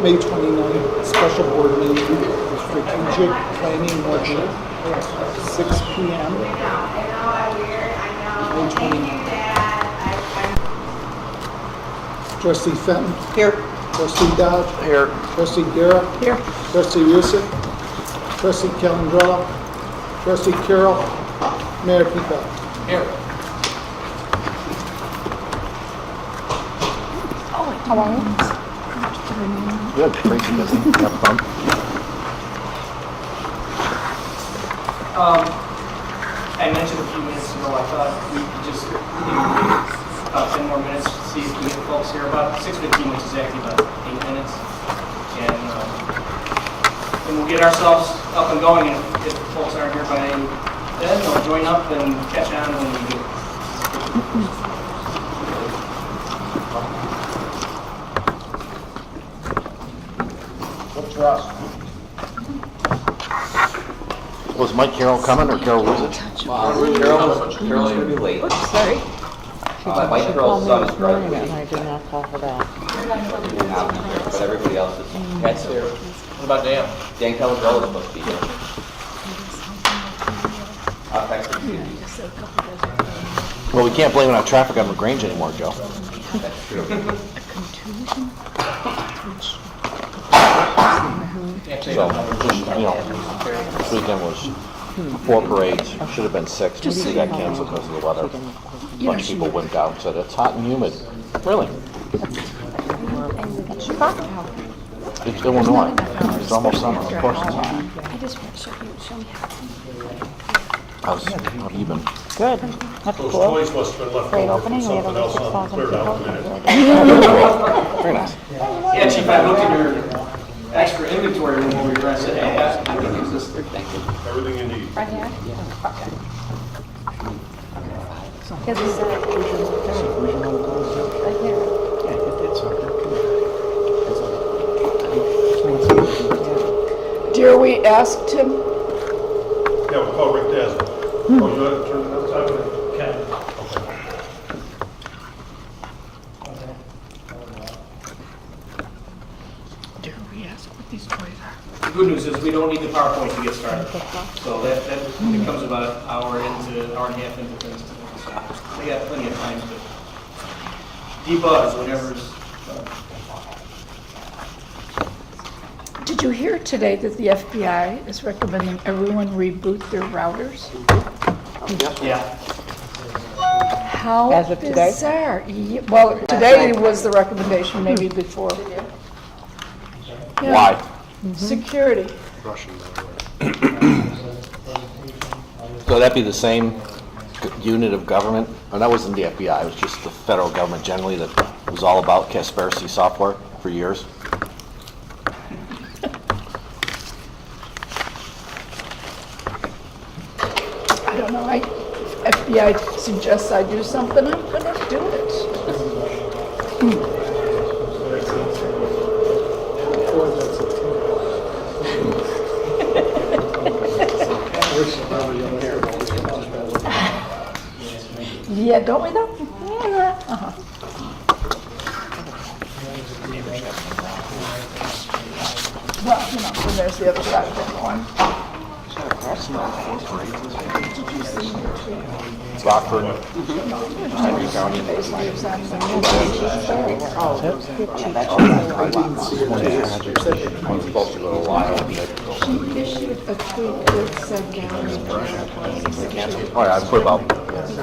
May 29th, special board meeting, strategic planning workshop, 6 p.m. May 29th. Trustee Fenton. Here. Trustee Dodge. Here. Trustee Garrett. Here. Trustee Youssef. Trustee Calandrella. Trustee Carroll. Mayor Pete. Here. How are you? Good, crazy busy, have fun. I mentioned a few minutes ago, I thought we could just give about 10 more minutes to see if we get folks here. About 6:15, which is actually about 8 minutes. And we'll get ourselves up and going. And if folks aren't here by then, they'll join up and catch on when we do. What's for us? Was Mike Carroll coming or Carol was it? Carol's gonna be late. Oops, sorry. Mike Carroll's son is And driving, I did not call her back. but everybody else is. That's there. What about Dan? Dan Calandrella is supposed to be here. I'll text him. Well, we can't blame it on traffic on LaGrange anymore, Joe. That's true. So, just, this weekend was 4 parades, should have been 6, but we got canceled because of the weather. A bunch of people wimped out and said, it's hot and humid. Really? It's Illinois. It's almost summer, of course it's hot. I just want to show me how. How have you been? Good. That's Those cool. toys must have been left Great over from opening. We had something over else on 6,000 cleared out in a people. minute. Very nice. Yeah, Chief, I looked at your extra inventory room over here. I said, hey, I think it's this. Everything you need. Right here? Because we said it. Right here. Dear, we asked him. Yeah, we'll call Rick Dazzle. Oh, you have to turn it outside? Can. Dear, we asked what these toys are. The good news is we don't need the PowerPoint to get started. So that it comes about an hour and a half into things. So we got plenty of time to debug whatever's done. Did you hear today that the FBI is recommending everyone reboot their routers? Yeah. How As of today? bizarre. Well, today was the recommendation, maybe before. Yeah. Why? Security. So that'd be the same unit of government? Oh, that wasn't the FBI, it was just the federal government generally that was all about Kaspersky software for years. I don't know, FBI suggests I do something, I'm gonna do it. Yeah, don't we though? Yeah. Uh-huh. Well, then there's the other side of the coin. Rockford, Henry County. I'm supposed to go to Lyle. She issued a tweet that said down. Oh yeah, I put about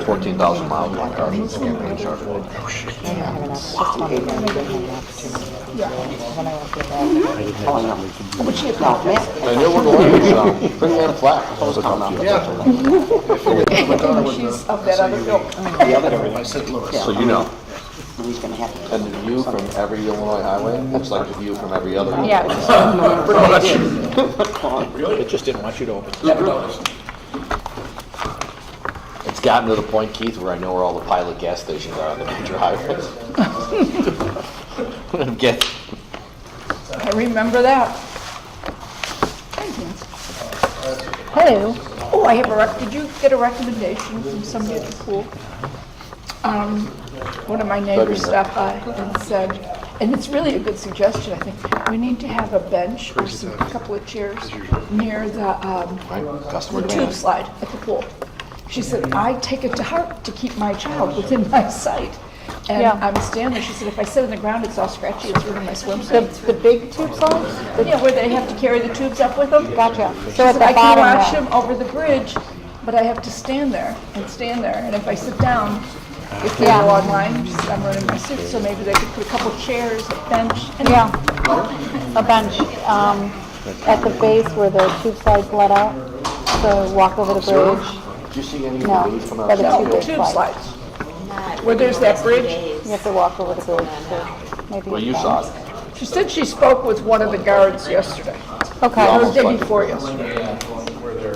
14,000 miles on my car. Can't pay insurance. But she had not met. I knew we're going to, bring me in flat. I was coming out. She's of that other ilk. So you know. And the view from every Illinois highway looks like the view from every other. Yeah. It just didn't want you to open. Never noticed. It's gotten to the point, Keith, where I know where all the pilot gas stations are on the major highways. Get. I remember that. Hello. Oh, I have did you get a recommendation from somebody at the pool? one of my neighbors stopped by and said, and it's really a good suggestion, I think, we need to have a bench or a couple of chairs near the tube slide at the pool. She said, I take it to heart to keep my child within my sight. And Yeah. I'm standing there, she said, if I sit on the ground, it's all scratchy, it's ruining my swimsuit. The big tube slides? Yeah, where they have to carry the tubes up with them. Gotcha. She So at said, the I can bottom watch there. them over the bridge, but I have to stand there and stand there. And if I sit down, if they Yeah. go online, she said, I'm ruining my suit. So maybe they could put a couple chairs, a bench. And Yeah, a bench, at the base where the tube slides let out, so walk over the bridge. Did you see any No, relief coming by out the of the the tube slides. Where there's that bridge. You have to walk over the bridge to maybe. Well, you saw it. She said she spoke with one of the guards yesterday. Okay. Or the day before yesterday.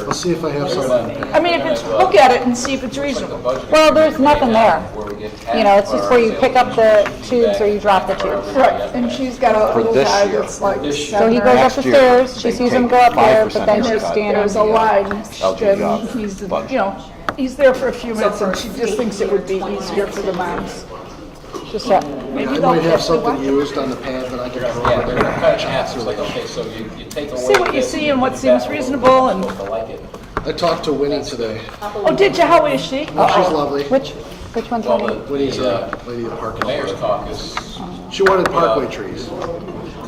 I'll see if I have something. I mean, if it's, look at it and see if it's reasonable. Well, there's nothing there. You know, it's just where you pick up the tubes or you drop the tubes. Right, and she's got a little this guy year. that's like So he 7 or goes 8. up the stairs, she sees him go up there, but then she's standing. There's a line, LG and job. he's, you know, he's there for a few minutes, and she just thinks it would be easier for the moms. Just that, maybe I they'll might have have to something watch. used on the pad that I can throw Yeah, over they're there. cut in half, it's like, okay, so you take away. See what you see and what seems reasonable, and, I like it. I talked to Winnie today. oh, did you? How is she? Oh, she's lovely. Which one's Well, ready? Winnie's the a lady of the park. mayor's caucus, She wanted parkway trees.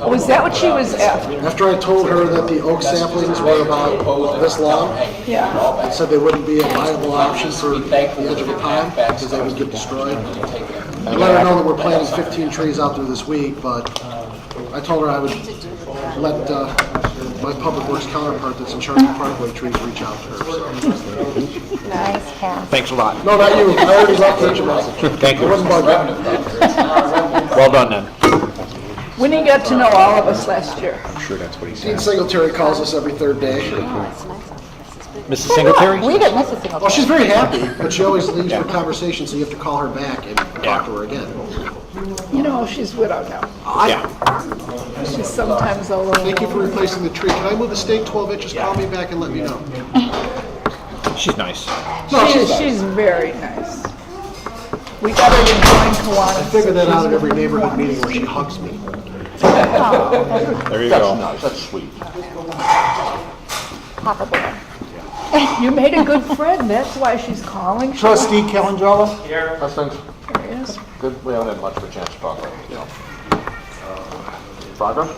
Oh, is that what she was after? After I told her that the oak saplings were about this long, Yeah. I said they wouldn't be a viable option for the edge of a pond because they would get destroyed. I let her know that we're planting 15 trees out there this week, but I told her I would let my public works counterpart that's in charge of parkway trees reach out to her. So. Nice pass. Thanks a lot. No, not you. I already left her your message. Thank you. It wasn't bugging. Well done then. Winnie got to know all of us last year. I'm sure that's what he Dean said. Singletary calls us every third day. Mrs. Singletary? We didn't miss a single Well, time. she's very happy, but she always leaves for conversation, so you have to call her back and talk to her again. You know, she's widowed now. Yeah. She's sometimes a little. Thank you for replacing the tree. Can I move the stake 12 inches? Call me back and let me know. She's nice. No, She's very nice. We got her to join Kiwanis. I figure that out at every neighborhood meeting where she hugs me. There you go. That's nice, that's sweet. Papa Bear. You made a good friend, that's why she's calling. Trustee Calandrella? How's things? There he is. Good, we haven't had much of a chance to talk about it, you know. Progress?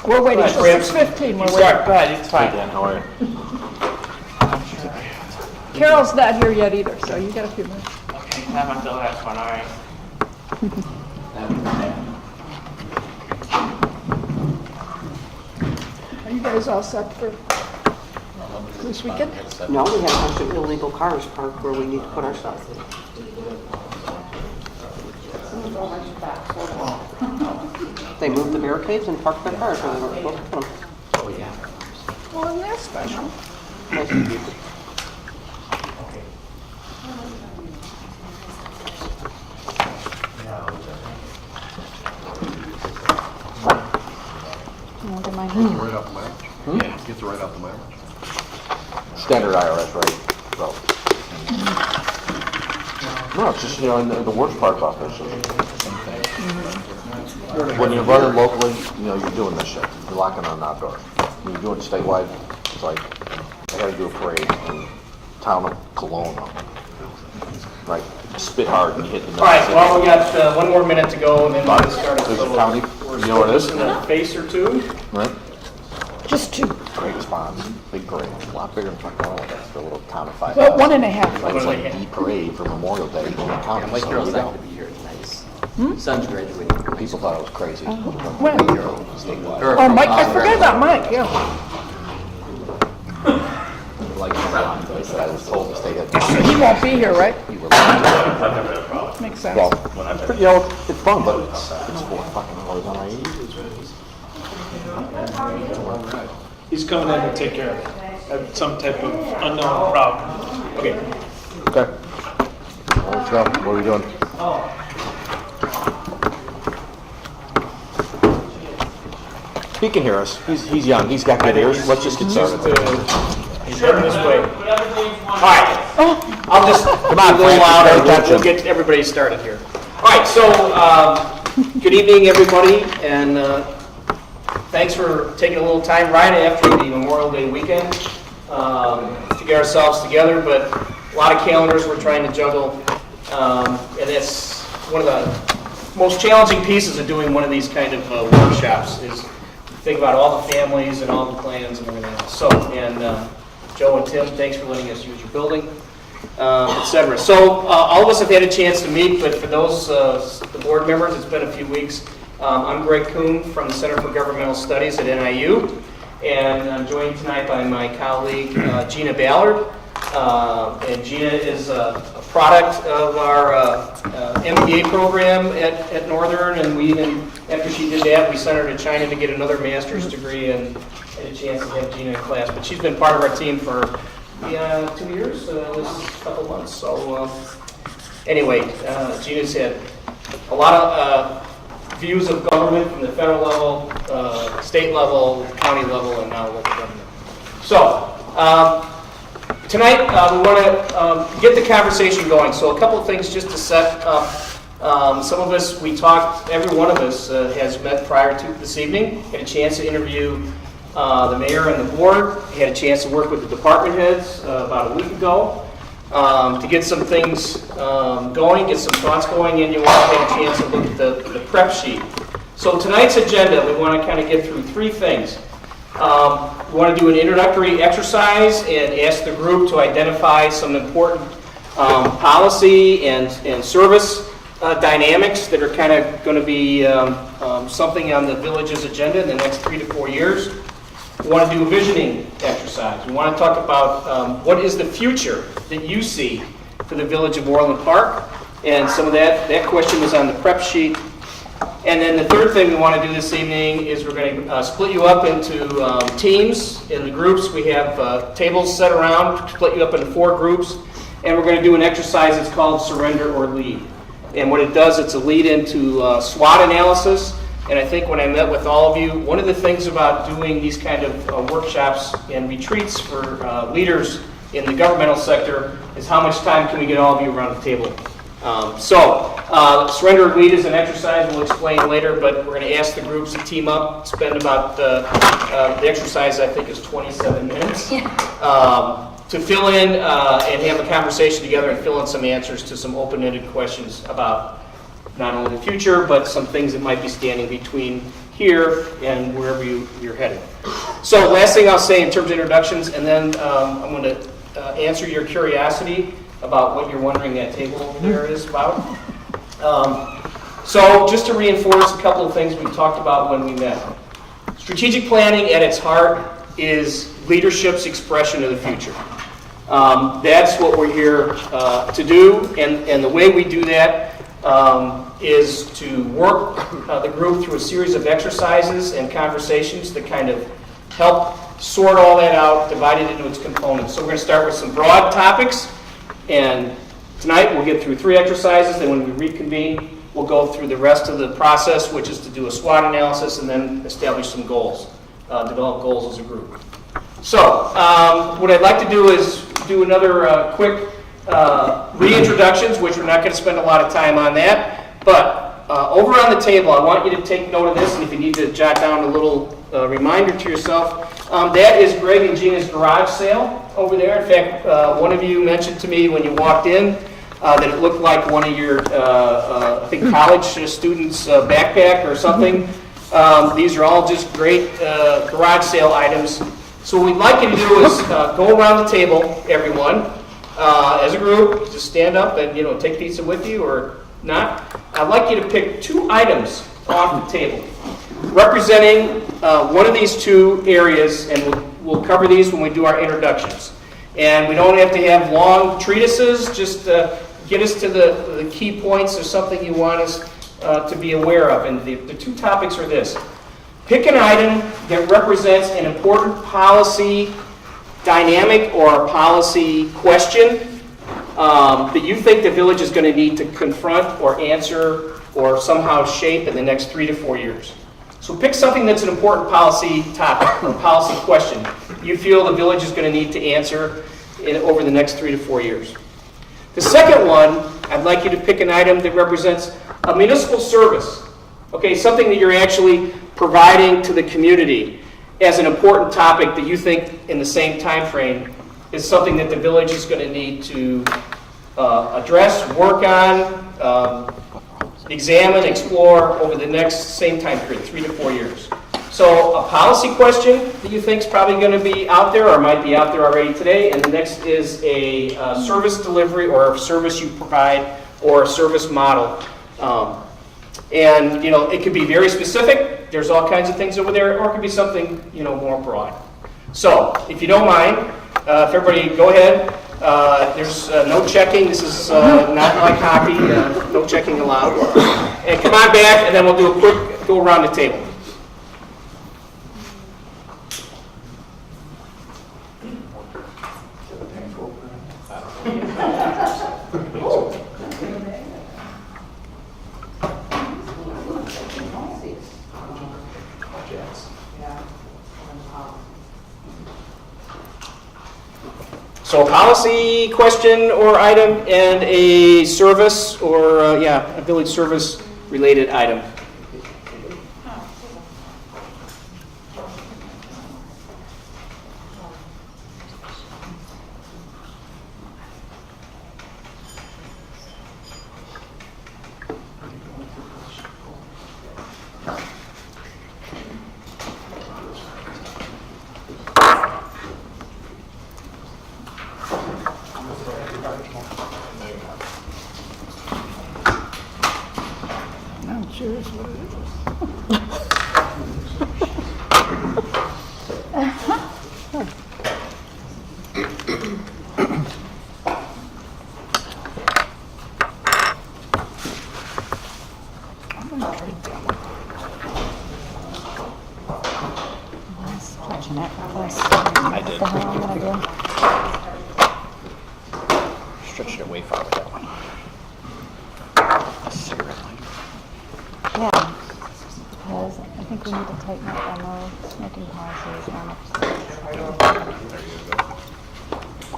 We're waiting till 6:15, we're waiting. Hey Dan, how are you? Carol's not here yet either, so you got a few minutes. Okay, have until the next one, all right. Are you guys all set for this weekend? No, we have a bunch of illegal cars parked where we need to put our stuff. They moved the barricades and parked their cars where they weren't supposed to put them. Well, that's special. Nice and beautiful. You want to do mine? Right off the mileage? Yeah. You have to write out the mileage. Standard IRS rate, so. No, it's just, you know, and the worst part about this is, when you're running locally, you know, you're doing this shit. You're locking on outdoors. When you're doing statewide, it's like, I gotta do a parade in town of Kelowna. Like, spit hard and you hit the. All right, well, we got 1 more minute to go, and then we'll start. There's a county, you know what it is? In a base or two. Right? Just two. Great response, big parade, a lot bigger than Kelowna, that's for a little town of 5,000. Well, 1.5. Like, it's like the parade for Memorial Day in the county. Mike so Carroll's you not know. gonna be here, it's nice. Son's graduating. People thought it was crazy. When? Statewide. Oh, Mike, I forgot about Mike, yeah. Like, they said I was told to stay at. He won't be here, right? You were- Makes sense. Well, it's pretty, you know, it's fun, but it's 4 fucking hours on my ears. He's coming in to take care of it. Have some type of unknown problem. Okay. Okay. Well, let's go. What are we doing? He can hear us. He's young. He's got good ears. Let's just get started. He's heading this way. All right. I'll just Come on, do a little Francis, louder. pay We'll attention. get everybody started here. All right, so good evening, everybody, and thanks for taking a little time right after the Memorial Day weekend to get ourselves together. But a lot of calendars we're trying to juggle, and that's one of the most challenging pieces of doing one of these kind of workshops is think about all the families and all the plans and everything else. So, and Joe and Tim, thanks for letting us use your building, etc. So, all of us have had a chance to meet, but for those the board members, it's been a few weeks. I'm Greg Kuhn from the Center for Governmental Studies at NIU, and I'm joined tonight by my colleague Gina Ballard. And Gina is a product of our MBA program at Northern, and we even, after she did that, we sent her to China to get another master's degree and had a chance to have Gina in class. But she's been part of our team for 2 years, this couple months. So anyway, Gina's had a lot of views of government from the federal level, state level, county level, and now local government. So tonight, we want to get the conversation going. So a couple of things just to set up. Some of us, we talked, every one of us has met prior to this evening, had a chance to interview the mayor and the board, had a chance to work with the department heads about a week ago to get some things going, get some thoughts going, and you want to take a chance to look at the prep sheet. So tonight's agenda, we want to kind of get through three things. We want to do an introductory exercise and ask the group to identify some important policy and service dynamics that are kind of going to be something on the village's agenda in the next 3 to 4 years. We want to do a visioning exercise. We want to talk about what is the future that you see for the Village of Orland Park, and some of that question was on the prep sheet. And then the third thing we want to do this evening is we're going to split you up into teams. In the groups, we have tables set around, split you up into 4 groups, and we're going to do an exercise that's called Surrender or Lead. And what it does, it's a lead into SWOT analysis. And I think when I met with all of you, one of the things about doing these kind of workshops and retreats for leaders in the governmental sector is how much time can we get all of you around the table. Surrender or Lead is an exercise we'll explain later, but we're going to ask the groups to team up, spend about, the exercise I think is 27 minutes, to fill in and have a conversation together and fill in some answers to some open-ended questions about not only the future, but some things that might be standing between here and wherever you're headed. So last thing I'll say in terms of introductions, and then I'm going to answer your curiosity about what you're wondering that table over there is about. So just to reinforce a couple of things we talked about when we met. Strategic planning at its heart is leadership's expression of the future. That's what we're here to do, and the way we do that is to work the group through a series of exercises and conversations that kind of help sort all that out, divide it into its components. So we're going to start with some broad topics, and tonight we'll get through 3 exercises, then when we reconvene, we'll go through the rest of the process, which is to do a SWOT analysis and then establish some goals, develop goals as a group. So what I'd like to do is do another quick reintroductions, which we're not going to spend a lot of time on that. But over on the table, I want you to take note of this, and if you need to jot down a little reminder to yourself, that is Greg and Gina's garage sale over there. In fact, one of you mentioned to me when you walked in that it looked like one of your, I think, college students' backpack or something. These are all just great garage sale items. So what we'd like you to do is go around the table, everyone, as a group, just stand up and take pizza with you or not. I'd like you to pick 2 items off the table representing one of these 2 areas, and we'll cover these when we do our introductions. And we don't have to have long treatises, just get us to the key points or something you want us to be aware of. And the 2 topics are this. Pick an item that represents an important policy dynamic or a policy question that you think the village is going to need to confront or answer or somehow shape in the next 3 to 4 years. So pick something that's an important policy topic or policy question you feel the village is going to need to answer over the next 3 to 4 years. The second one, I'd like you to pick an item that represents a municipal service. Okay, something that you're actually providing to the community as an important topic that you think in the same time frame is something that the village is going to need to address, work on, examine, explore over the next same time period, 3 to 4 years. So a policy question that you think is probably going to be out there or might be out there already today, and the next is a service delivery or a service you provide or a service model. And you know, it could be very specific. There's all kinds of things over there, or it could be something, you know, more broad. So if you don't mind, if everybody go ahead. There's no checking. This is not like hockey. No checking allowed. And come on back, and then we'll do a quick go around the table. So a policy question or item and a service or, a village service related item. I did. What the hell am I gonna do? Stretched it way far with that one. A cigarette lighter. Yeah, because I think we need to tighten up on those smoking policies on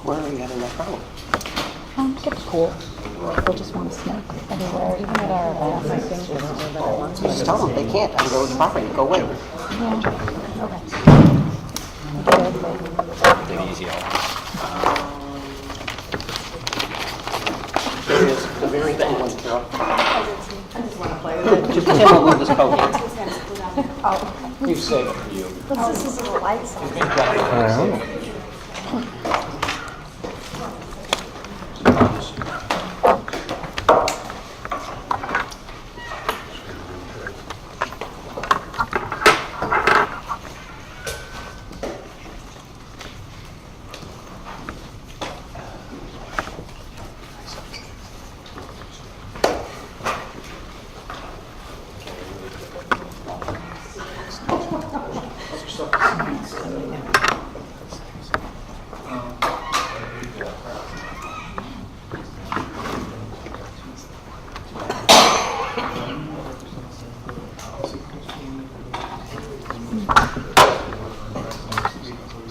Where are you at in that problem? Get the pool. People just want to smoke everywhere, even at our events, I think. Just tell them they can't on village property. Go away. Yeah, okay. I get it, but Take it easy, Al. There it is. The very thing one, Carol. Just pretend we'll move this coat. We've saved it for you. What's this little lights on?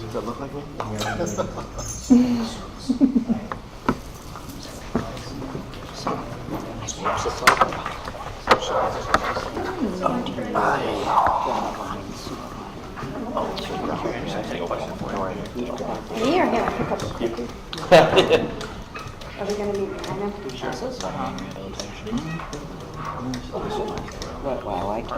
Does that look like me? Here, here, I pick up a cookie. Are we gonna meet behind them? Well, I like it.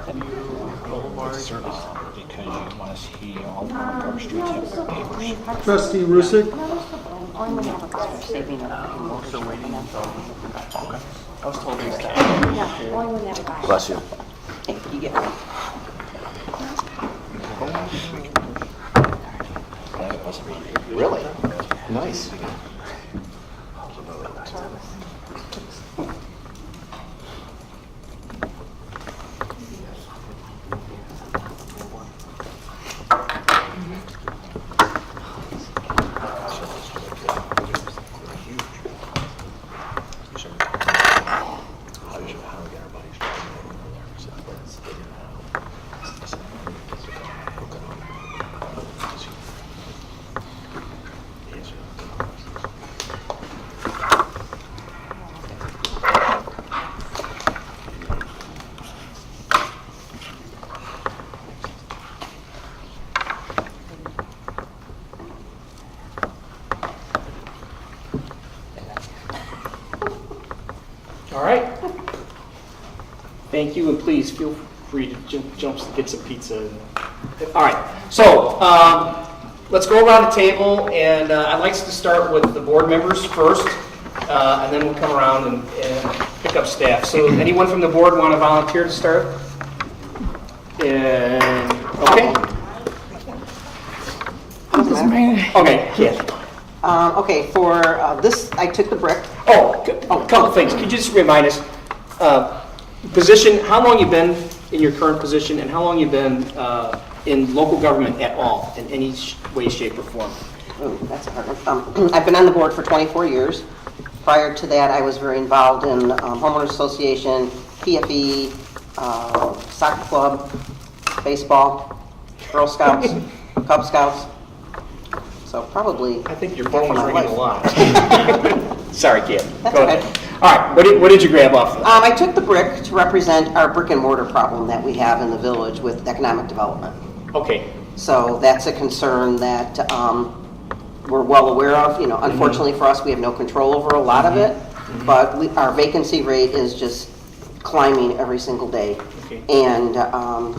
Because you want to see all the Park Streets have their papers. Trustee Rusick? Only when they have a car. Saving up. I was told this stuff. No, only when they have a car. Bless you. Hey, you get one. Really? Nice. All right. Thank you, and please feel free to jump to get some pizza. All right, so let's go around the table, and I'd like to start with the board members first, and then we'll come around and pick up staff. So anyone from the board want to volunteer to start? Okay. Okay, yeah. Okay, for this, I took the brick. Oh, a couple things. Could you just remind us, position, how long you been in your current position, and how long you been in local government at all, in any way, shape, or form? Ooh, that's a hard one. I've been on the board for 24 years. Prior to that, I was very involved in homeowners association, PFE, soccer club, baseball, Girl Scouts, Cub Scouts. So probably. I think your phone was ringing a lot. Sorry, Kim. That's Go okay. ahead. All right, what did you grab off? I took the brick to represent our brick and mortar problem that we have in the village with economic development. Okay. So that's a concern that we're well aware of. You know, unfortunately for us, we have no control over a lot of it, but our vacancy rate is just climbing every single day. Okay. And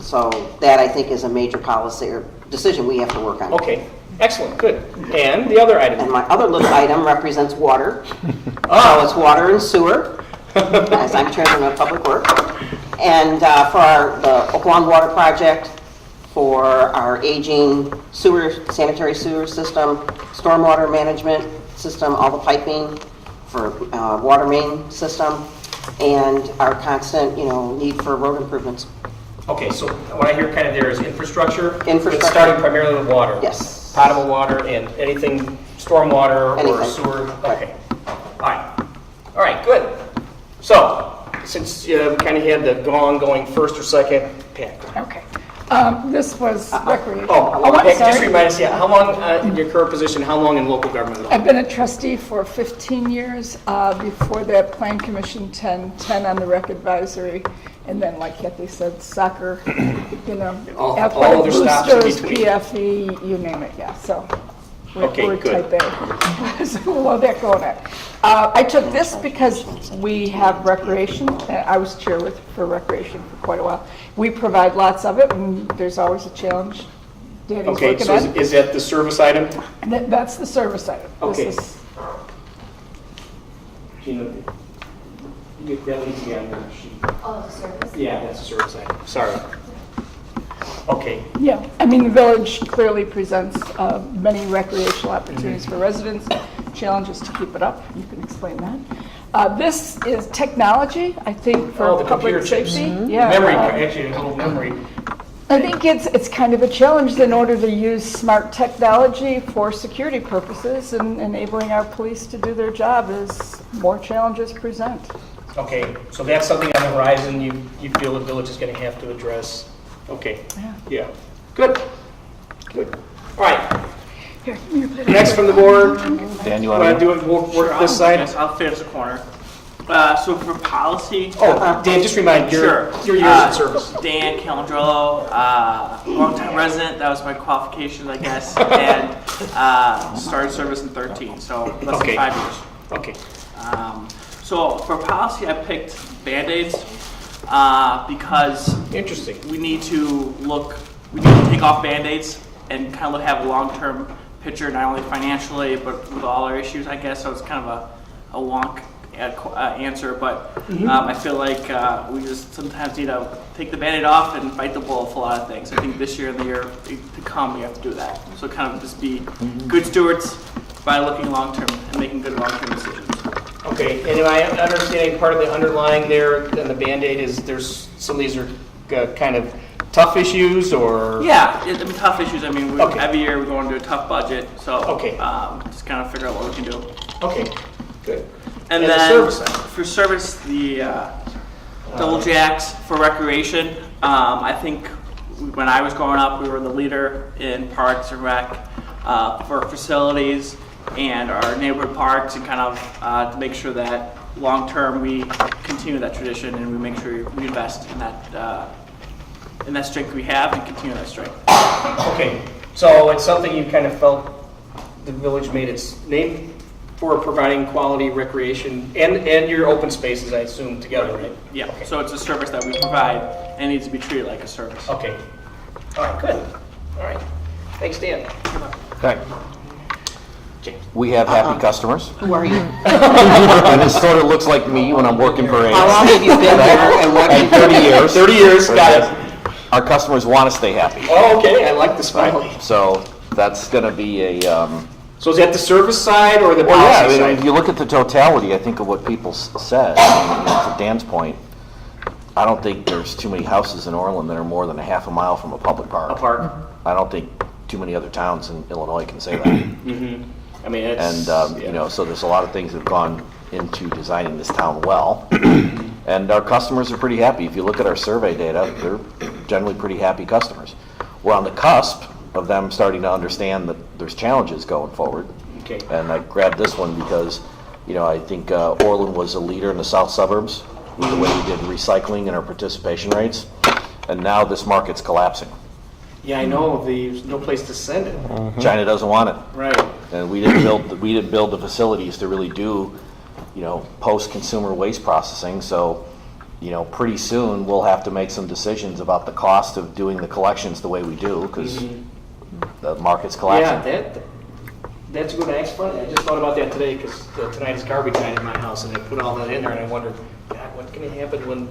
so that, I think, is a major policy or decision we have to work on. Okay. Excellent. Good. And the other item? And my other little item represents water. So it's water and sewer, as I'm chairman of public works. And for the Oaklawn Water Project, for our aging sanitary sewer system, stormwater management system, all the piping for water main system, and our constant, need for road improvements. Okay, so what I hear kind of there is infrastructure. Infrastructure. But starting primarily with water. Yes. Potable water and anything stormwater or Anything. sewer. Okay. All right, good. So, since we kind of had the gong going first or second, Pat. Okay. This was recreation. Pat, just sorry. remind us, how long in your current position, how long in local government? I've been a trustee for 15 years. Before that, Plan Commission 10 on the Rec Advisory, and then, like Kathy said, soccer, All athletic other stops in boosters, between. PFE, you name it, yeah. So we're good. type A. So we'll have that going on. I took this because we have recreation. I was chair for recreation for quite a while. We provide lots of it, and there's always a challenge. Danny's Okay, working so on. is that the service item? And that's the service item. Okay. This is, Gina, that needs to be on your sheet. Oh, the service? Yeah, that's a service item. Sorry. Okay. yeah, I mean, the village clearly presents many recreational opportunities for residents, challenges to keep it up. You can explain that. This is technology, I think, for the public computer chips. safety. Yeah, Memory, actually, a little memory. I think it's kind of a challenge in order to use smart technology for security purposes and enabling our police to do their job as more challenges present. Okay, so that's something on the horizon you feel the village is going to have to address. Okay. Yeah. Good. All right. Here, give me your pen. Next from the board. Dan, you Want want to to? do it? Work this side. Yes, I'll finish the corner. So for policy. Oh, Dan, just remind your years in service. Dan Calandrello, longtime resident. That was my qualification, I guess, and started service in 13, so less Okay. than 5 years. Okay. So for policy, I picked Band-Aids because Interesting. we need to take off Band-Aids and kind of have a long-term picture, not only financially, but with all our issues, I guess. So it's kind of a wonk answer, but I feel like we just sometimes need to take the Band-Aid off and bite the bullet for a lot of things. I think this year and the year to come, we have to do that. So kind of just be good stewards by looking long-term and making good long-term decisions. Okay, and am I understanding part of the underlying there and the Band-Aid is there's some of these are kind of tough issues or? Yeah, I mean, tough issues. I mean, Okay. every year we're going to a tough budget, so Okay. just kind of figure out what we can do. Okay, good. And And the then service side? for service, the double jacks for recreation. I think when I was growing up, we were the leader in parks and rec for facilities and our neighborhood parks, and kind of to make sure that long term we continue that tradition and we make sure we invest in that strength we have and continue that strength. Okay, so it's something you kind of felt the village made its name for providing quality recreation and your open spaces, I assume, together, right? Yeah, Okay. so it's a service that we provide and needs to be treated like a service. Okay. All right, good. All right. Thanks, Dan. Okay. We have happy customers. Who are you? And it sort of looks like me when I'm working for How long have you been there and what? At 30 years. 30 years, got it. Our customers want to stay happy. Oh, okay, I like the smiley. So that's going to be a, So is that the service side or the well, yeah, policy I mean, if side? you look at the totality, I think of what people said, I mean, to Dan's point, I don't think there's too many houses in Orland that are more than a half a mile from a public park. A park? I don't think too many other towns in Illinois can say that. Mm-hmm. I mean, it's... And, yeah. you know, so there's a lot of things that have gone into designing this town well. And our customers are pretty happy. If you look at our survey data, they're generally pretty happy customers. We're on the cusp of them starting to understand that there's challenges going forward. Okay. And I grabbed this one because, you know, I think Orland was a leader in the south suburbs with the way we did recycling and our participation rates. And now this market's collapsing. Yeah, I know, there's no place to send it. China doesn't want it. Right. And we didn't build the facilities to really do, you know, post-consumer waste processing. So, you know, pretty soon we'll have to make some decisions about the cost of doing the collections the way we do because the market's collapsing. Yeah, that's a good point. I just thought about that today because tonight is garbage night at my house and I put all that in there and I wondered, God, what's going to happen when,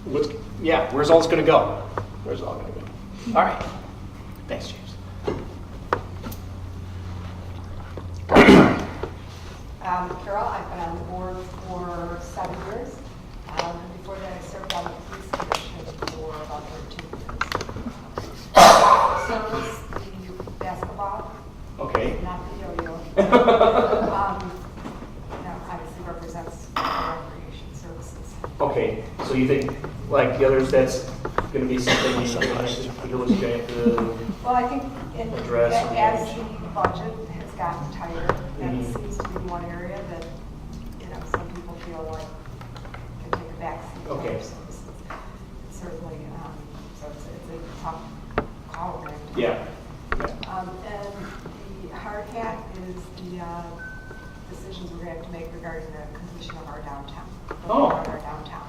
where's all this going to go? Where's it all going to go? All right. Thanks, James. Carol, I've been on the board for 7 years. Before that, I served on the police commission for about 13 years. Service, the basketball, Okay. not the yo-yo. That obviously represents recreation services. Okay, so you think, like the others, that's going to be something the village is going to have to... Well, I think Address or as manage. the budget has gotten tighter, that seems to be one area that, you know, some people feel like can take a backseat to Okay. other services. Certainly, so it's a tough call there. Yeah. And the hard hat is the decisions we're going to have to make regarding the completion of our downtown. Oh. Our downtown.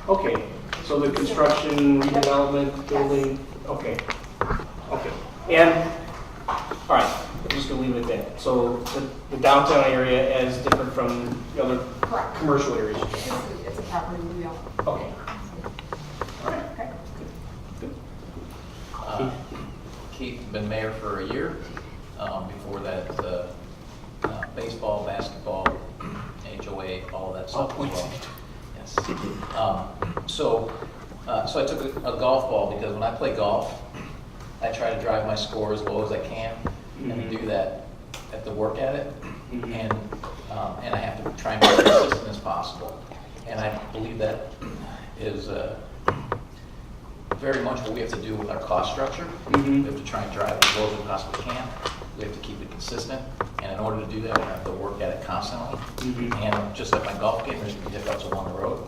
Okay, so the construction, redevelopment, building, okay. Okay, and, all right, I'm just gonna leave it at that. So the downtown area is different from the other Correct. commercial areas? It's a property we own. Okay, all right. Okay. Keith, been mayor for a year. Before that, baseball, basketball, HOA, all that stuff as well. Yes. So I took a golf ball because when I play golf, I try to drive my score as low as I can, and to do that, I have to work at it, and I have to try and be as consistent as possible. And I believe that is very much what we have to do with our cost structure. We have to try and drive as low as we possibly can. We have to keep it consistent, and in order to do that, we have to work at it constantly. And just like my golf game, there's going to be hiccups along the road,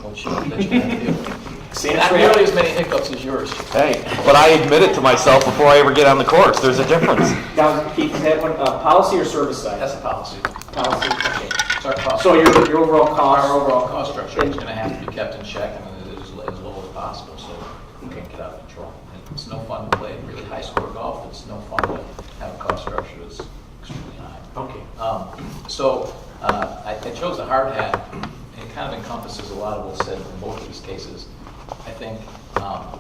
which that you have to do. Not nearly as many hiccups as yours. Hey, but I admit it to myself before I ever get on the course. There's a difference. Now, Keith, is that one, policy or service side? That's a policy. Policy, okay. So our cost, So your overall cost? our overall cost structure is going to have to be kept in check and it is as low as possible, so we can't get out of control. And it's no fun to play really high score golf. It's no fun to have a cost structure that's extremely high. Okay. I chose the hard hat. It kind of encompasses a lot of what's said in both of these cases. I think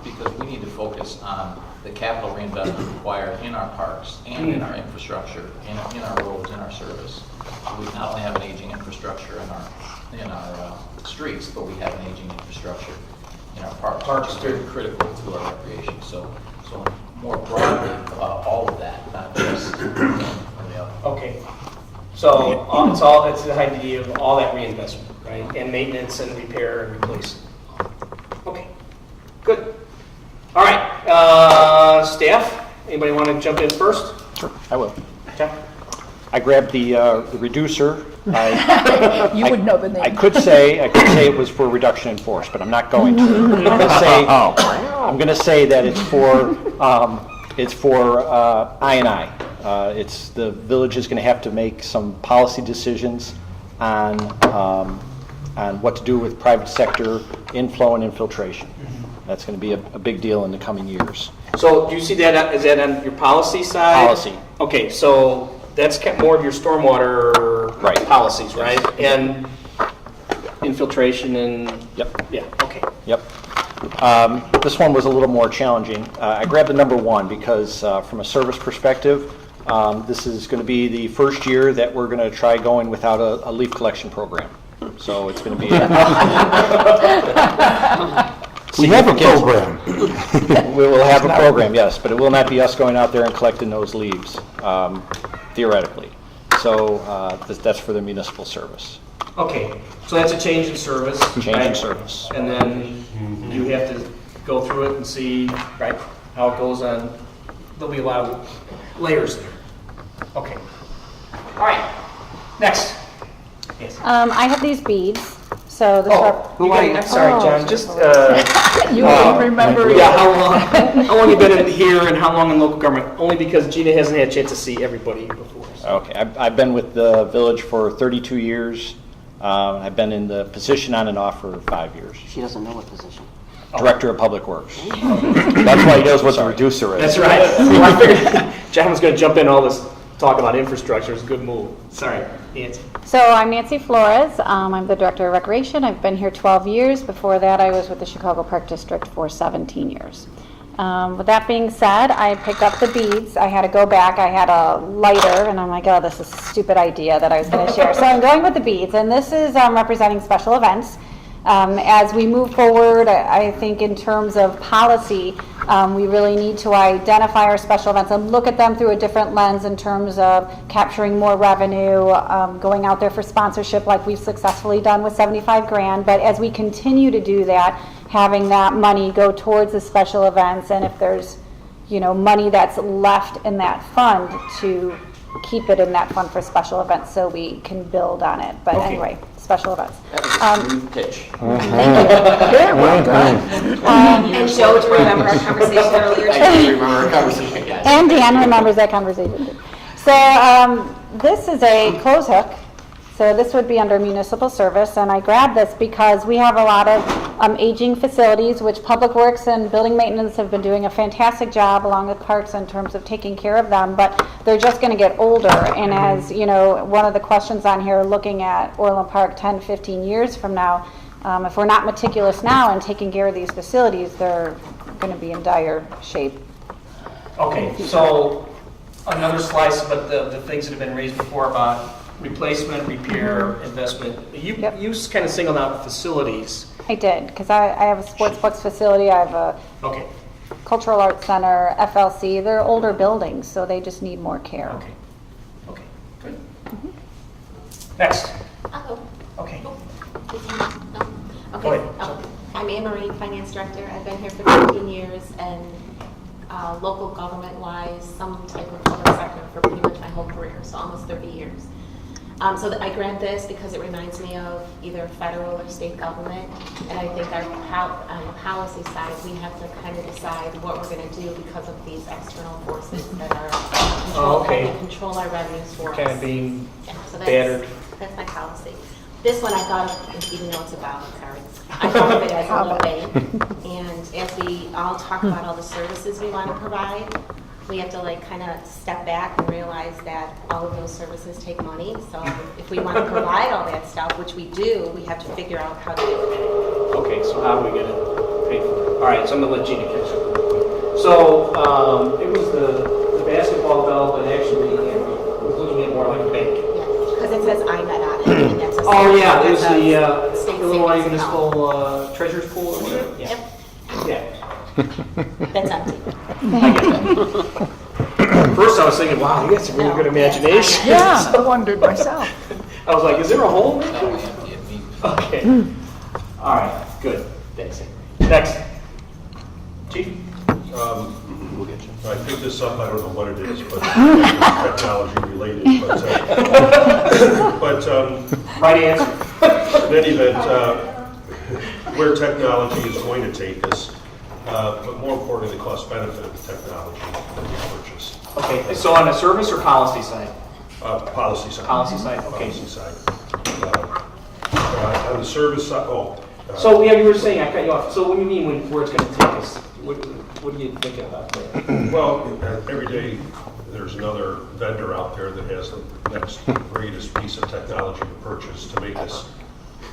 because we need to focus on the capital reinvestment required in our parks and in our infrastructure, in our roads, in our service. We not only have an aging infrastructure in our streets, but we have an aging infrastructure in our parks, which is very critical to our recreation. So more broadly about all of that, not just one or the other. Okay. So it's the idea of all that reinvestment, right? And maintenance and repair and replace. Okay, good. All right, staff, anybody want to jump in first? Sure, I will. John? I grabbed the reducer. You would know the name. I could say it was for reduction in force, but I'm not going to. I'm going to say that it's for I&I, The village is going to have to make some policy decisions on what to do with private sector inflow and infiltration. That's going to be a big deal in the coming years. So do you see that, is that on your policy side? Policy. Okay, so that's more of your stormwater Right. policies, right? And infiltration and... Yep. Yeah, okay. Yep. This one was a little more challenging. I grabbed the number 1 because from a service perspective, this is going to be the first year that we're going to try going without a leaf collection program. So it's going to be... We have a program. We will have a program, yes, but it will not be us going out there and collecting those leaves, theoretically. So that's for the municipal service. Okay, so that's a change in service. Change in right? service. And then you have to go through it and see Right. how it goes on. There'll be a lot of layers there. Okay. All right, next. Yes. I have these beads, so this I'm sorry, John, just, You won't remember. yeah, how long you been in here and how long in local government? Only because Gina hasn't had a chance to see everybody before. So. Okay, I've been with the village for 32 years. I've been in the position on and off for 5 years. She doesn't know what position. Director of Public Works. That's why he knows what the reducer is. That's right. Well, I figured John was going to jump in all this talk about infrastructure. It's a good move. Sorry, Nancy. So I'm Nancy Flores. I'm the Director of Recreation. I've been here 12 years. Before that, I was with the Chicago Park District for 17 years. With that being said, I picked up the beads. I had to go back. I had a lighter, and I'm like, oh, this is a stupid idea that I was going to share. So I'm going with the beads, and this is representing special events. As we move forward, I think in terms of policy, we really need to identify our special events and look at them through a different lens in terms of capturing more revenue, going out there for sponsorship like we've successfully done with 75 grand. But as we continue to do that, having that money go towards the special events, and if there's, money that's left in that fund, to keep it in that fund for special events so we can build on it. But anyway, special events. That was a smooth pitch. And Joe, do you remember our conversation earlier I today? do remember our conversation, yes. And Dan remembers that conversation too. So this is a clothes hook. So this would be under municipal service, and I grabbed this because we have a lot of aging facilities, which Public Works and Building Maintenance have been doing a fantastic job along with Parks in terms of taking care of them, but they're just going to get older. And as one of the questions on here, looking at Orland Park 10, 15 years from now, if we're not meticulous now in taking care of these facilities, they're going to be in dire shape. Okay, so another slice, but the things that have been raised before about replacement, repair, investment. You kind of singled out facilities. I did, because I have a sports books facility, I have a cultural arts center, FLC. They're older buildings, so they just need more care. Okay, good. Next. Uh-oh. Okay. No. Go Okay. ahead. I'm Anne Marie, Finance Director. I've been here for 15 years, and local government-wise, some type of public sector for pretty much my whole career, so almost 30 years. So I grabbed this because it reminds me of either federal or state government, and I think on the policy side, we have to kind of decide what we're going to do because of these external forces that are control our revenues for us. Kind of being So battered. that's my policy. This one I thought of, even though it's about cards, I thought of it as a little bank. And as we all talk about all the services we want to provide, we have to kind of step back and realize that all of those services take money. So if we want to provide all that stuff, which we do, we have to figure out how to do it. Okay, so how do we get it paid for? All right, so I'm going to let Gina catch up. So it was the basketball bell, but actually we're looking at more like a bank. Because it says IMED on it. And that's a It was that's a the state Illinois savings account. Municipal Treasurer's Pool or whatever? Yep, Yeah. that's empty. I get that. First I was thinking, wow, you got some really good imagination. Yeah, I wondered myself. I was like, is there a hole in That there? was empty and neat. Okay. All right, good. Thanks. Next. Chief? We'll get you. I picked this up, I don't know what it is, but technology related, but Right answer. in any event, where technology is going to take us, but more importantly, the cost benefit of the technology that we purchase. Okay, so on the service or policy side? Policy side. Policy side, okay. Policy side. On the service side, So, yeah, you were saying, I cut you off, so what do you mean where it's gonna take us? What are you thinking about there? well, every day, there's another vendor out there that has the next greatest piece of technology to purchase to make us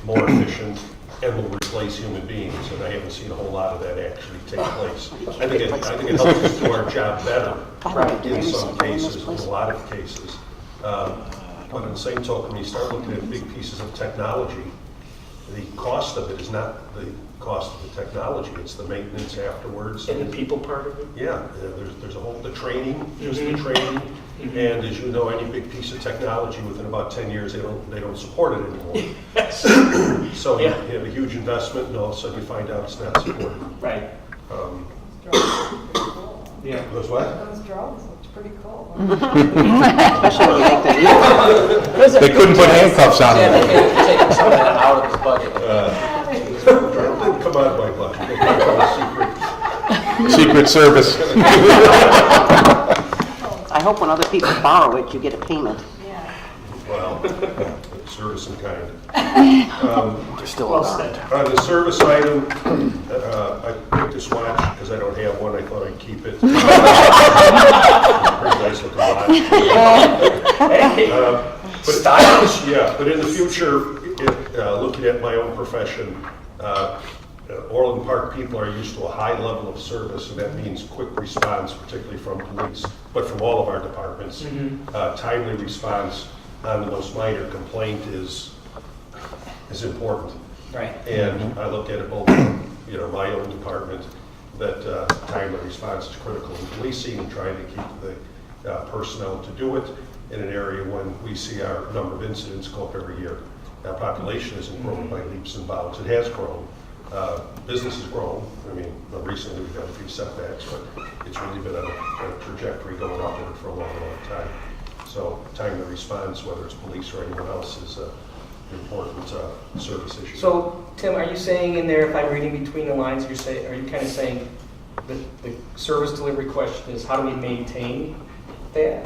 more efficient and will replace human beings, and I haven't seen a whole lot of that actually take place. I think it helps us do our job better in some cases, in a lot of cases. But in the same token, when you start looking at big pieces of technology, the cost of it is not the cost of the technology, it's the maintenance afterwards. And the people part of it? Yeah, there's a whole, the training, just the training. And as you know, any big piece of technology, within about 10 years, they don't support it anymore. So you have a huge investment, and all of a sudden you find out it's not supported. Right. Yeah. Those what? Those drones looked pretty cool. Especially when you make them. They couldn't put handcuffs on Yeah, them. they're taking some of that out of his budget. It didn't come out of my budget, they came from a Secret Service. I hope when other people borrow it, you get a payment. well, service in kind. They're still Well alarmed. said. On the service item, I picked this watch because I don't have one. I thought I'd keep it. Pretty nice looking watch. Hey, But stylish. Yeah, but in the future, looking at my own profession, Orland Park people are used to a high level of service, and that means quick response, particularly from police, but from all of our departments. Timely response on the most minor complaint is important. Right. And I look at it both from, my own department, that timely response is critical in policing and trying to keep the personnel to do it in an area when we see our number of incidents go up every year. Our population isn't growing by leaps and bounds. It has grown. Business has grown. I mean, recently we've had a few setbacks, but it's really been on a trajectory going upward for a long, long time. So timely response, whether it's police or anyone else, is an important service issue. So, Tim, are you saying in there, if I'm reading between the lines, are you kind of saying that the service delivery question is how do we maintain that?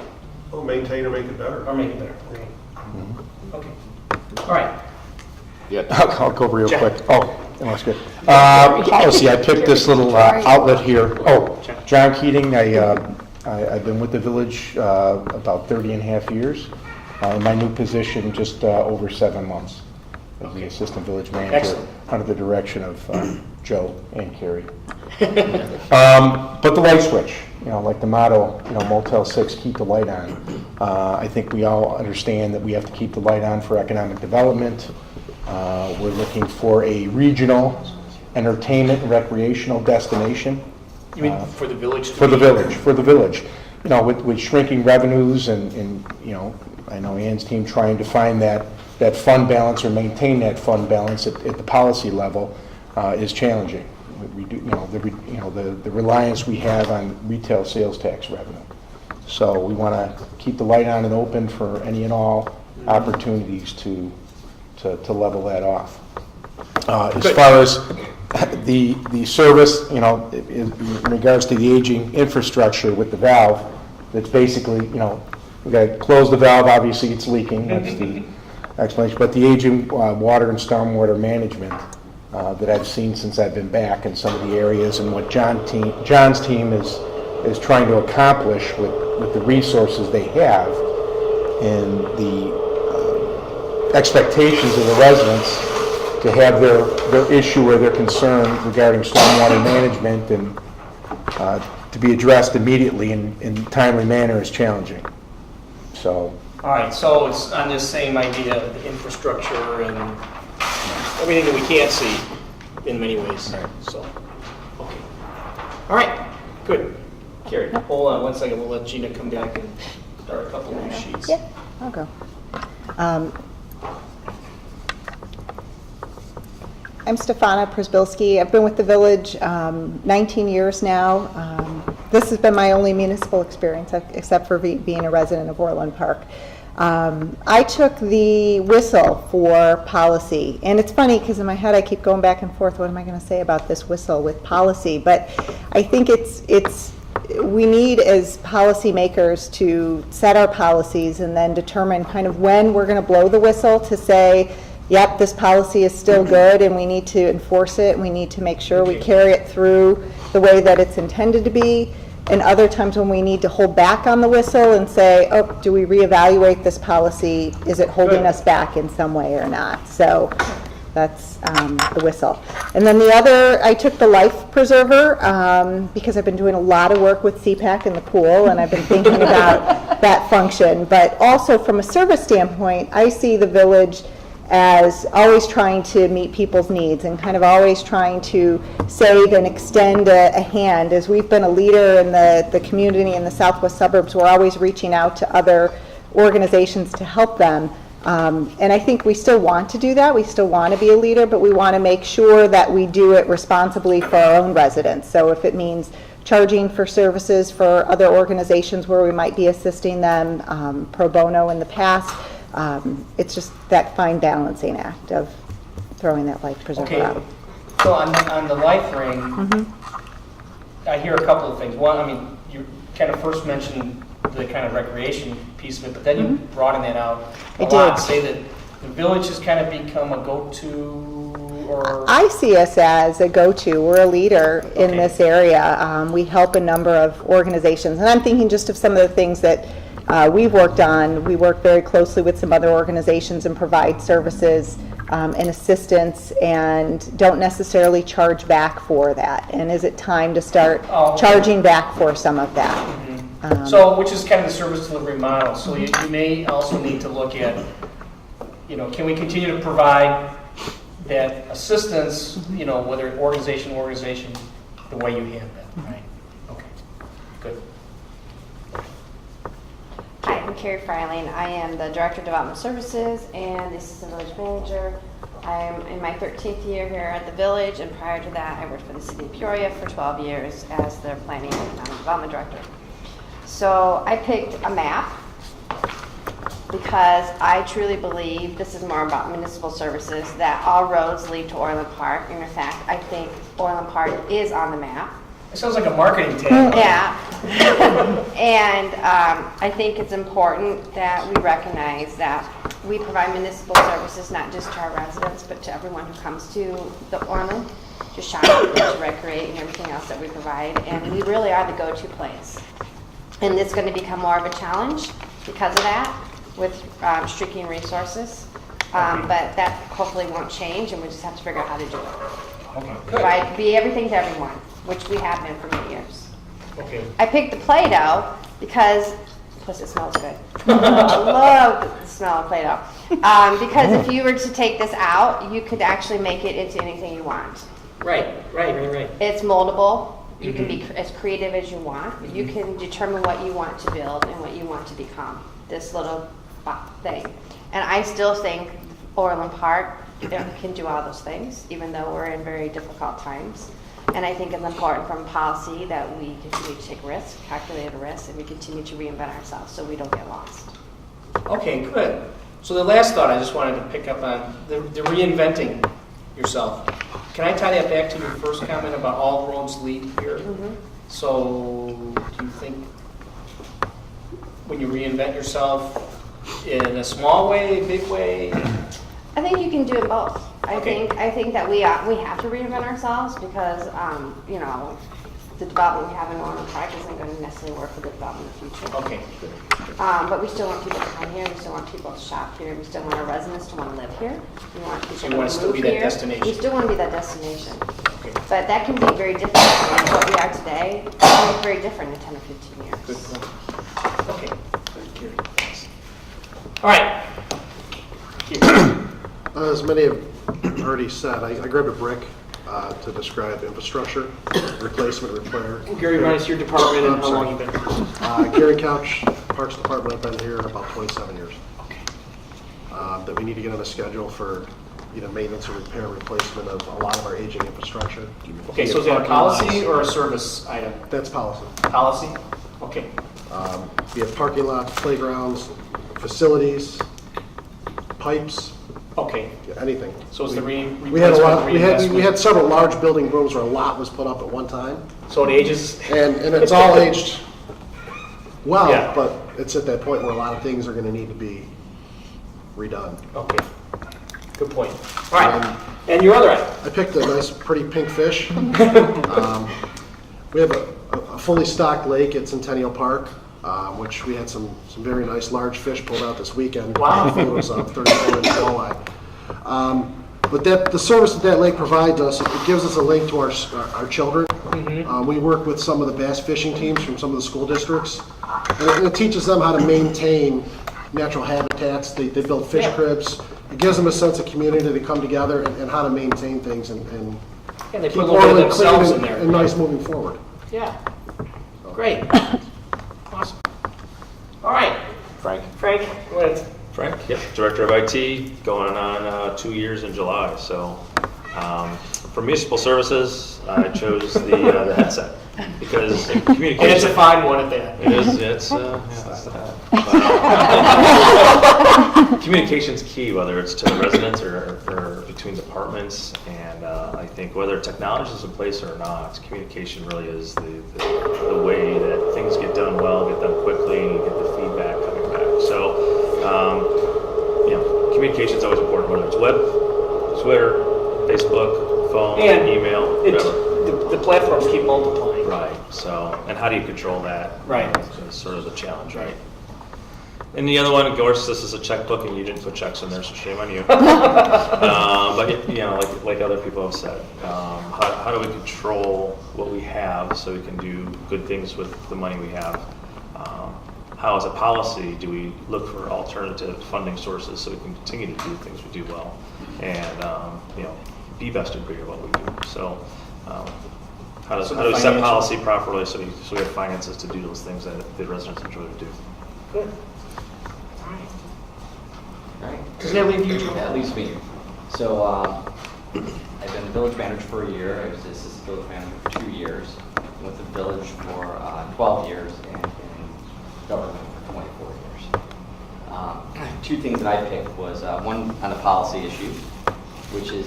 Well, maintain or make it better. Or make it better? Okay. Okay. All right. Yeah, I'll go real quick. Oh, that's good. Policy, I picked this little outlet here. Oh, John Keating, I've been with the village about 30 and a half years. In my new position, just over 7 months as the assistant village manager. Excellent. Under the direction of Joe and Carrie. But the light switch, like the motto, Motel 6, keep the light on. I think we all understand that we have to keep the light on for economic development. We're looking for a regional entertainment and recreational destination. You mean for the village? For the village. With shrinking revenues and I know Ann's team trying to find that fund balance or maintain that fund balance at the policy level is challenging. We do, the reliance we have on retail sales tax revenue. So we want to keep the light on and open for any and all opportunities to level that off. As far as the service, in regards to the aging infrastructure with the valve, that's basically, we got to close the valve, obviously it's leaking, that's the explanation, but the aging water and stormwater management that I've seen since I've been back in some of the areas, and what John's team is trying to accomplish with the resources they have, and the expectations of the residents to have their issue or their concern regarding stormwater management and to be addressed immediately in timely manner is challenging. So. All right, so it's on this same idea of the infrastructure and everything that we can't see in many ways. Right. So, okay. All right, good. Carrie, hold on 1 second. We'll let Gina come back and start a couple new sheets. Yeah, I'll go. I'm Stefana Przbilski. I've been with the village 19 years now. This has been my only municipal experience, except for being a resident of Orland Park. I took the whistle for policy, and it's funny because in my head I keep going back and forth, what am I going to say about this whistle with policy? But I think it's we need as policymakers to set our policies and then determine kind of when we're going to blow the whistle to say, yep, this policy is still good and we need to enforce it, and we need to make sure we carry it through the way that it's intended to be, and other times when we need to hold back on the whistle and say, oh, do we reevaluate this policy? Is it holding us back in some way or not? So that's the whistle. And then the other, I took the life preserver because I've been doing a lot of work with CPAC in the pool, and I've been thinking about that function. But also from a service standpoint, I see the village as always trying to meet people's needs and kind of always trying to save and extend a hand. As we've been a leader in the community in the southwest suburbs, we're always reaching out to other organizations to help them. And I think we still want to do that. We still want to be a leader, but we want to make sure that we do it responsibly for our own residents. So if it means charging for services for other organizations where we might be assisting them pro bono in the past, it's just that fine balancing act of throwing that life preserver out. So on the life ring, I hear a couple of things. One, I mean, you kind of first mentioned the kind of recreation piece of it, but then you broaden that out a lot. Say that the village has kind of become a go-to, or? I see us as a go-to. We're a leader in this area. We help a number of organizations, and I'm thinking just of some of the things that we've worked on. We work very closely with some other organizations and provide services and assistance, and don't necessarily charge back for that. And is it time to start charging back for some of that? So, which is kind of the service delivery model. So you may also need to look at, you know, can we continue to provide that assistance, you know, whether organization, the way you have it, right? Okay, good. Hi, I'm Carrie Freiling. I am the Director of Development Services and the Assistant Village Manager. I'm in my 13th year here at the Village, and prior to that I worked for the City of Peoria for 12 years as their Planning and Economic Development Director. So I picked a map because I truly believe this is more about municipal services, that all roads lead to Orland Park. And in fact, I think Orland Park is on the map. It sounds like a marketing tag. Yeah. And I think it's important that we recognize that we provide municipal services not just to our residents, but to everyone who comes to the Orland to shop, to recreate, and everything else that we provide. And we really are the go-to place. And it's going to become more of a challenge because of that, with streaking resources. But that hopefully won't change, and we just have to figure out how to do it. Okay, good. Right? Be everything to everyone, which we have been for many years. Okay. I picked the Play-Doh because, plus it smells good. I love the smell of Play-Doh. Because if you were to take this out, you could actually make it into anything you want. Right. It's moldable. You can be as creative as you want. You can determine what you want to build and what you want to become, this little thing. And I still think Orland Park can do all those things, even though we're in very difficult times. And I think it's important from policy that we continue to take risks, calculated risks, and we continue to reinvent ourselves so we don't get lost. Okay, good. So the last thought I just wanted to pick up on, the reinventing yourself. Can I tie that back to your first comment about all roads lead here? So do you think when you reinvent yourself in a small way, big way? I think you can do it both. I think that we have to reinvent ourselves because you know, the development we have in Orland Park isn't going to necessarily work for the development in the future. Okay. But we still want people to come here. We still want people to shop here. We still want our residents to want to live here. We want people So you want to still be that destination? We still want to be that destination. Okay. But that can be very different from what we are today. It can be very different in 10 or 15 years. Good point. Okay. Good, Gary. Thanks. All right. As many have already said, I grabbed a brick to describe infrastructure, replacement, repair. Gary, run us your department and how long you've been? Gary Couch, Parks Department, I've been here about 27 years. Okay. That we need to get on a schedule for maintenance or repair, replacement of a lot of our aging infrastructure. Okay, so is that a policy or a service item? That's policy. Policy? Okay. We have parking lots, playgrounds, facilities, pipes, Okay, anything. so it's the We had a lot, reinvestment. we had several large building rooms where a lot was put up at one time, So it ages, and it's all aged well, Yeah. but it's at that point where a lot of things are gonna need to be redone. okay, good point. All right, and your other item? I picked a nice, pretty pink fish. We have a fully stocked lake at Centennial Park, which we had some very nice large fish pulled out this weekend. Wow. Photos of 34-inch walleye. But the service that that lake provides us, it gives us a link to our children. We work with some of the bass fishing teams from some of the school districts, and it teaches them how to maintain natural habitats. They build fish cribs. It gives them a sense of community. They come together and how to maintain things and And they keep put a little bit of Orland clean themselves in there. and nice moving forward. Yeah, great. Awesome. All right, Frank? Frank, go ahead. Frank, yep, Director of IT, going on 2 years in July. So for municipal services, I chose the headset because communication. And it's a fine one at that. It is. It's communication's key, whether it's to the residents or between departments. And I think whether technology is in place or not, communication really is the way that things get done well, get done quickly, and get the feedback coming back. So, communication is always important, whether it's web, Twitter, Facebook, phone, And email, whatever. The platforms keep multiplying. Right. So, and how do you control that? Right. Is sort of the challenge, right? And the other one, of course, this is a checkbook, and you didn't put checks in there, so shame on you. But like other people have said, how do we control what we have so we can do good things with the money we have? How, as a policy, do we look for alternative funding sources so we can continue to do things we do well, and be best and bigger at what we do? So. How do we set policy properly so we have finances to do those things that the residents enjoy to do? Good. All right. Does that leave you, Joe? That leaves me. So I've been village manager for a year. I was assistant village manager for 2 years. With the village for 12 years and in government for 24 years. Two things that I picked was one on a policy issue, which is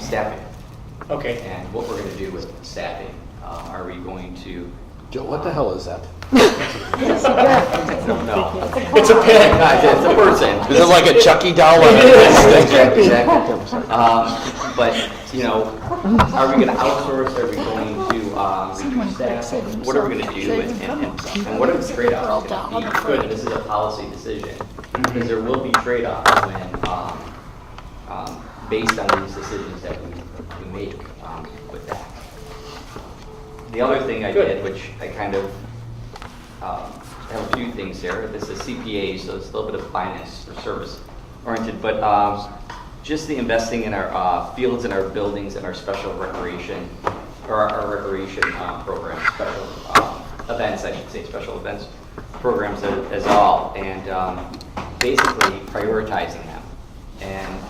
staffing. Okay. And what we're going to do with staffing. Are we going to... Joe, what the hell is that? I don't know. It's a pig. It's a person. Is it like a Chucky doll? Exactly. But, are we going to outsource? Are we going to reduce staff? What are we going to do? And what are the trade-offs going to be? Good. This is a policy decision. Because there will be trade-offs when, based on these decisions that we make with that. The other thing I did, which I kind of have a few things there. This is CPA, so it's a little bit of finance or service oriented, but just the investing in our fields and our buildings and our special recreation, or our recreation programs, special events, I should say, special events programs as all, and basically prioritizing them. And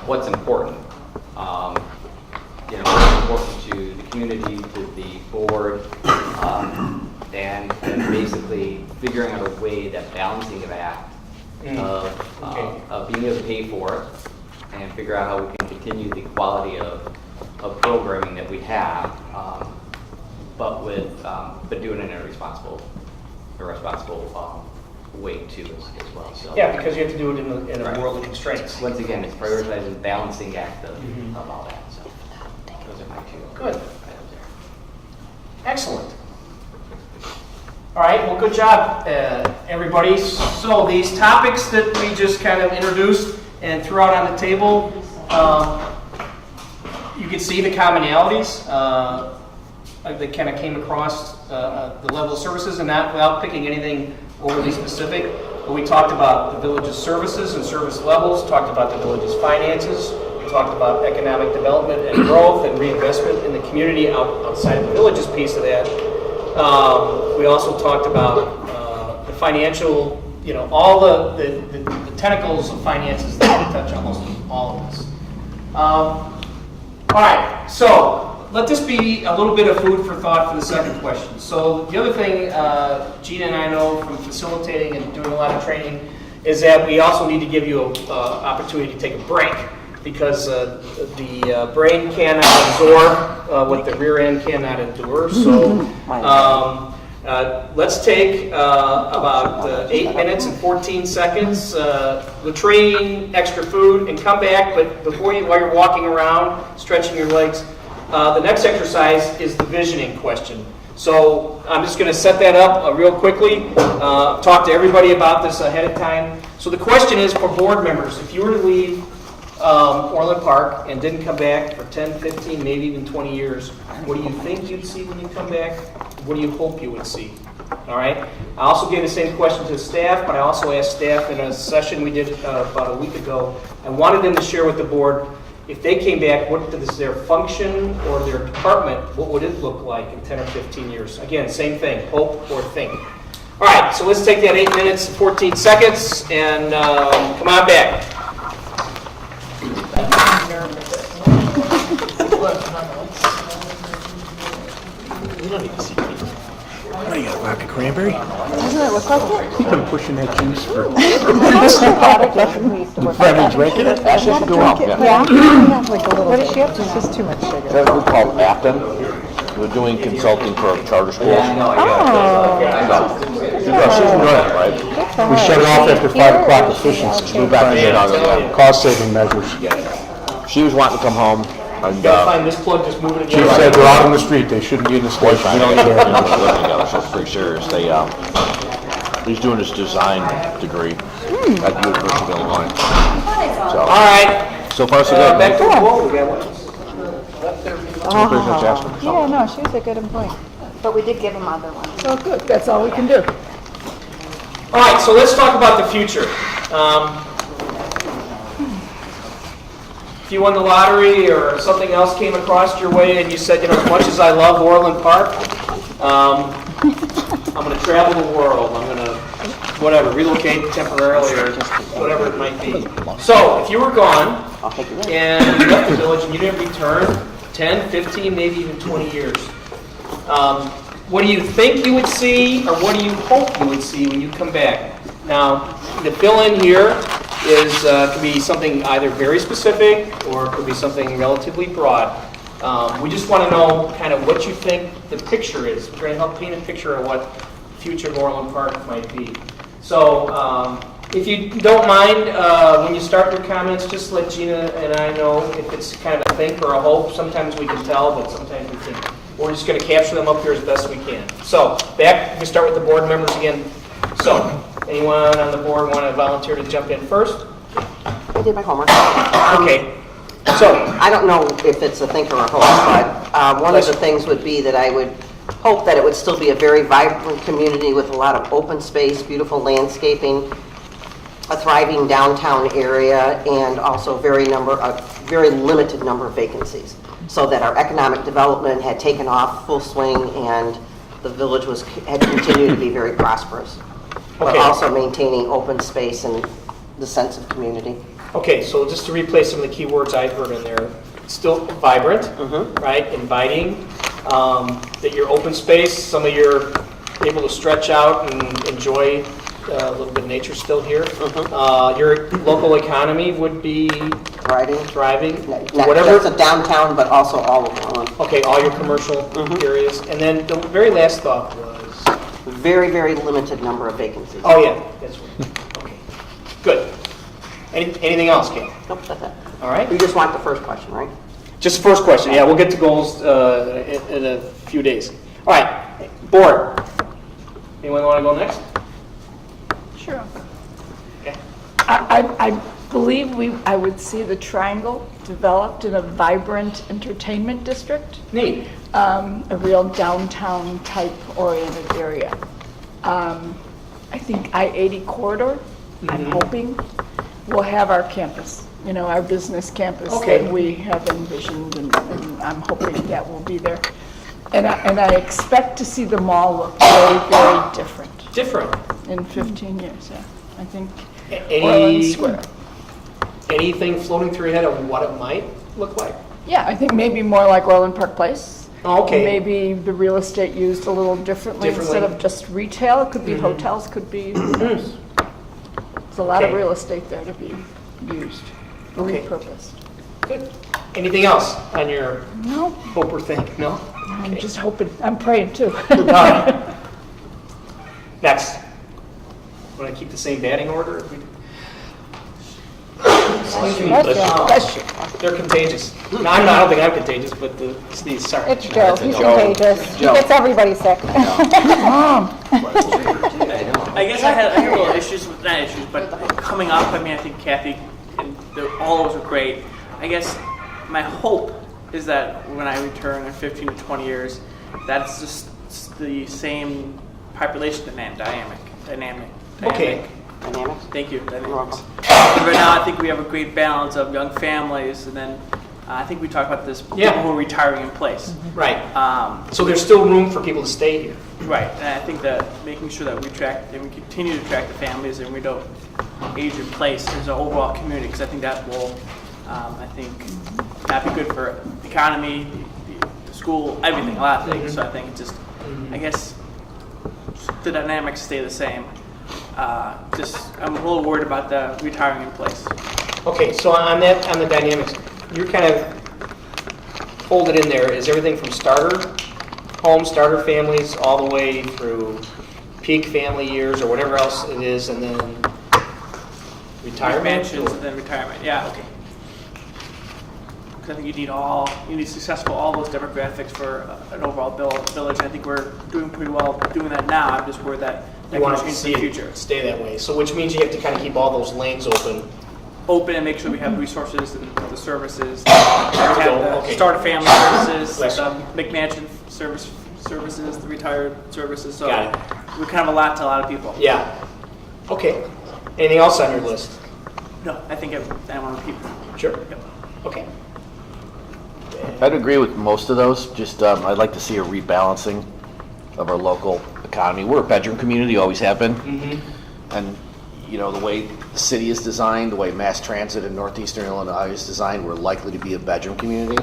what's important. What's important to the community, to the board, and basically figuring out a way, that balancing of act of being able to pay for it and figure out how we can continue the quality of programming that we have, but doing it in a responsible way too as well. So Yeah, because you have to do it in a world of constraints. once again, it's prioritizing the balancing act of all that. So those are my two Good. items there. Excellent. All right, well, good job, everybody. So these topics that we just kind of introduced and threw out on the table, you can see the commonalities that kind of came across the level of services, and not without picking anything overly specific. But we talked about the village's services and service levels, talked about the village's finances, we talked about economic development and growth and reinvestment in the community outside of the village's piece of that. We also talked about the financial, all the tentacles of finances that touch almost all of this. All right, so let this be a little bit of food for thought for the second question. So the other thing Gina and I know from facilitating and doing a lot of training is that we also need to give you an opportunity to take a break because the brain cannot absorb what the rear end cannot endure. So let's take about 8 minutes and 14 seconds, latrine, extra food, and come back. But while you're walking around, stretching your legs, the next exercise is the visioning question. So I'm just going to set that up real quickly, talk to everybody about this ahead of time. So the question is for board members, if you were to leave Orland Park and didn't come back for 10, 15, maybe even 20 years, what do you think you'd see when you come back? What do you hope you would see? All right. I also gave the same question to staff, but I also asked staff in a session we did about a week ago. I wanted them to share with the board, if they came back, what is their function or their department, what would it look like in 10 or 15 years? Again, same thing, hope or think. All right, so let's take that 8 minutes and 14 seconds and come on back. You don't need to see me. What, you got a vodka cranberry? Doesn't it look like it? You've been pushing that juice for... What Friday drinking it? Actually, I should do it. Yeah. What is she up to? It's just too much sugar. There's a group called Afton. We're doing consulting for charter schools. She's enjoying it, right? We shut it off after 5 o'clock efficiency. Move back in. Cost-saving measures. She was wanting to come home, and Find this plug, just move it Chief again. said they're out on the street, they shouldn't be in the station. boyfriend, We you don't know, care. we're living together, so it's pretty serious. He's doing his design degree at the University of Illinois. So, All right, so far so good. back to the quote. We got one. Business Jackson. Yeah, no, she was a good employee. But we did give them other ones. Oh, good, that's all we can do. All right, so let's talk about the future. If you won the lottery or something else came across your way and you said, you know, as much as I love Orland Park, I'm going to travel the world. I'm going to, whatever, relocate temporarily or whatever it might be. So if you were gone and you left the village and you didn't return 10, 15, maybe even 20 years, what do you think you would see or what do you hope you would see when you come back? Now, the fill-in here is could be something either very specific or it could be something relatively broad. We just want to know kind of what you think the picture is. We're going to help paint a picture of what the future of Orland Park might be. So if you don't mind, when you start your comments, just let Gina and I know if it's kind of a think or a hope. Sometimes we can tell, but sometimes we think. We're just going to capture them up here as best we can. So back, we start with the board members again. So anyone on the board want to volunteer to jump in first? I did my homework. Okay. So I don't know if it's a think or a hope, but one of the things would be that I would hope that it would still be a very vibrant community with a lot of open space, beautiful landscaping, a thriving downtown area, and also a very limited number of vacancies, so that our economic development had taken off full swing and the village had continued to be very prosperous, but also maintaining open space and the sense of community. Okay, so just to replay some of the key words I heard in there, still vibrant, right, inviting, that your open space, some of your able to stretch out and enjoy a little bit of nature still here. Your local economy would be thriving. Not whatever. just a downtown, but also all of Orland. Okay, all your commercial areas. And then the very last thought was? Very, very limited number of vacancies. Oh, yeah, that's right. Okay, good. Anything else, Kim? Nope, that's it. All right. You just want the first question, right? Just the first question. Yeah, we'll get to goals in a few days. All right, board. Anyone want to go next? Sure. Okay. I believe I would see the Triangle developed in a vibrant entertainment district. Neat. A real downtown type oriented area. I think I-80 corridor, I'm hoping, will have our campus, our business campus that we have envisioned, and I'm hoping that will be there. And I expect to see the mall look very, very different. Different. In 15 years, yeah. I think Orland Square. Anything floating through your head of what it might look like? Yeah, I think maybe more like Orland Park Place. Oh, okay. Maybe the real estate used a little differently. Instead of just retail. It could be hotels, could be There's a lot of Okay. real estate there to be used, Okay. repurposed. Good. Anything else on your No, hope or think? No? I'm just hoping, I'm praying too. All right. Next. Want to keep the same batting order? Bless you. They're contagious. No, I'm not, I don't think I'm contagious, but the sneeze, sorry. It's Joe, he's contagious. He gets everybody sick. I guess I had little issues with, not issues, but coming up, I mean, I think Kathy and all of us were great. I guess my hope is that when I return in 15 to 20 years, that's just the same population dynamic. Okay. Dynamics? Thank you. Dynamics. Right now, I think we have a great balance of young families, and then I think we talked about this, Yeah. people who are retiring in place. Right. So there's still room for people to stay here. Right, and I think that making sure that we track and we continue to track the families and we don't age in place as an overall community, because I think that will, I think, not be good for the economy, the school, everything, a lot of things. So I think it just, I guess, the dynamics stay the same. I'm a little worried about the retiring in place. Okay, so on the dynamics, you're kind of folded in there. Is everything from starter homes, starter families, all the way through peak family years or whatever else it is, and then retirement? Mansions and then retirement, yeah. Okay. Because I think you need all those demographics for an overall village. I think we're doing pretty well doing that now. I'm just worried that You want to change see in the future. it stay that way. So which means you have to kind of keep all those lanes open. Open and make sure we have resources and the services. We have the Okay. starter family services, Bless you. the McMansion services, the retired services. So Got it. we're kind of a lot to a lot of people. Yeah. Okay. Anything else on your list? No, I think I want to keep. Sure. Okay. I'd agree with most of those, just I'd like to see a rebalancing of our local economy. We're a bedroom community, always have been. And, you know, the way the city is designed, the way mass transit in northeastern Illinois is designed, we're likely to be a bedroom community.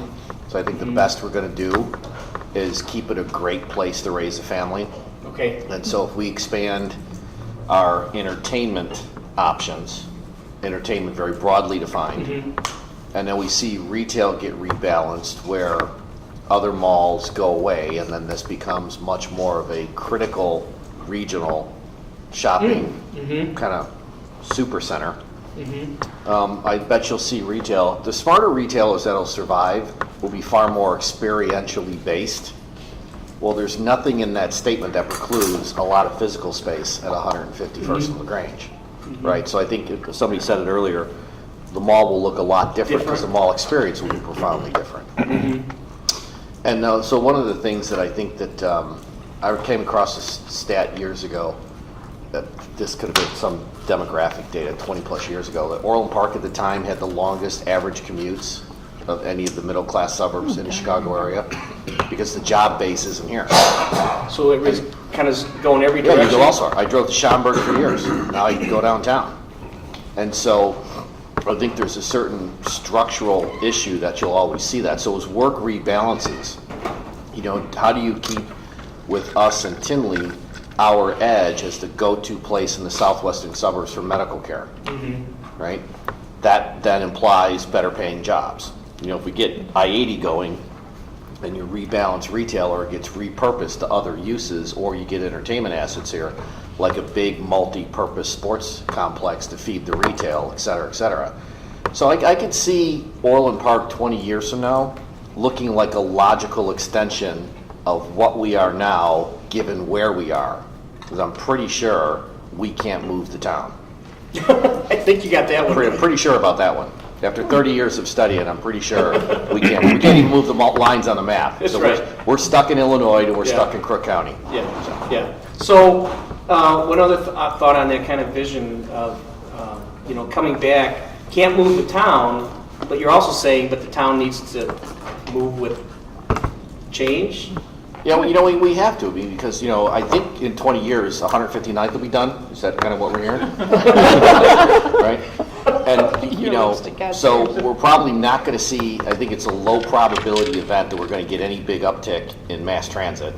So I think the best we're going to do is keep it a great place to raise a family. Okay. And so if we expand our entertainment options, entertainment very broadly defined, and then we see retail get rebalanced where other malls go away, and then this becomes much more of a critical regional shopping kind of super center. I bet you'll see retail. The smarter retailers that'll survive will be far more experientially based. Well, there's nothing in that statement that precludes a lot of physical space at 151st and LaGrange, right? So I think somebody said it earlier, the mall will look a lot different because the mall experience will be profoundly different. And so one of the things that I think that I came across this stat years ago, that this could have been some demographic data 20 plus years ago, that Orland Park at the time had the longest average commutes of any of the middle class suburbs in the Chicago area because the job base isn't here. So it was kind of going every Yeah, direction? you go elsewhere. I drove to Schaumburg for years. Now you can go downtown. And so I think there's a certain structural issue that you'll always see that. So as work rebalances, you know, how do you keep with us and Tinley our edge as the go-to place in the southwestern suburbs for medical care, right? That then implies better paying jobs. You know, if we get I-80 going and you rebalance retail or it gets repurposed to other uses, or you get entertainment assets here, like a big multi-purpose sports complex to feed the retail, et cetera, et cetera. So I could see Orland Park 20 years from now looking like a logical extension of what we are now, given where we are. Because I'm pretty sure we can't move the town. I think you got that one. Pretty sure about that one. After 30 years of studying, I'm pretty sure we can't even move the lines on the map. That's So right. we're stuck in Illinois and we're Yeah. stuck in Crook County. Yeah. So one other thought on that kind of vision of, you know, coming back, can't move the town, but you're also saying, but the town needs to move with change? Yeah, well, you know, we have to, because, you know, I think in 20 years, 159th will be done. Is that kind of what we're hearing? Right? And, you know, so we're probably not going to see, I think it's a low probability event that we're going to get any big uptick in mass transit.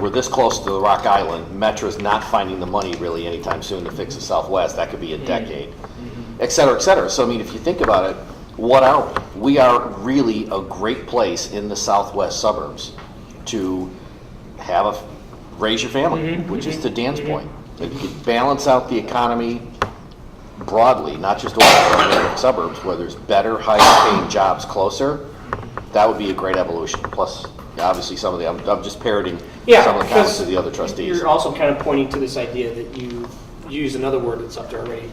we're this close to the Rock Island, Metra's not finding the money really anytime soon to fix the Southwest. That could be a decade, et cetera, et cetera. So I mean, if you think about it, what are we? We are really a great place in the southwest suburbs to have raise your family, which is to Dan's point. If you could balance out the economy broadly, not just over suburbs, where there's better, higher paying jobs closer, that would be a great evolution. Plus, obviously, some of the, I'm just parroting some of the comments of the other trustees. You're also kind of pointing to this idea that you use another word that's up there already.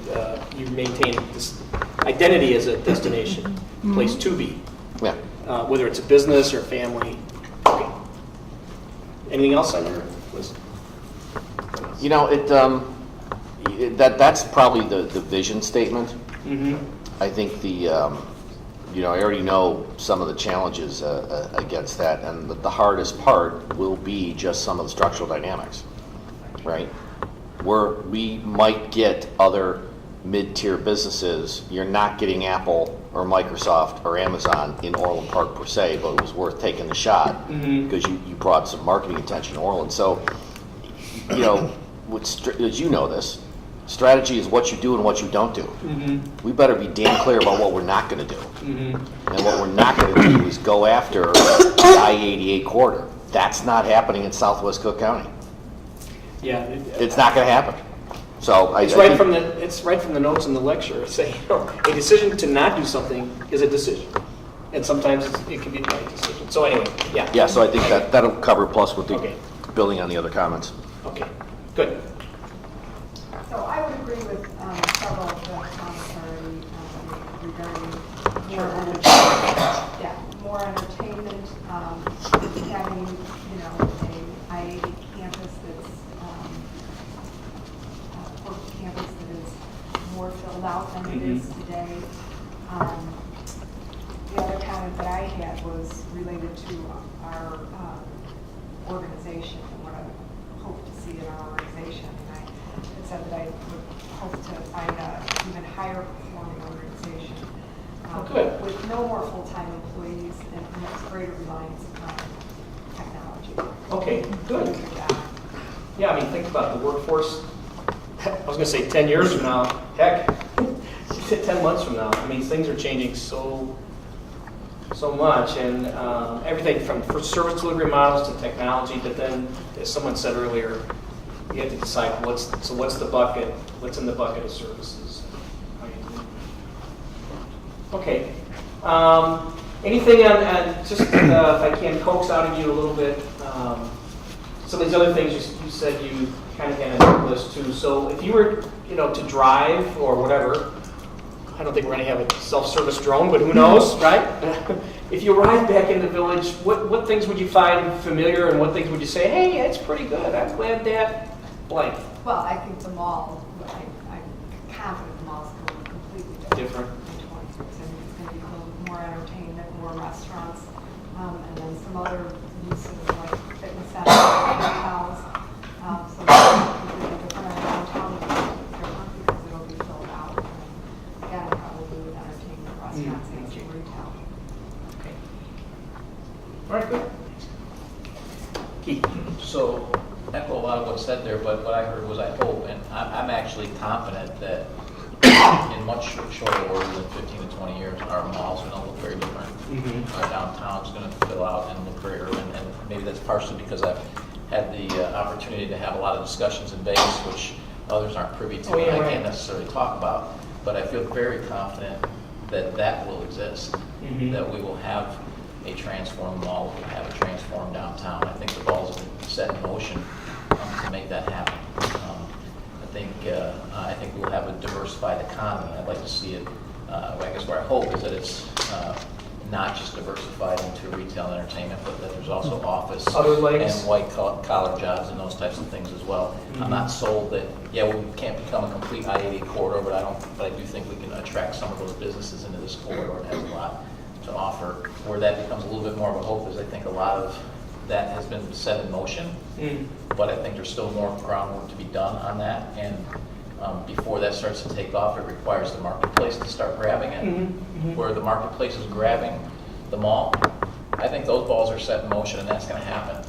You maintain this identity as a destination, place to be. Yeah. Whether it's a business or family. Okay. Anything else on your list? You know, that's probably the vision statement. I think you know, I already know some of the challenges against that, and the hardest part will be just some of the structural dynamics, right? We might get other mid-tier businesses. You're not getting Apple or Microsoft or Amazon in Orland Park per se, but it was worth taking the shot because you brought some marketing attention to Orland. So, you know, as you know this, strategy is what you do and what you don't do. We better be damn clear about what we're not going to do. And what we're not going to do is go after the I-88 corridor. That's not happening in Southwest Cook County. Yeah. It's not going to happen. So it's right from the notes in the lecture saying, you know, a decision to not do something is a decision, and sometimes it can be the right decision. So anyway, yeah. Yeah. So I think that'll cover plus with the building on the other comments. Okay. Good. So I would agree with several of the commentary regarding more entertainment, having, you know, an I-80 campus that's campus that is more filled out than it is today. The other comment that I had was related to our organization and what I hope to see in our organization. And I said that I would hope to find an even higher performing organization with no more full-time employees and perhaps greater reliance on technology. Okay, good. Yeah, I mean, think about the workforce. I was going to say 10 years from now. Heck, 10 months from now. I mean, things are changing so much, and everything from service delivery models to technology. But then, as someone said earlier, you have to decide what's the bucket, what's in the bucket of services. Okay. Anything on just if I can coax out of you a little bit. Some of these other things you said you kind of had on your list too. So if you were, you know, to drive or whatever, I don't think we're going to have a self-service drone, but who knows, right? If you arrived back in the village, what things would you find familiar, and what things would you say, hey, it's pretty good. I'm glad that blank. Well, I think the mall. I'm confident the mall's going completely different. In 20 years. I mean, it's going to be a little more entertainment, more restaurants, and then some other uses like fitness centers, hotels. So the front of downtown will be different because it'll be filled out. And again, probably with entertainment, restaurants, and some retail. Okay. All right, good. Keith. So, echo a lot of what's said there, but what I heard was I hope, and I'm actually confident that in much shorter order than 15 to 20 years, our malls are going to look very different. Our downtown's going to fill out and look very urban, and maybe that's partially because I've had the opportunity to have a lot of discussions in Vegas, which others aren't privy to, and I can't necessarily talk about. But I feel very confident that that will exist, that we will have a transformed mall, we'll have a transformed downtown. I think the ball's been set in motion to make that happen. I think we'll have a diversified economy. I'd like to see it. I guess where I hope is that it's not just diversified into retail and entertainment, but that there's also office and white collar jobs and those types of things as well. I'm not sold that we can't become a complete I-80 corridor, but I do think we can attract some of those businesses into this corridor. It has a lot to offer. Where that becomes a little bit more of a hope is I think a lot of that has been set in motion, but I think there's still more groundwork to be done on that, and before that starts to take off, it requires the marketplace to start grabbing it. Where the marketplace is grabbing the mall, I think those balls are set in motion, and that's going to happen.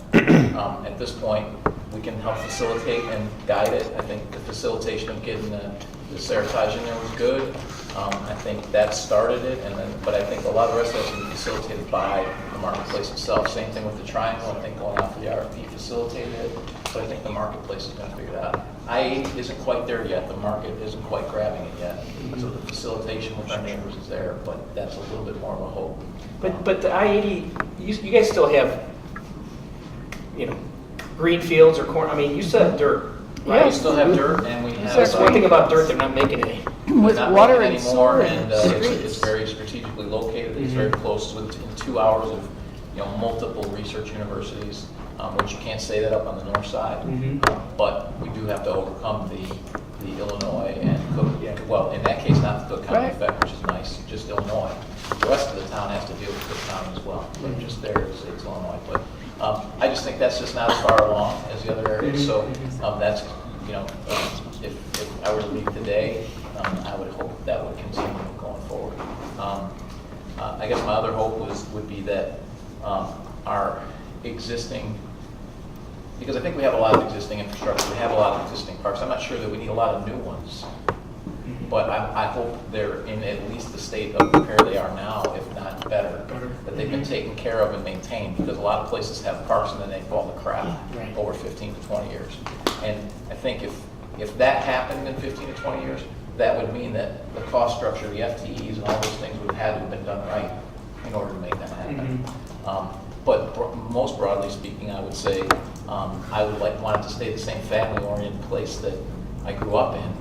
At this point, we can help facilitate and guide it. I think the facilitation of getting the Seritage in there was good. I think that started it, but I think a lot of the rest of it can be facilitated by the marketplace itself. Same thing with the triangle. I think going out for the RFP facilitated it, but I think the marketplace is going to figure it out. I-80 isn't quite there yet. The market isn't quite grabbing it yet. So the facilitation with our neighbors is there, but that's a little bit more of a hope. But the I-80, you guys still have, green fields or corn, you still have dirt, right? We still have dirt, and we have... That's one thing about dirt, they're not making any. With not water making and anymore, sewer and and it's streets. very strategically located. It's very close, within 2 hours of multiple research universities, which you can't say that up on the north side. But we do have to overcome the Illinois and Cook. Well, in that case, not the Cook County effect, which is nice, just Illinois. The rest of the town has to deal with Cook County as well. But just there, it's Illinois. But I just think that's just not as far along as the other areas. So that's if I were to leave today, I would hope that would continue going forward. I guess my other hope would be that our existing, because I think we have a lot of existing infrastructure, we have a lot of existing parks. I'm not sure that we need a lot of new ones, but I hope they're in at least the state of repair they are now, if not better, that they've been taken care of and maintained, because a lot of places have parks and then they fall to crap over 15 to 20 years. And I think if that happened in 15 to 20 years, that would mean that the cost structure, the FTEs and all those things would have had to have been done right in order to make that happen. But most broadly speaking, I would say I would want it to stay the same family-oriented place that I grew up in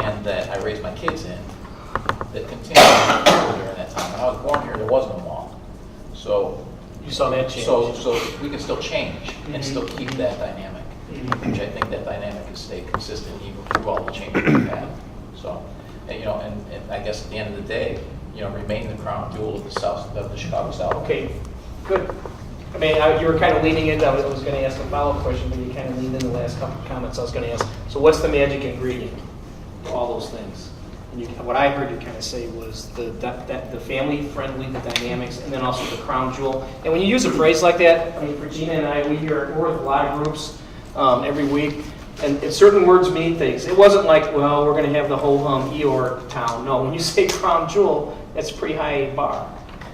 and that I raised my kids in, that continued during that time. When I was born here, there was no mall. So you saw that change. So we can still change and still keep that dynamic, which I think that dynamic has stayed consistent even through all the changes we've had. So, and I guess at the end of the day, remain the crown jewel of the Chicago South. Okay, good. You were kind of leading into, I was going to ask a follow-up question, but you kind of leaned in the last couple of comments I was going to ask. So what's the magic ingredient for all those things? And what I heard you kind of say was the family-friendly, the dynamics, and then also the crown jewel. And when you use a phrase like that, for Gina and I, we're with a lot of groups every week, and certain words mean things. It wasn't like, well, we're going to have the whole Eeyore town. No, when you say crown jewel, that's a pretty high bar.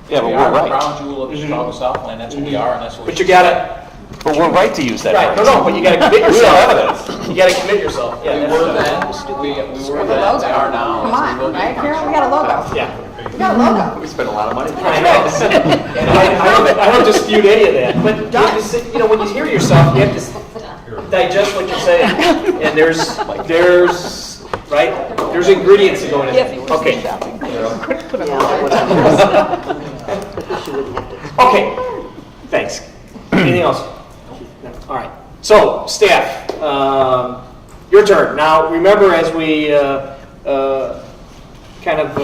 Yeah, but we're the crown jewel of the Chicago Southland. That's what we are, and that's what. But you gotta. But we're right to use that. Right. No, but you gotta commit yourself. You gotta commit yourself. Yeah. We were then. We were then. They are now. Come on, right, Carol, we got a logo. Yeah. We got a logo. We spent a lot of money. I know. I don't dispute any of that. But when you hear yourself, you have to digest what you're saying. And there's ingredients that go into it. Okay. Okay. Thanks. Anything else? All right. So, staff, your turn. Now, remember, as we kind of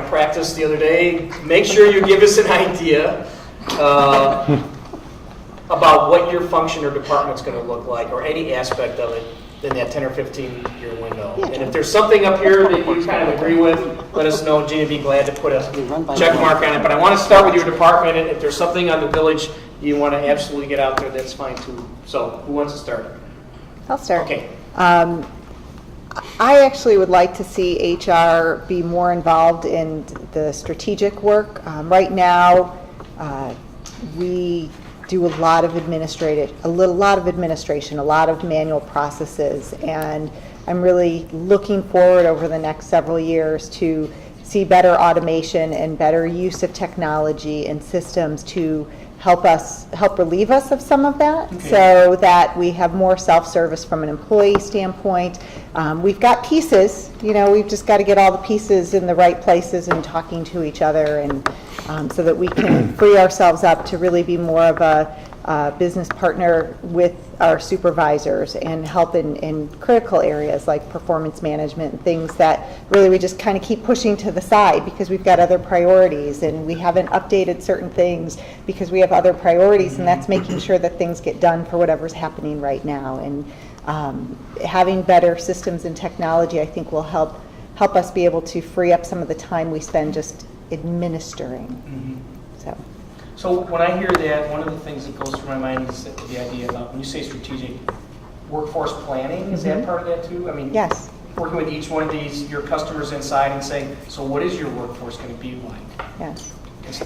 practiced the other day, make sure you give us an idea about what your function or department's going to look like, or any aspect of it in that 10 or 15-year window. And if there's something up here that you kind of agree with, let us know. Gina would be glad to put a check mark on it. But I want to start with your department, and if there's something on the village you want to absolutely get out there, that's fine too. So, who wants to start? I'll start. Okay. I actually would like to see HR be more involved in the strategic work. Right now, we do a lot of administration, a lot of manual processes, and I'm really looking forward over the next several years to see better automation and better use of technology and systems to help relieve us of some of that, so that we have more self-service from an employee standpoint. We've got pieces, we've just got to get all the pieces in the right places and talking to each other, and so that we can free ourselves up to really be more of a business partner with our supervisors and help in critical areas like performance management and things that really we just kind of keep pushing to the side because we've got other priorities, and we haven't updated certain things because we have other priorities, and that's making sure that things get done for whatever's happening right now. And having better systems and technology, I think, will help us be able to free up some of the time we spend just administering. So. So when I hear that, one of the things that goes through my mind is the idea about, when you say strategic workforce planning, is that part of that too? I mean, Yes. working with each one of these, your customers inside and saying, so what is your workforce going to be like? Yes.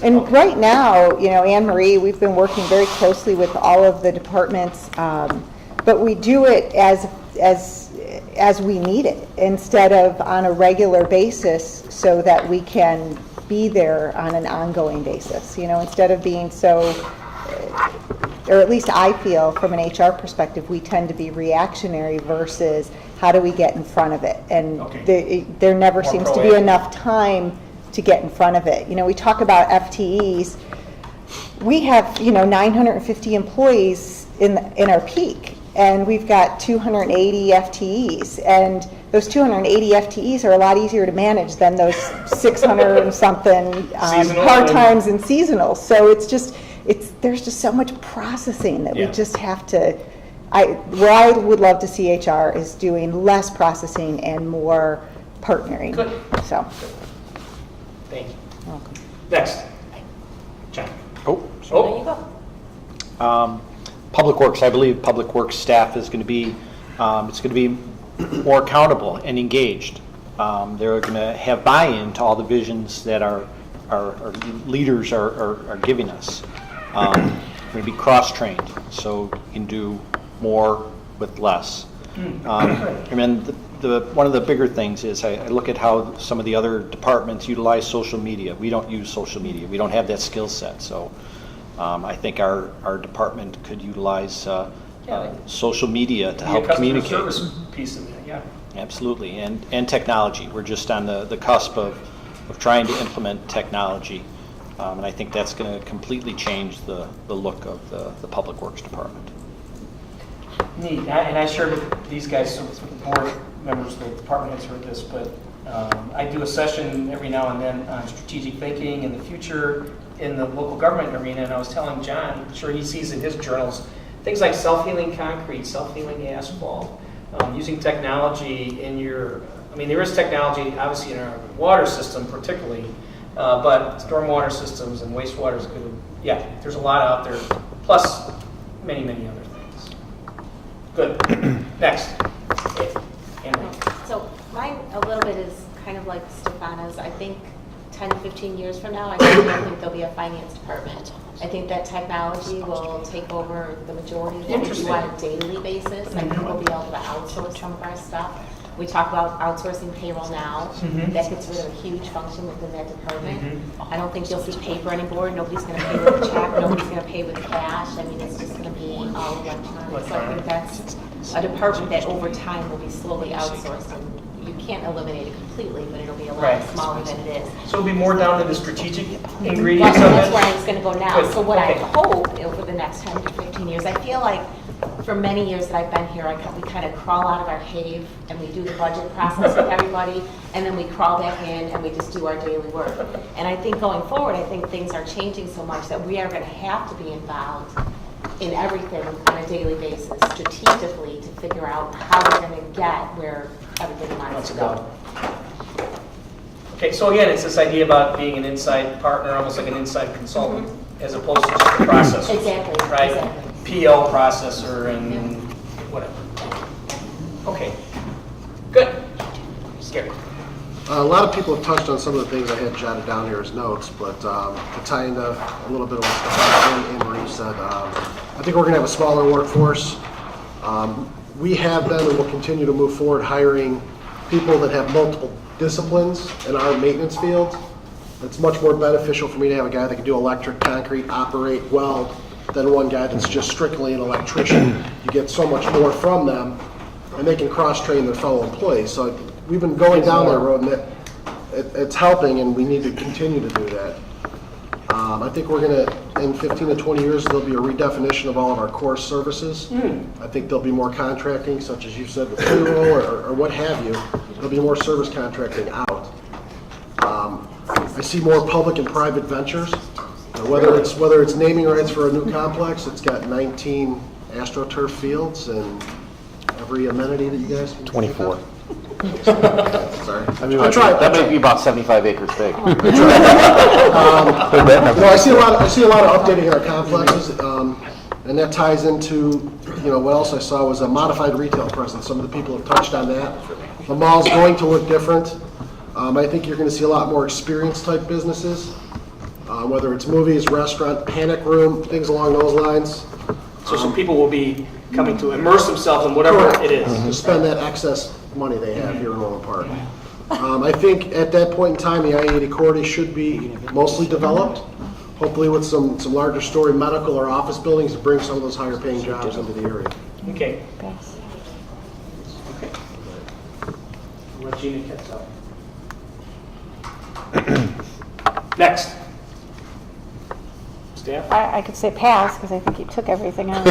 And right now, you know, Anne Marie, we've been working very closely with all of the departments, but we do it as we need it instead of on a regular basis, so that we can be there on an ongoing basis. You know, instead of being so, or at least I feel from an HR perspective, we tend to be reactionary versus how do we get in front of it? And there never seems to be enough time to get in front of it. You know, we talk about FTEs. We have, you know, 950 employees in our peak, and we've got 280 FTEs. And those 280 FTEs are a lot easier to manage than those 600 and something part-times and seasonals. So there's just so much processing that we just have to, what I would love to see HR is doing less processing and more partnering. Good. So. Thank you. You're welcome. Next. John. There you go. Public Works, I believe Public Works staff is going to be, it's going to be more accountable and engaged. They're going to have buy-in to all the visions that our leaders are giving us. We're going to be cross-trained, so you can do more with less. And then one of the bigger things is I look at how some of the other departments utilize social media. We don't use social media. We don't have that skill set. So I think our department could utilize social media to help communicate. Service piece of that, yeah. Absolutely, and technology. We're just on the cusp of trying to implement technology, and I think that's going to completely change the look of the Public Works Department. Neat, and I shared with these guys, so with the board members, the department heads heard this, but I do a session every now and then on strategic thinking in the future in the local government arena, and I was telling John, I'm sure he sees in his journals, things like self-healing concrete, self-healing asphalt, using technology in your, I mean, there is technology obviously in our water system particularly, but stormwater systems and wastewater is good. Yeah, there's a lot out there, plus many, many other things. Good. Next. So mine a little bit is kind of like Stefana's. I think 10 to 15 years from now, I don't think there'll be a finance department. I think that technology will take over the majority of what we do on a daily basis. I think we'll be able to outsource some of our stuff. We talk about outsourcing payroll now. That gets rid of a huge function within that department. I don't think you'll see paper anymore. Nobody's going to pay with a check. Nobody's going to pay with cash. I mean, it's just going to be all electronic. So I think that's a department that over time will be slowly outsourced. And you can't eliminate it completely, but it'll be a lot smaller than it is. So it'll be more down to the strategic ingredients of it? That's where I was going to go now. Good. So what I hope over the next 10 to 15 years, I feel like for many years that I've been here, we kind of crawl out of our cave and we do the budget process with everybody, and then we crawl back in and we just do our daily work. And I think going forward, I think things are changing so much that we are going to have to be involved in everything on a daily basis, strategically, to figure out how we're going to get where everybody wants to go. Okay, so again, it's this idea about being an inside partner, almost like an inside consultant, as opposed to just a processor. Exactly. Right? Exactly. PL processor and whatever. Okay. Good. Scary. A lot of people have touched on some of the things I had jotted down here as notes, but to tie into a little bit of what Stefan and Marie said, I think we're going to have a smaller workforce. We have been and will continue to move forward hiring people that have multiple disciplines in our maintenance field. It's much more beneficial for me to have a guy that can do electric, concrete, operate, weld, than one guy that's just strictly an electrician. You get so much more from them, and they can cross-train their fellow employees. So we've been going down that road, and it's helping, and we need to continue to do that. I think we're going to, in 15 to 20 years, there'll be a redefinition of all of our core services. I think there'll be more contracting, such as you said, with payroll or what have you. There'll be more service contracting out. I see more public and private ventures. Whether it's naming rights for a new complex, it's got 19 AstroTurf fields and every amenity that you guys can 24. Sorry. I mean, I tried. that may be about 75 acres big. I see a lot of updating our complexes, and that ties into, what else I saw was a modified retail presence. Some of the people have touched on that. The mall's going to look different. I think you're going to see a lot more experience-type businesses, whether it's movies, restaurant, panic room, things along those lines. So some people will be coming to immerse themselves in whatever it is. To spend that excess money they have here in Orland Park. I think at that point in time, the I-80 corridor should be mostly developed, hopefully with some larger story medical or office buildings to bring some of those higher paying jobs into the area. Okay. Okay. I'll let Gina catch up. Next. Staff? I could say pass, because I think you took everything out.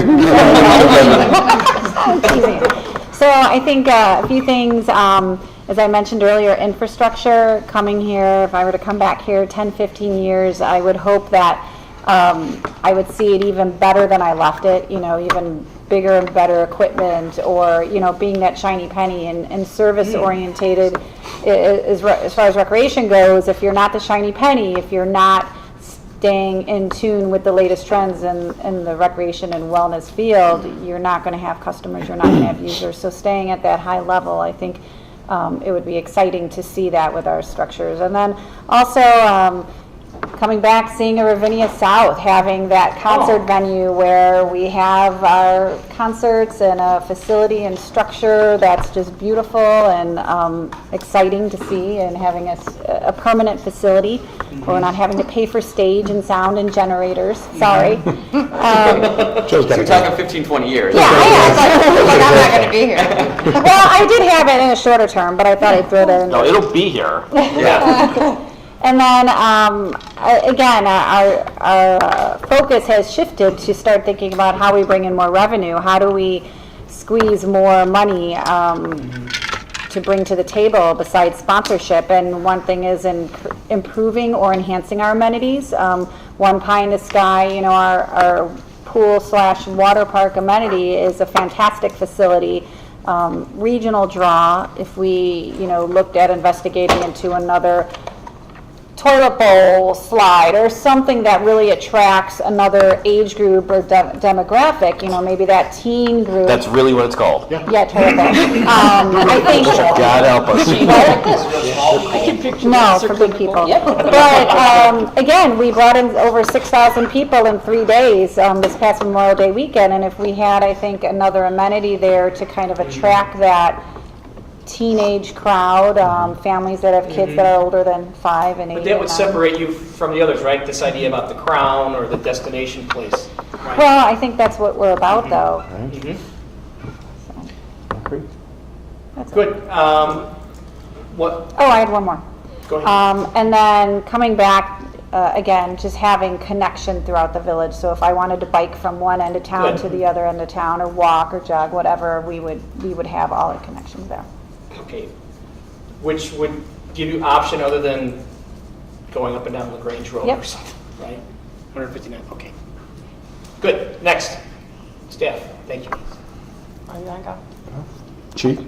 So I think a few things, as I mentioned earlier, infrastructure, coming here, if I were to come back here 10, 15 years, I would hope that I would see it even better than I left it, even bigger and better equipment, or, being that shiny penny and service orientated. As far as recreation goes, if you're not the shiny penny, if you're not staying in tune with the latest trends in the recreation and wellness field, you're not going to have customers, you're not going to have users. So staying at that high level, I think it would be exciting to see that with our structures. And then also coming back, seeing a Ravinia South, having that concert venue where we have our concerts and a facility and structure that's just beautiful and exciting to see, and having a permanent facility where we're not having to pay for stage and sound and generators. Sorry. So you're talking 15, 20 years. Yeah, like I'm not going to be here. Well, I did have it in a shorter term, but I thought I'd throw that in. No, it'll be here. Yeah. And then, again, our focus has shifted to start thinking about how we bring in more revenue. How do we squeeze more money to bring to the table besides sponsorship? And one thing is improving or enhancing our amenities. One pie in the sky, our pool/water park amenity is a fantastic facility. Regional draw, if we, looked at investigating into another toilet bowl slide or something that really attracts another age group or demographic, maybe that teen group. That's really what it's called. Yeah, toilet bowl. I think. God help us. I can picture No, that for circling big the people. ball. But again, we brought in over 6,000 people in 3 days this past Memorial Day weekend, and if we had, I think, another amenity there to kind of attract that teenage crowd, families that have kids that are older than 5 and 8. But that would separate you from the others, right? This idea about the crown or the destination place. Right? Well, I think that's what we're about, though. That's Good. What? Oh, I had one more. Go ahead. And then coming back, again, just having connection throughout the village. So if I wanted to bike from one end of town Good. to the other end of town, or walk or jog, whatever, we would have all the connections there. Okay. Which would give you option other than going up and down LaGrange Road Yep. or something, right? 159. Okay. Good. Next. Staff. Thank you. Are you gonna go? Chief?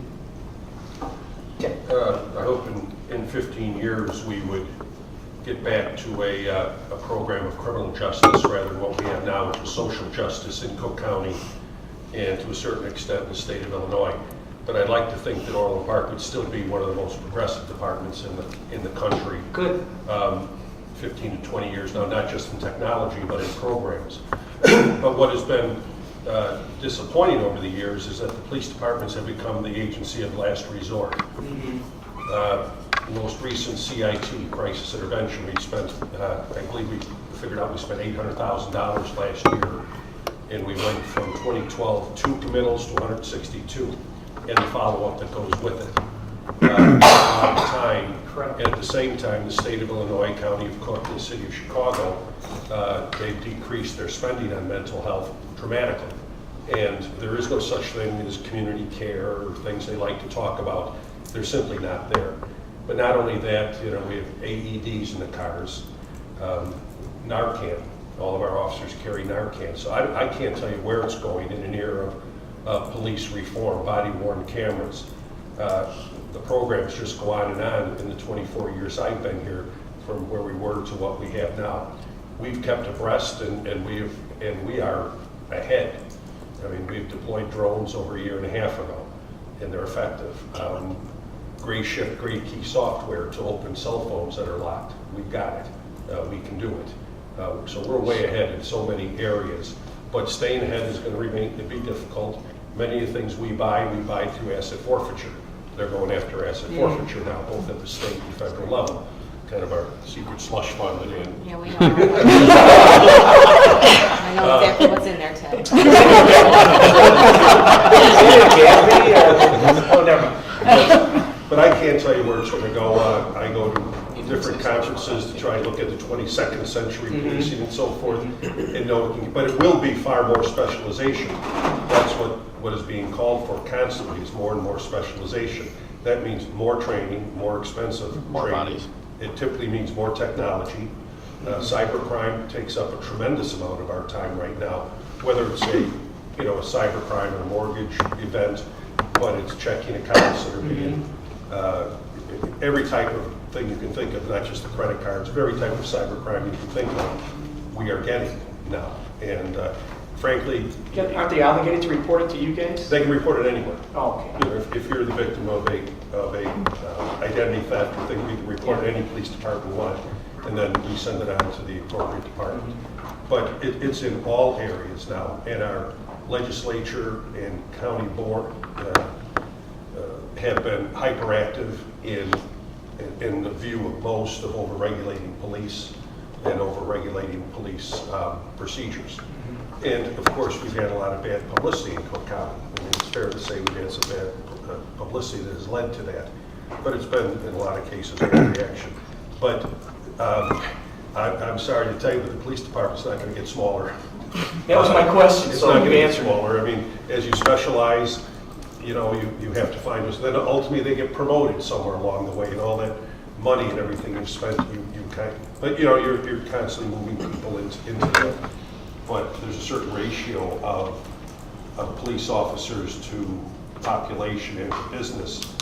I hope in 15 years we would get back to a program of criminal justice rather than what we have now, which is social justice in Cook County and to a certain extent in the state of Illinois. But I'd like to think that Orland Park would still be one of the most progressive departments in the country. Good. 15 to 20 years now, not just in technology, but in programs. But what has been disappointing over the years is that the police departments have become the agency of last resort. The most recent CIT, crisis intervention, we spent, I believe we figured out we spent $800,000 last year, and we went from 2012 2 committals to 162, and the follow-up that goes with it. Time. And at the same time, the state of Illinois, County of Cook, and the city of Chicago, they've decreased their spending on mental health dramatically. And there is no such thing as community care or things they like to talk about. They're simply not there. But not only that, we have AEDs in the cars, Narcan. All of our officers carry Narcan. So I can't tell you where it's going in an era of police reform, body-worn cameras. the programs just go on in the 24 years I've been here, from where we were to what we have now. We've kept abreast and we are ahead. I mean, we've deployed drones over a year and a half ago, and they're effective. Gray key software to open cell phones that are locked. We've got it. We can do it. So we're way ahead in so many areas. But staying ahead is going to remain to be difficult. Many of the things we buy through asset forfeiture. They're going after asset forfeiture now, both at the state and federal level. Kind of our secret slush fund that in. Yeah, we know. I know exactly what's in there, Tim. Oh, never mind. But I can't tell you where it's going to go. I go to different conferences to try and look at the 22nd century policing and so forth, and but it will be far more specialization. That's what is being called for constantly, is more and more specialization. That means more training, more expensive training. Bodies. It typically means more technology. Cybercrime takes up a tremendous amount of our time right now, whether it's a cybercrime or a mortgage event, but it's checking accounts that are being, every type of thing you can think of, not just the credit cards, every type of cybercrime you can think of, we are getting now. And frankly, Aren't they obligated to report it to you guys? they can report it anywhere. Oh, okay. If you're the victim of a identity theft or thing, we can report it any police department we want, and then we send it on to the appropriate department. But it's in all areas now, and our legislature and county board have been hyperactive in the view of most of overregulating police and overregulating police procedures. And of course, we've had a lot of bad publicity in Cook County. I mean, it's fair to say we've had some bad publicity that has led to that. But it's been, in a lot of cases, a reaction. But I'm sorry to tell you that the police department's not going to get smaller. That was my question, It's so not you going to get answered it. smaller. I mean, as you specialize, you have to find us. Then ultimately they get promoted somewhere along the way, and all that money and everything you've spent, but you're constantly moving people into that. But there's a certain ratio of police officers to population and to business,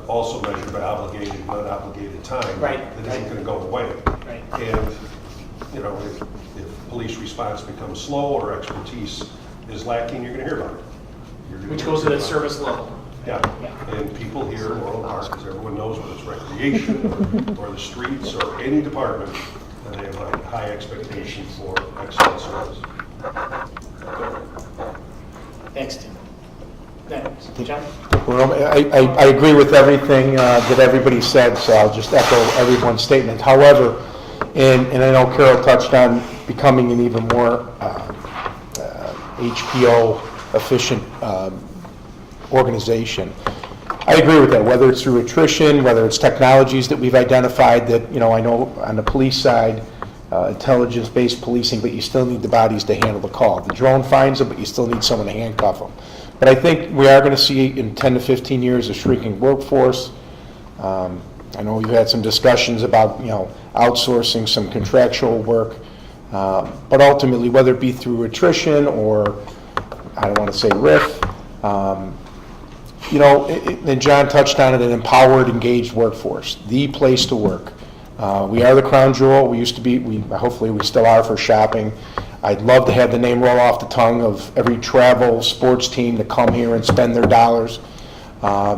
also measured by obligated and unobligated time. Right. That isn't going to go away. Right. And if police response becomes slow or expertise is lacking, you're going to hear about it. Which goes to that service level. Yeah, and people here in Orland Park, because everyone knows whether it's recreation or the streets or any department, and they have a high expectation for excellent service. Thanks, Tim. Next, John? Well, I agree with everything that everybody said, so I'll just echo everyone's statement. However, and I know Carol touched on becoming an even more HPO efficient organization. I agree with that, whether it's through attrition, whether it's technologies that we've identified that, I know on the police side, intelligence-based policing, but you still need the bodies to handle the call. The drone finds them, but you still need someone to handcuff them. But I think we are going to see in 10 to 15 years a shrinking workforce. I know we've had some discussions about, outsourcing some contractual work, but ultimately, whether it be through attrition or, I don't want to say RIF, and John touched on it, an empowered, engaged workforce, the place to work. We are the crown jewel. We used to be, hopefully we still are for shopping. I'd love to have the name roll off the tongue of every travel sports team to come here and spend their dollars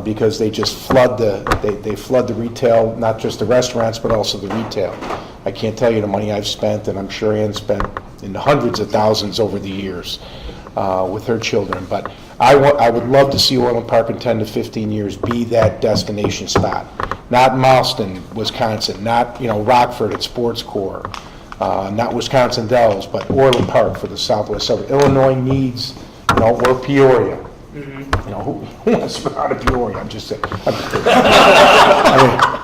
because they just flood they flood the retail, not just the restaurants, but also the retail. I can't tell you the money I've spent, and I'm sure Ann spent in the hundreds of thousands over the years with her children. But I would love to see Orland Park in 10 to 15 years be that destination spot. Not Mileston, Wisconsin, not Rockford at Sports Corps, not Wisconsin Dells, but Orland Park for the southwest suburb. Illinois needs, or Peoria. Who wants to go out of Peoria? I'm just saying.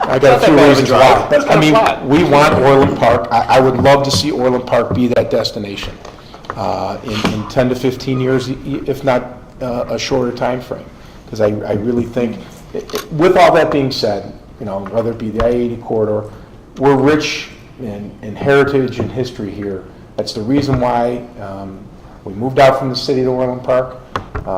I got a few reasons why. But we want Orland Park. I would love to see Orland Park be that destination in 10 to 15 years, if not a shorter time frame. Because I really think, with all that being said, whether it be the I-80 corridor, we're rich in heritage and history here. That's the reason why we moved out from the city to Orland Park,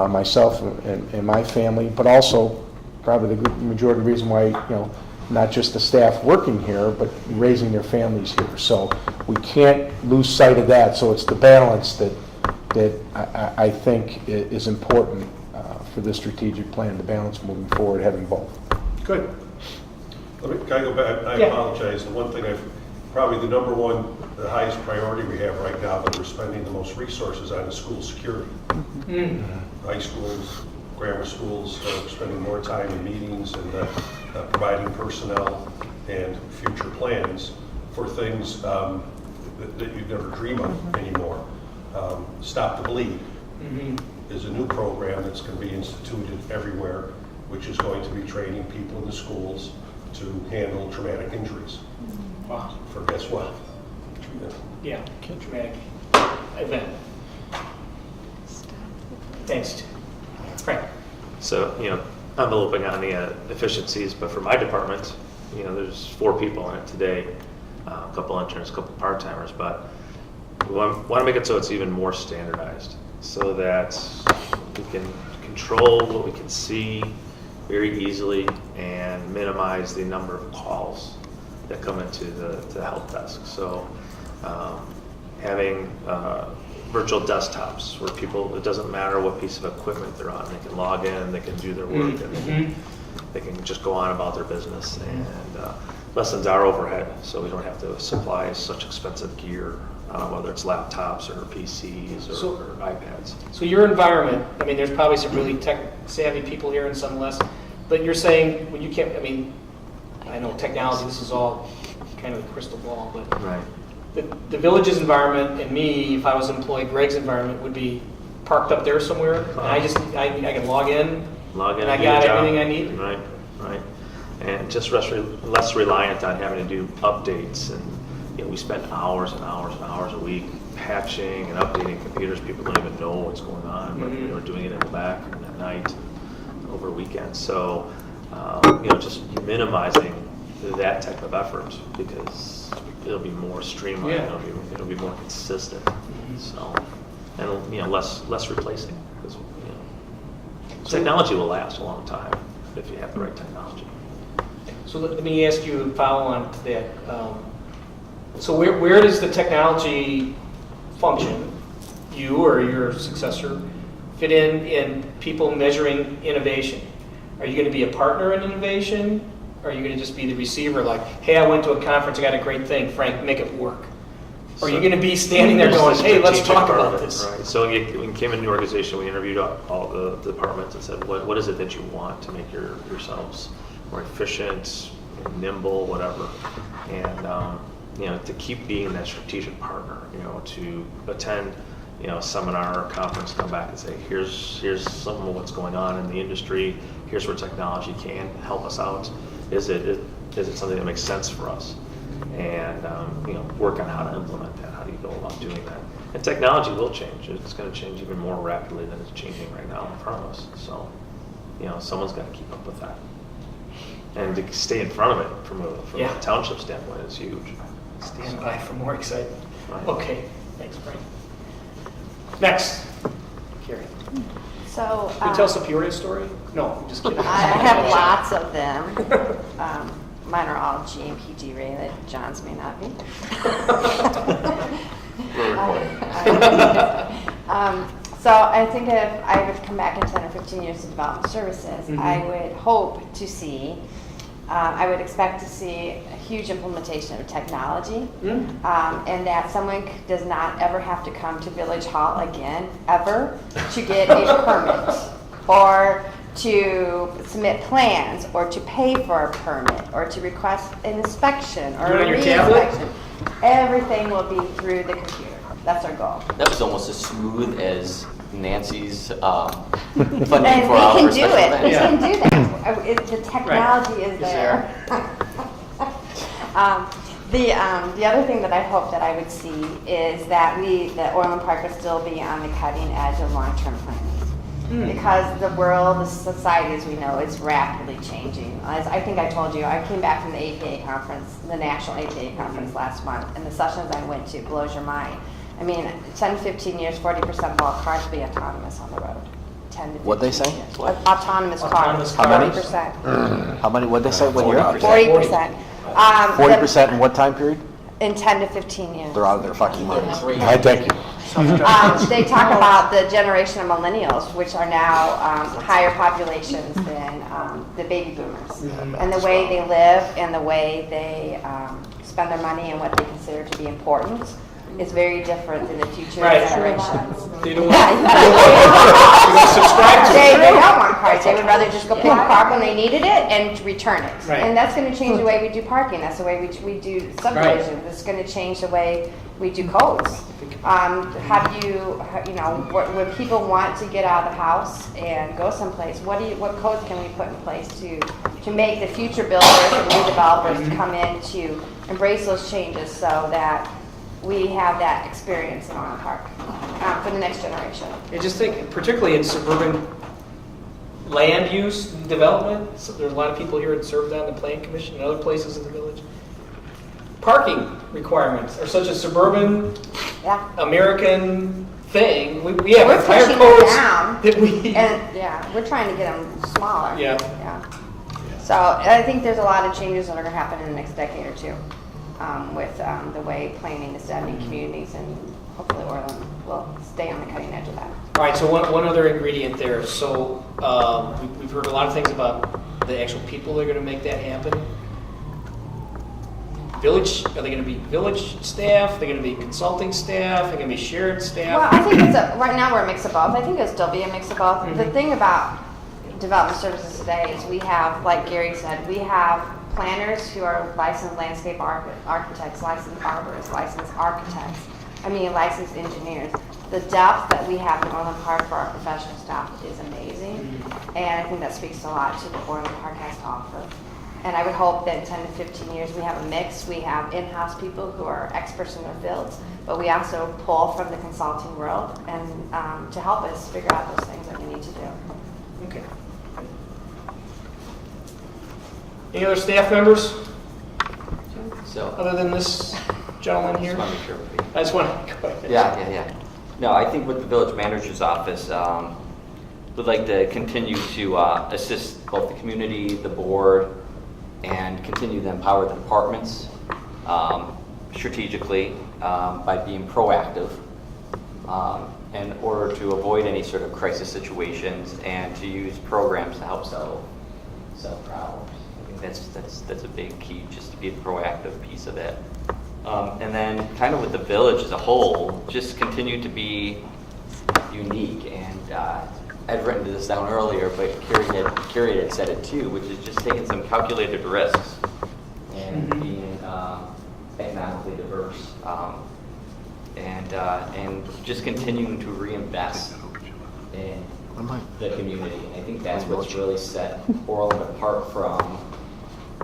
myself and my family, but also probably the majority of the reason why, you know, not just the staff working here, but raising their families here. So we can't lose sight of that. So it's the balance that I think is important for this strategic plan, the balance moving forward, having both. Good. Can I go back? I apologize. The one thing probably the number one, the highest priority we have right now that we're spending the most resources on is school security. High schools, grammar schools, spending more time in meetings and providing personnel and future plans for things that you'd never dream of anymore. Stop the Bleed is a new program that's going to be instituted everywhere, which is going to be training people in the schools to handle traumatic injuries. Wow. For guess what? Yeah, traumatic event. Thanks. Frank. So, enveloping on the efficiencies, but for my department, there's 4 people in it today, a couple interns, a couple part-timers, but we want to make it so it's even more standardized so that we can control what we can see very easily and minimize the number of calls that come into the help desk. So having virtual desktops where people, it doesn't matter what piece of equipment they're on, they can log in, they can do their work, and they can just go on about their business, and lessens our overhead, so we don't have to supply such expensive gear, whether it's laptops or PCs or iPads. So your environment, I mean, there's probably some really tech savvy people here and some less, but you're saying, when you can't, I mean, I know technology, this is all kind of a crystal ball, but right. The village's environment and me, if I was employed, Greg's environment would be parked up there somewhere, and I can log in, and I got everything I need. Right. And just less reliant on having to do updates, and we spend hours and hours and hours a week patching and updating computers. People don't even know what's going on, but we're doing it in the back and at night, over weekends. So, just minimizing that type of effort, because it'll be more streamlined, it'll be more consistent. So, and less replacing, because technology will last a long time if you have the right technology. So let me ask you a follow on to that. So where does the technology function, you or your successor, fit in people measuring innovation? Are you going to be a partner in innovation? Or are you going to just be the receiver, like, hey, I went to a conference, I got a great thing, Frank, make it work? Or are you going to be standing there going, hey, let's talk about this? Right. So when you came into the organization, we interviewed all the departments and said, what is it that you want to make yourselves more efficient, nimble, whatever? And, to keep being that strategic partner, to attend, a seminar or conference, come back and say, here's some of what's going on in the industry, here's where technology can help us out. Is it something that makes sense for us? And work on how to implement that. How do you go about doing that? And technology will change. It's going to change even more rapidly than it's changing right now in front of us. So, someone's got to keep up with that. And to stay in front of it from a township standpoint is huge. Stand by for more excitement. Right. Okay, thanks, Frank. Next, Carrie. So, Can you tell us a Peoria story? No, I'm just kidding. I have lots of them. Mine are all GMPG rated. John's may not be. So I think if I would come back in 10 or 15 years to development services, I would hope to see, I would expect to see a huge implementation of technology, and that someone does not ever have to come to Village Hall again, ever, to get a permit, or to submit plans, or to pay for a permit, or to request an inspection, or a re-inspection. Everything will be through the computer. That's our goal. That was almost as smooth as Nancy's funding for And our we can do special it. event. We can do that. The technology is there. The other thing that I hope that I would see is that that Orland Park will still be on the cutting edge of long-term planning. Because the world, the society as we know, is rapidly changing. As I think I told you, I came back from the APA conference, the National APA conference last month, and the sessions I went to blows your mind. I mean, 10, 15 years, 40% of all cars will be autonomous on the road. 10 to 15 What'd they say? years. Autonomous cars. How many? 40%. How many, what'd they say, what year? 40%. 40% in what time period? In 10 to 15 years. They're out of their fucking minds. I thank you. They talk about the generation of millennials, which are now higher populations than the baby boomers. And the way they live and the way they spend their money and what they consider to be important is very different than the future generations. They don't want subscribe to They don't want cars. They would rather just go pick a car when they needed it and return it. Right. And that's going to change the way we do parking. That's the way we do subdivisions. It's going to change the way we do codes. When people want to get out of the house and go someplace, what codes can we put in place to make the future builders and new developers come in to embrace those changes so that we have that experience in Orland Park for the next generation. I just think, particularly in suburban land use development, so there's a lot of people here that served on the Plan Commission and other places in the village. Parking requirements are such a suburban American thing. We have We're entire pushing them codes down, that we. and we're trying to get them smaller. Yeah. So I think there's a lot of changes that are going to happen in the next decade or two with the way planning is done in communities, and hopefully Orland will stay on the cutting edge of that. All right, so one other ingredient there. So we've heard a lot of things about the actual people that are going to make that happen. Village, are they going to be village staff? Are they going to be consulting staff? Are they going to be shared staff? Well, I think right now we're a mix of both. I think it'll still be a mix of both. Mm-hmm. The thing about development services today is we have, like Gary said, we have planners who are licensed landscape architects, licensed arborists, licensed architects, licensed engineers. The depth that we have in Orland Park for our professional staff is amazing, and I think that speaks a lot to what Orland Park has to offer. And I would hope that in 10 to 15 years we have a mix. We have in-house people who are experts in their fields, but we also pull from the consulting world and to help us figure out those things that we need to do. Okay. Any other staff members? So, Other than this gentleman here? just want to make sure. I just want to go ahead. Yeah. No, I think with the village manager's office, would like to continue to assist both the community, the board, and continue to empower the departments strategically by being proactive in order to avoid any sort of crisis situations and to use programs to help settle problems. I think that's a big key, just to be a proactive piece of it. And then kind of with the village as a whole, just continue to be unique. And I'd written this down earlier, but Carrie had said it too, which is just taking some calculated risks and being economically diverse. And just continuing to reinvest in the community. I think that's what's really set Orland apart from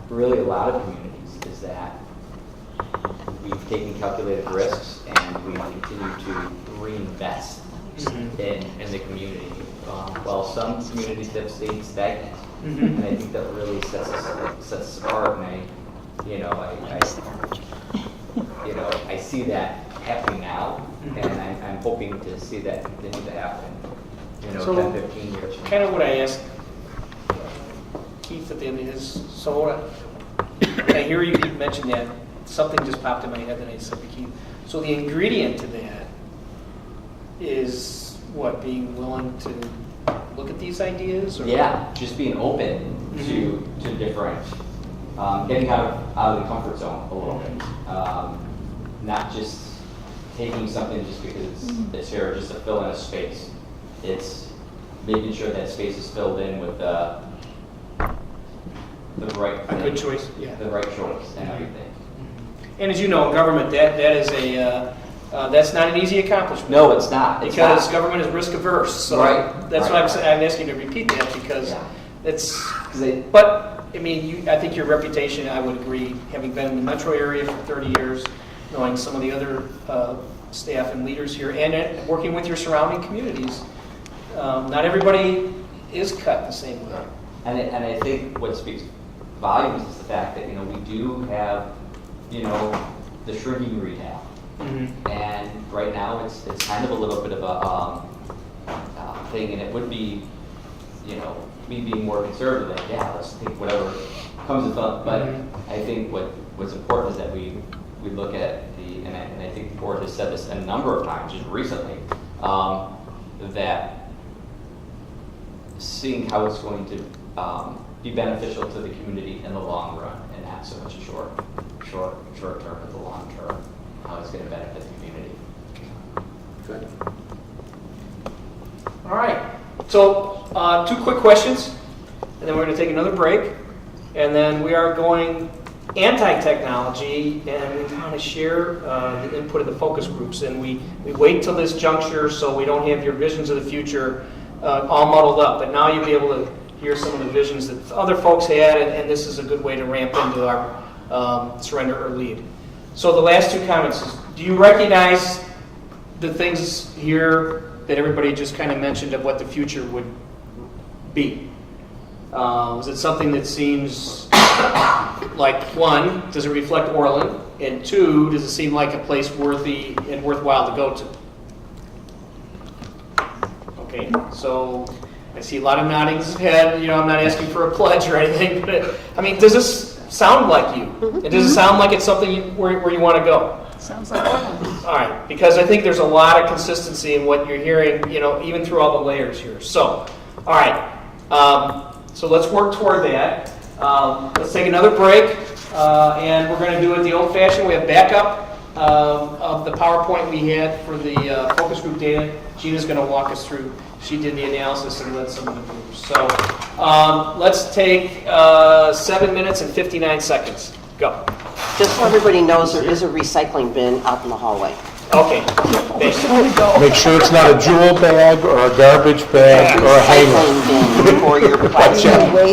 really a lot of communities, is that we've taken calculated risks and we've continued to reinvest in the community. While some communities have stayed stagnant, and I think that really sets us apart. And I see that happening now, and I'm hoping to see that continue to happen. 10, 15 years. Kind of what I asked Keith at the end of his. So I hear you mention that, something just popped in my head that I said to Keith. So the ingredient to that is what, being willing to look at these ideas? Or? Yeah, just being open to different, getting out of the comfort zone a little bit. Not just taking something just because it's here, just to fill in a space. It's making sure that space is filled in with the right thing, good choice, the right choice and everything. And as you know, in government, that is that's not an easy accomplishment. No, it's not. Because government is risk averse. So that's why I'm asking you to repeat that, because it's. But I mean, I think your reputation, I would agree, having been in the metro area for 30 years, knowing some of the other staff and leaders here, and working with your surrounding communities. Not everybody is cut the same way. And I think what speaks volumes is the fact that we do have the shrinking retail, and right now it's kind of a little bit of a thing, and it would be, you know, me being more conservative than, yeah, let's take whatever comes with it. But I think what's important is that we look at and I think the board has said this a number of times just recently, that seeing how it's going to be beneficial to the community in the long run, and not so much a short term, but the long term, how it's going to benefit the community. Good. All right. So 2 quick questions, and then we're going to take another break, and then we are going anti-technology, and we want to share the input of the focus groups. And we wait till this juncture so we don't have your visions of the future all muddled up. But now you'll be able to hear some of the visions that other folks had, and this is a good way to ramp into our surrender or lead. So the last 2 comments is, do you recognize the things here that everybody just kind of mentioned of what the future would be? Is it something that seems like, 1, does it reflect Orland? And 2, does it seem like a place worthy and worthwhile to go to? Okay, so I see a lot of noddings of head. You know, I'm not asking for a pledge or anything, but I mean, does this sound like you? And does it sound like it's something where you want to go? Sounds like Orland. All right, because I think there's a lot of consistency in what you're hearing, you know, even through all the layers here. So, all right, so let's work toward that. Let's take another break, and we're going to do it the old-fashioned. We have backup of the PowerPoint we had for the focus group data. Gina's going to walk us through. She did the analysis and led some of the groups. So let's take 7 minutes and 59 seconds. Go. Just so everybody knows, there is a recycling bin out in the hallway. Okay. Make sure it's not a jewel bag or a garbage bag or a hanger. Recycling bin for your plastic.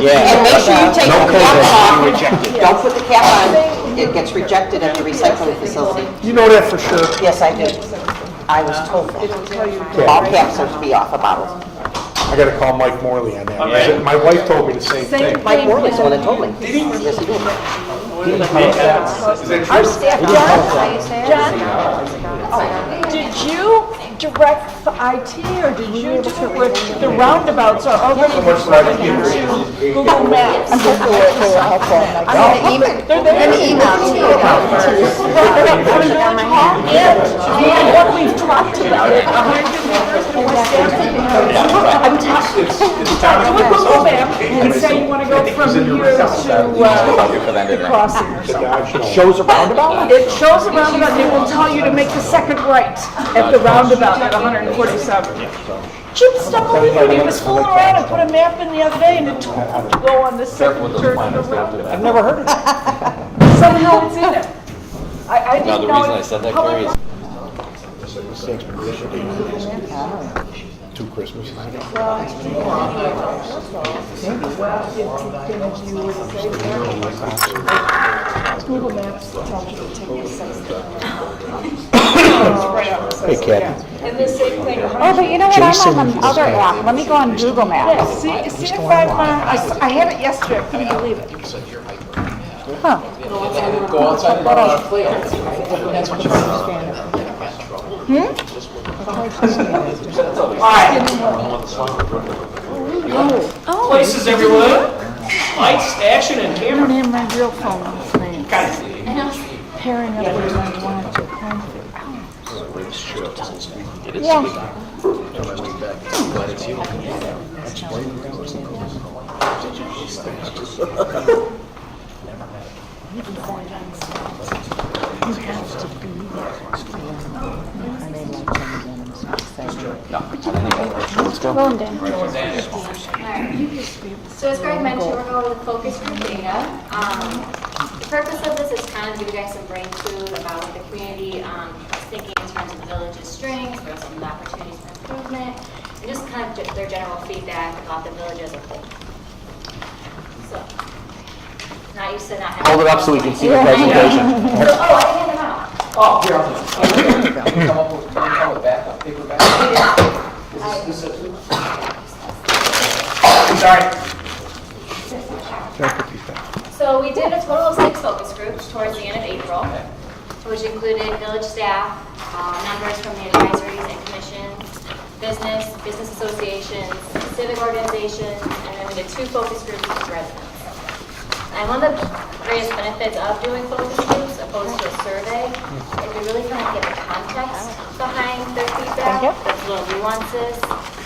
Yeah. And make sure you take the cap off. Don't put the cap on. It gets rejected at the recycling facility. You know that for sure. Yes, I do. I was told that. All caps are to be off a bottle. I got to call Mike Morley on that. Okay. My wife told me the same thing. Mike Morley's the one that told me. Yes, he did. Our staff, John, did you direct the IT, or did you do it with the roundabouts are already reported into Google Maps? I'm hopeful it will help them. They're there. And what we've talked about, 100 more staff. I'm talking. Do a Google map and say you want to go from here to crossing or something. It shows a roundabout? It shows a roundabout, they will tell you to make the second right at the roundabout at 147. Jim Stumbleweed, he was fooling around and put a map in the other day and it told him to go on the second turn to the roundabout. I've never heard of it. Somehow it's in it. I Now, didn't the know reason I it. said that, Carrie, is 2 Christmases. Google Maps tells you to take the second turn. Hey, Kathy. And the same thing. Oh, but you know what, I'm on the other app, let me go on Google Maps. Yeah, see if I had it yesterday, I couldn't believe it. Huh. Go outside and run on a field. That's what you're All right. Places everywhere. Lights, action, and I don't camera. have my real phone on the screen. Pairing up with my one. Yeah. London. So as Greg mentioned, we're going with focus group data. The purpose of this is kind of give you guys some brain food about what the community is thinking in terms of the village's strengths, where some of the opportunities for improvement, and just kind of their general feedback about the village as a whole. So, not used to not having. Hold it up so we can see the presentation. Oh, I didn't hand them out. Oh, here, I'll do it. come up with backup, paper backup. Sorry. So we did a total of 6 focus groups towards the end of April, which included village staff, members from the advisories and commissions, business associations, civic organizations, and then we did 2 focus groups with residents. And one of the greatest benefits of doing focus groups opposed to a survey is we really kind of get the context behind their feedback, those little nuances.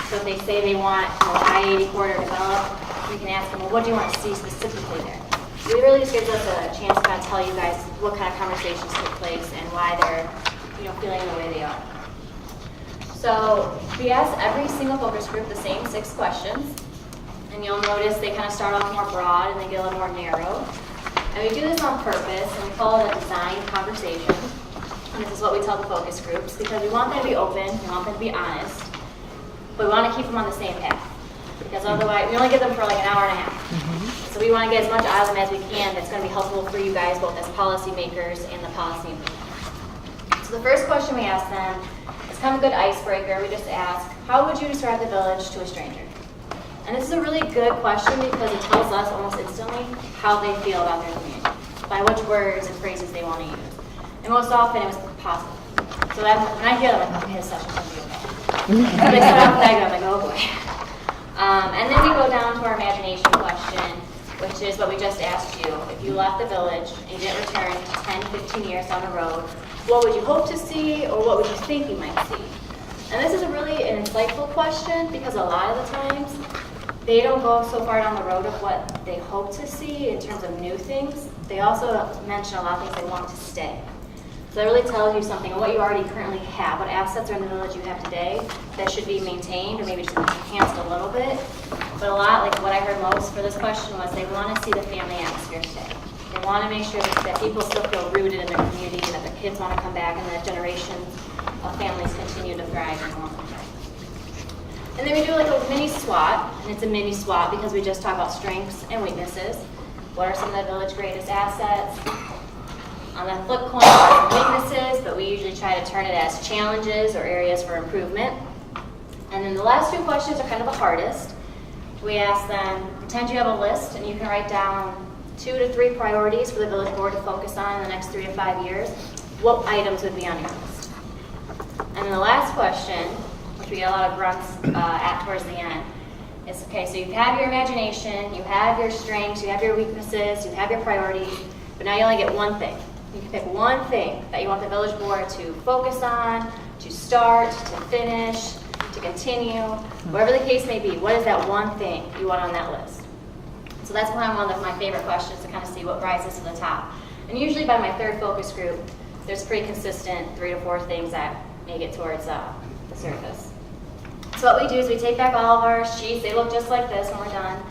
So if they say they want I-80 corridor developed, we can ask them, well, what do you want to see specifically there? It really just gives us a chance to kind of tell you guys what kind of conversations took place and why they're feeling the way they are. So we asked every single focus group the same 6 questions. And you'll notice they kind of start off more broad and they get a little more narrow. And we do this on purpose, and we call it a design conversation. And this is what we tell the focus groups, because we want them to be open, we want them to be honest, but we want to keep them on the same path. Because otherwise, we only give them for like an hour and a half. So we want to get as much out of them as we can that's going to be helpful for you guys, both as policymakers and the policy makers. So the first question we ask them is kind of a good icebreaker. We just ask, how would you describe the village to a stranger? And this is a really good question because it tells us almost instantly how they feel about their community, by which words and phrases they want to use. And most often it was positive. So that, when I hear that, I'm like, okay, this session's going to be okay. So they start off negative, I'm like, oh boy. And then we go down to our imagination question, which is what we just asked you. If you left the village and you didn't return 10, 15 years down the road, what would you hope to see or what would you think you might see? And this is a really an insightful question because a lot of the times, they don't go so far down the road of what they hope to see in terms of new things. They also mention a lot of things they want to stay. So that really tells you something of what you already currently have, what assets are in the village you have today that should be maintained or maybe just enhanced a little bit. But a lot, like what I heard most for this question was they want to see the family atmosphere stay. They want to make sure that people still feel rooted in their community, that their kids want to come back, and that generations of families continue to thrive in Orland. And then we do like a mini SWOT, and it's a mini SWOT because we just talk about strengths and weaknesses. What are some of the village greatest assets? On the flip coin, are some weaknesses, but we usually try to turn it as challenges or areas for improvement. And then the last 2 questions are kind of the hardest. We ask them, pretend you have a list and you can write down 2 to 3 priorities for the village board to focus on in the next 3 to 5 years. What items would be on your list? And then the last question, which we get a lot of grunts at towards the end, is okay, so you have your imagination, you have your strengths, you have your weaknesses, you have your priorities, but now you only get one thing. You can pick one thing that you want the village board to focus on, to start, to finish, to continue, whatever the case may be. What is that one thing you want on that list? So that's one of my favorite questions to kind of see what rises to the top. And usually by my 3rd focus group, there's pretty consistent 3 to 4 things that make it towards the surface. So what we do is we take back all of our sheets. They look just like this when we're done.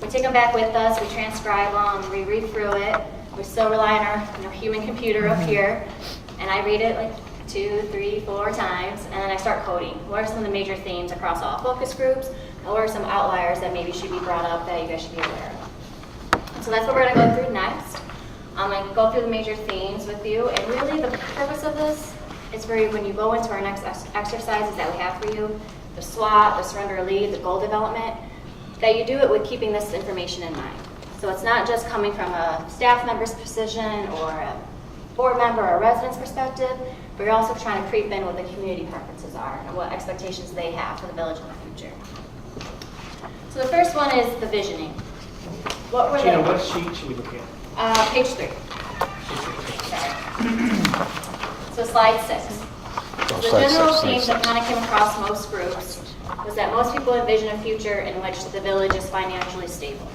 We take them back with us. We transcribe them. We read through it. We still rely on our human computer up here. And I read it like 2, 3, 4 times. And then I start coding. What are some of the major themes across all focus groups? And what are some outliers that maybe should be brought up that you guys should be aware of? So that's what we're going to go through next. I'm going to go through the major themes with you. And really the purpose of this is for when you go into our next exercises that we have for you, the SWOT, the surrender lead, the goal development, that you do it with keeping this information in mind. So it's not just coming from a staff member's position or a board member or a resident's perspective, but you're also trying to creep in what the community preferences are and what expectations they have for the village in the future. So the first one is the visioning. What were Gina, what sheet should we look at? Page 3. Sorry. So slide 6. The general themes that kind of came across most groups was that most people envision a future in which the village is financially stable.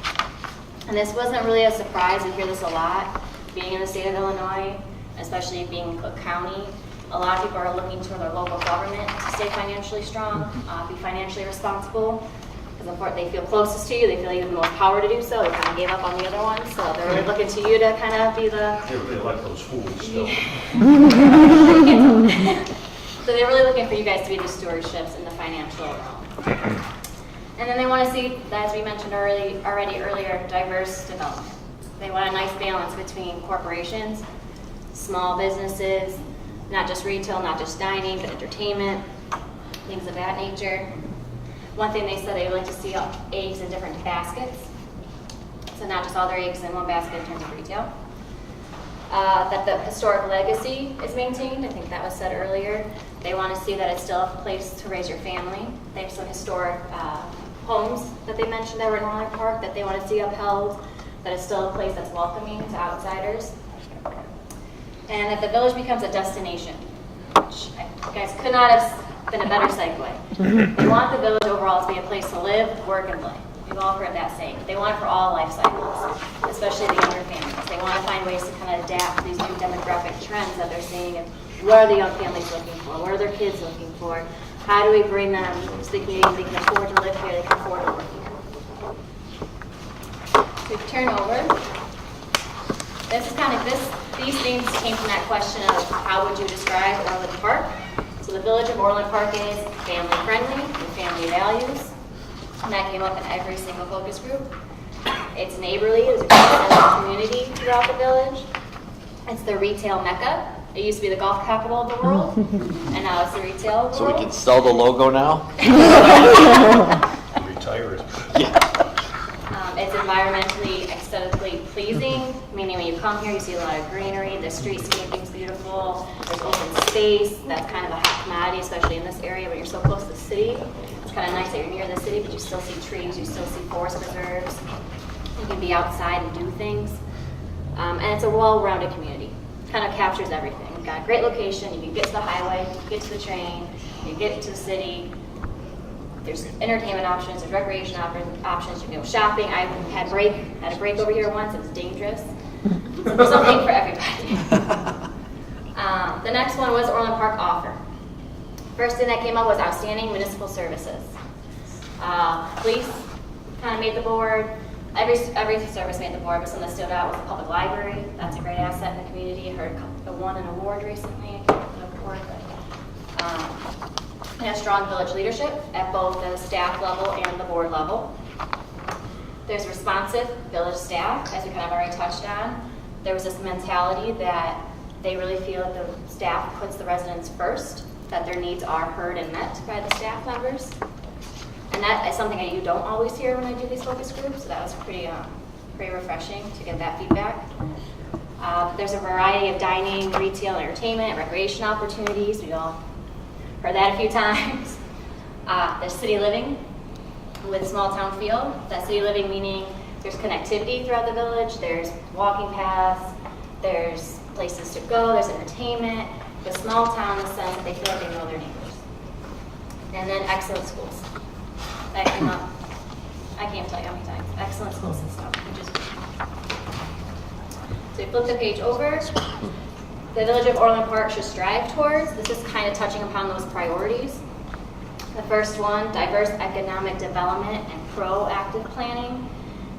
And this wasn't really a surprise. We hear this a lot. Being in the state of Illinois, especially being Cook County, a lot of people are looking to their local government to stay financially strong, be financially responsible. Because they feel closest to you, they feel you have the most power to do so. They kind of gave up on the other ones, so they're really looking to you to kind of be the... They really like those fools still. So they're really looking for you guys to be the stewardships in the financial realm. And then they want to see, as we mentioned already earlier, diverse development. They want a nice balance between corporations, small businesses, not just retail, not just dining, but entertainment, things of that nature. One thing they said they would like to see eggs in different baskets. So not just all their eggs in one basket in terms of retail. That the historic legacy is maintained. I think that was said earlier. They want to see that it's still a place to raise your family. They have some historic homes that they mentioned that were in Orland Park that they want to see upheld, that it's still a place that's welcoming to outsiders. And that the village becomes a destination, which you guys could not have been a better segue. They want the village overall to be a place to live, work, and play. We've all heard that saying. They want it for all life cycles, especially the younger families. They want to find ways to kind of adapt to these new demographic trends that they're seeing. And what are the young families looking for? What are their kids looking for? How do we bring them to the community? They can afford to live here. They can afford to work here. So if you turn over, this is kind of these things came from that question of how would you describe Orland Park? So the Village of Orland Park is family friendly with family values. And that came up in every single focus group. It's neighborly, there's a great sense of community throughout the village. It's the retail mecca. It used to be the golf capital of the world, and now it's the retail world. So we can sell the logo now? Retired. It's environmentally, aesthetically pleasing, meaning when you come here, you see a lot of greenery, the streetscaping's beautiful, there's open space, that's kind of a hot commodity, especially in this area when you're so close to the city. It's kind of nice that you're near the city, but you still see trees, you still see forest preserves. You can be outside and do things. And it's a well-rounded community. Kind of captures everything. You've got a great location, you can get to the highway, you can get to the train, you can get to the city. There's entertainment options, there's recreation options, you can go shopping. I had a break over here once, it was dangerous. So there's something for everybody. The next one was Orland Park offer. First thing that came up was outstanding municipal services. Police kind of made the board. Every service made the board, but something that stood out was the public library. That's a great asset in the community. I heard it won an award recently. I can't remember the award, but it has strong village leadership at both the staff level and the board level. There's responsive village staff, as we kind of already touched on. There was this mentality that they really feel that the staff puts the residents first, that their needs are heard and met by the staff members. And that is something that you don't always hear when I do these focus groups, so that was pretty refreshing to get that feedback. There's a variety of dining, retail, entertainment, recreation opportunities. We've all heard that a few times. There's city living with small town feel. That city living meaning there's connectivity throughout the village, there's walking paths, there's places to go, there's entertainment. The small town in the sense that they feel like they know their neighbors. And then excellent schools. That came up, I can't tell you how many times. Excellent school system, which is great. So you flip the page over. The Village of Orland Park should strive towards. This is kind of touching upon those priorities. The first one, diverse economic development and proactive planning.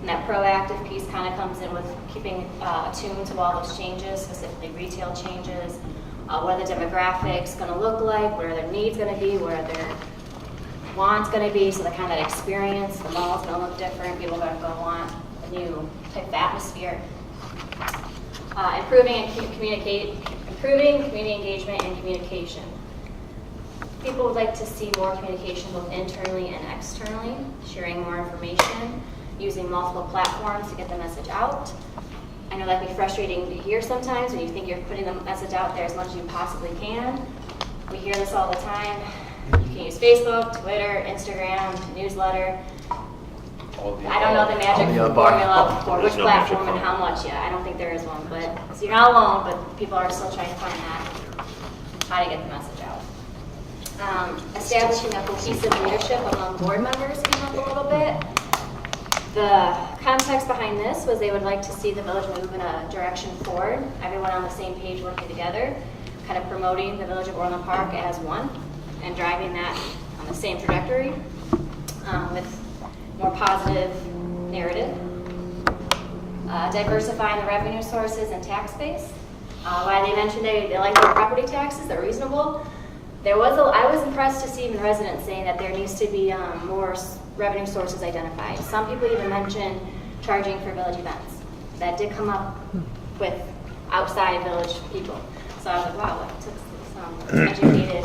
And that proactive piece kind of comes in with keeping attuned to all those changes, specifically retail changes, what are the demographics going to look like, what are their needs going to be, what are their wants going to be, so the kind of that experience, the mall's going to look different, people are going to want a new type of atmosphere. Improving community engagement and communication. People would like to see more communication both internally and externally, sharing more information, using multiple platforms to get the message out. I know that can be frustrating to hear sometimes when you think you're putting the message out there as much as you possibly can. We hear this all the time. You can use Facebook, Twitter, Instagram, newsletter. I don't know the magic formula for which platform and how much yet. I don't think there is one, but so you're not alone, but people are still trying to find that, how to get the message out. Establishing a cohesive leadership among board members came up a little bit. The context behind this was they would like to see the village move in a direction forward, everyone on the same page working together, kind of promoting the Village of Orland Park as one and driving that on the same trajectory with more positive narrative. Diversifying the revenue sources and tax base. Why they mentioned they like their property taxes, they're reasonable. I was impressed to see even residents saying that there needs to be more revenue sources identified. Some people even mentioned charging for village events. That did come up with outside village people. So I was like, wow, it took some educated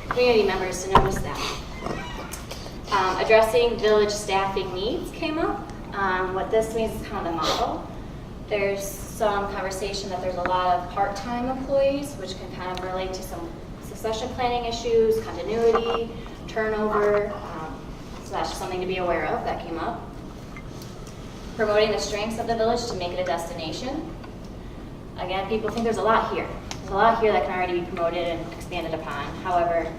community members to notice that. Addressing village staffing needs came up. What this means is kind of the model. There's some conversation that there's a lot of part-time employees, which can kind of relate to some succession planning issues, continuity, turnover, slash something to be aware of that came up. Promoting the strengths of the village to make it a destination. Again, people think there's a lot here. There's a lot here that can already be promoted and expanded upon. However,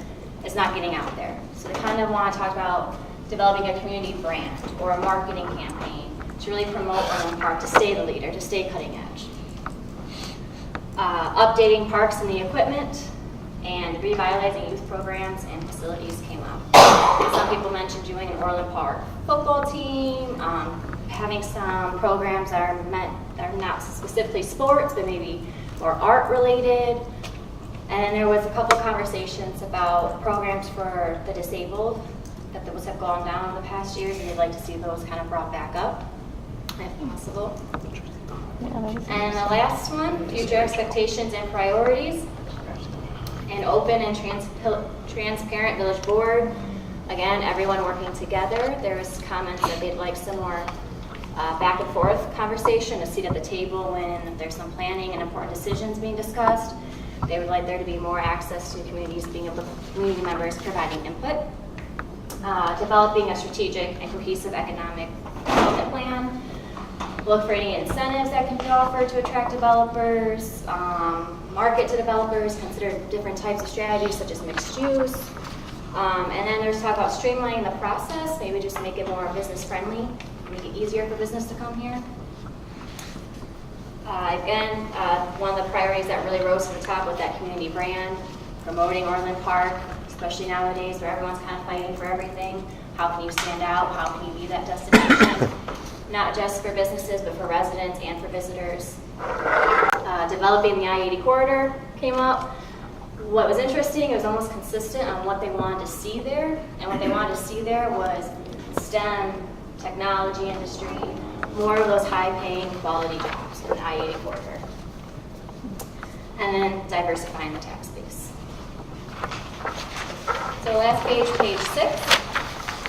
it's not getting out there. So they kind of want to talk about developing a community brand or a marketing campaign to really promote Orland Park, to stay the leader, to stay cutting edge. Updating parks and the equipment, and revitalizing youth programs and facilities came up. Some people mentioned doing an Orland Park football team, having some programs that are not specifically sports, but maybe more art related. And there was a couple of conversations about programs for the disabled that those have gone down in the past years, and they'd like to see those kind of brought back up, if possible. And the last one, future expectations and priorities. An open and transparent village board. Again, everyone working together. There was comments that they'd like some more back and forth conversation, a seat at the table when there's some planning and important decisions being discussed. They would like there to be more access to communities, community members providing input. Developing a strategic and cohesive economic development plan. Look for any incentives that can be offered to attract developers. Market to developers. Consider different types of strategies such as mixed use. And then there's talk about streamlining the process. Maybe just make it more business friendly. Make it easier for business to come here. Again, one of the priorities that really rose to the top was that community brand, promoting Orland Park, especially nowadays where everyone's kind of fighting for everything. How can you stand out? How can you be that destination? Not just for businesses, but for residents and for visitors. Developing the I-80 corridor came up. What was interesting, it was almost consistent on what they wanted to see there. And what they wanted to see there was STEM, technology industry, more of those high-paying quality jobs in the I-80 corridor. And then diversifying the tax base. So last page, page 6,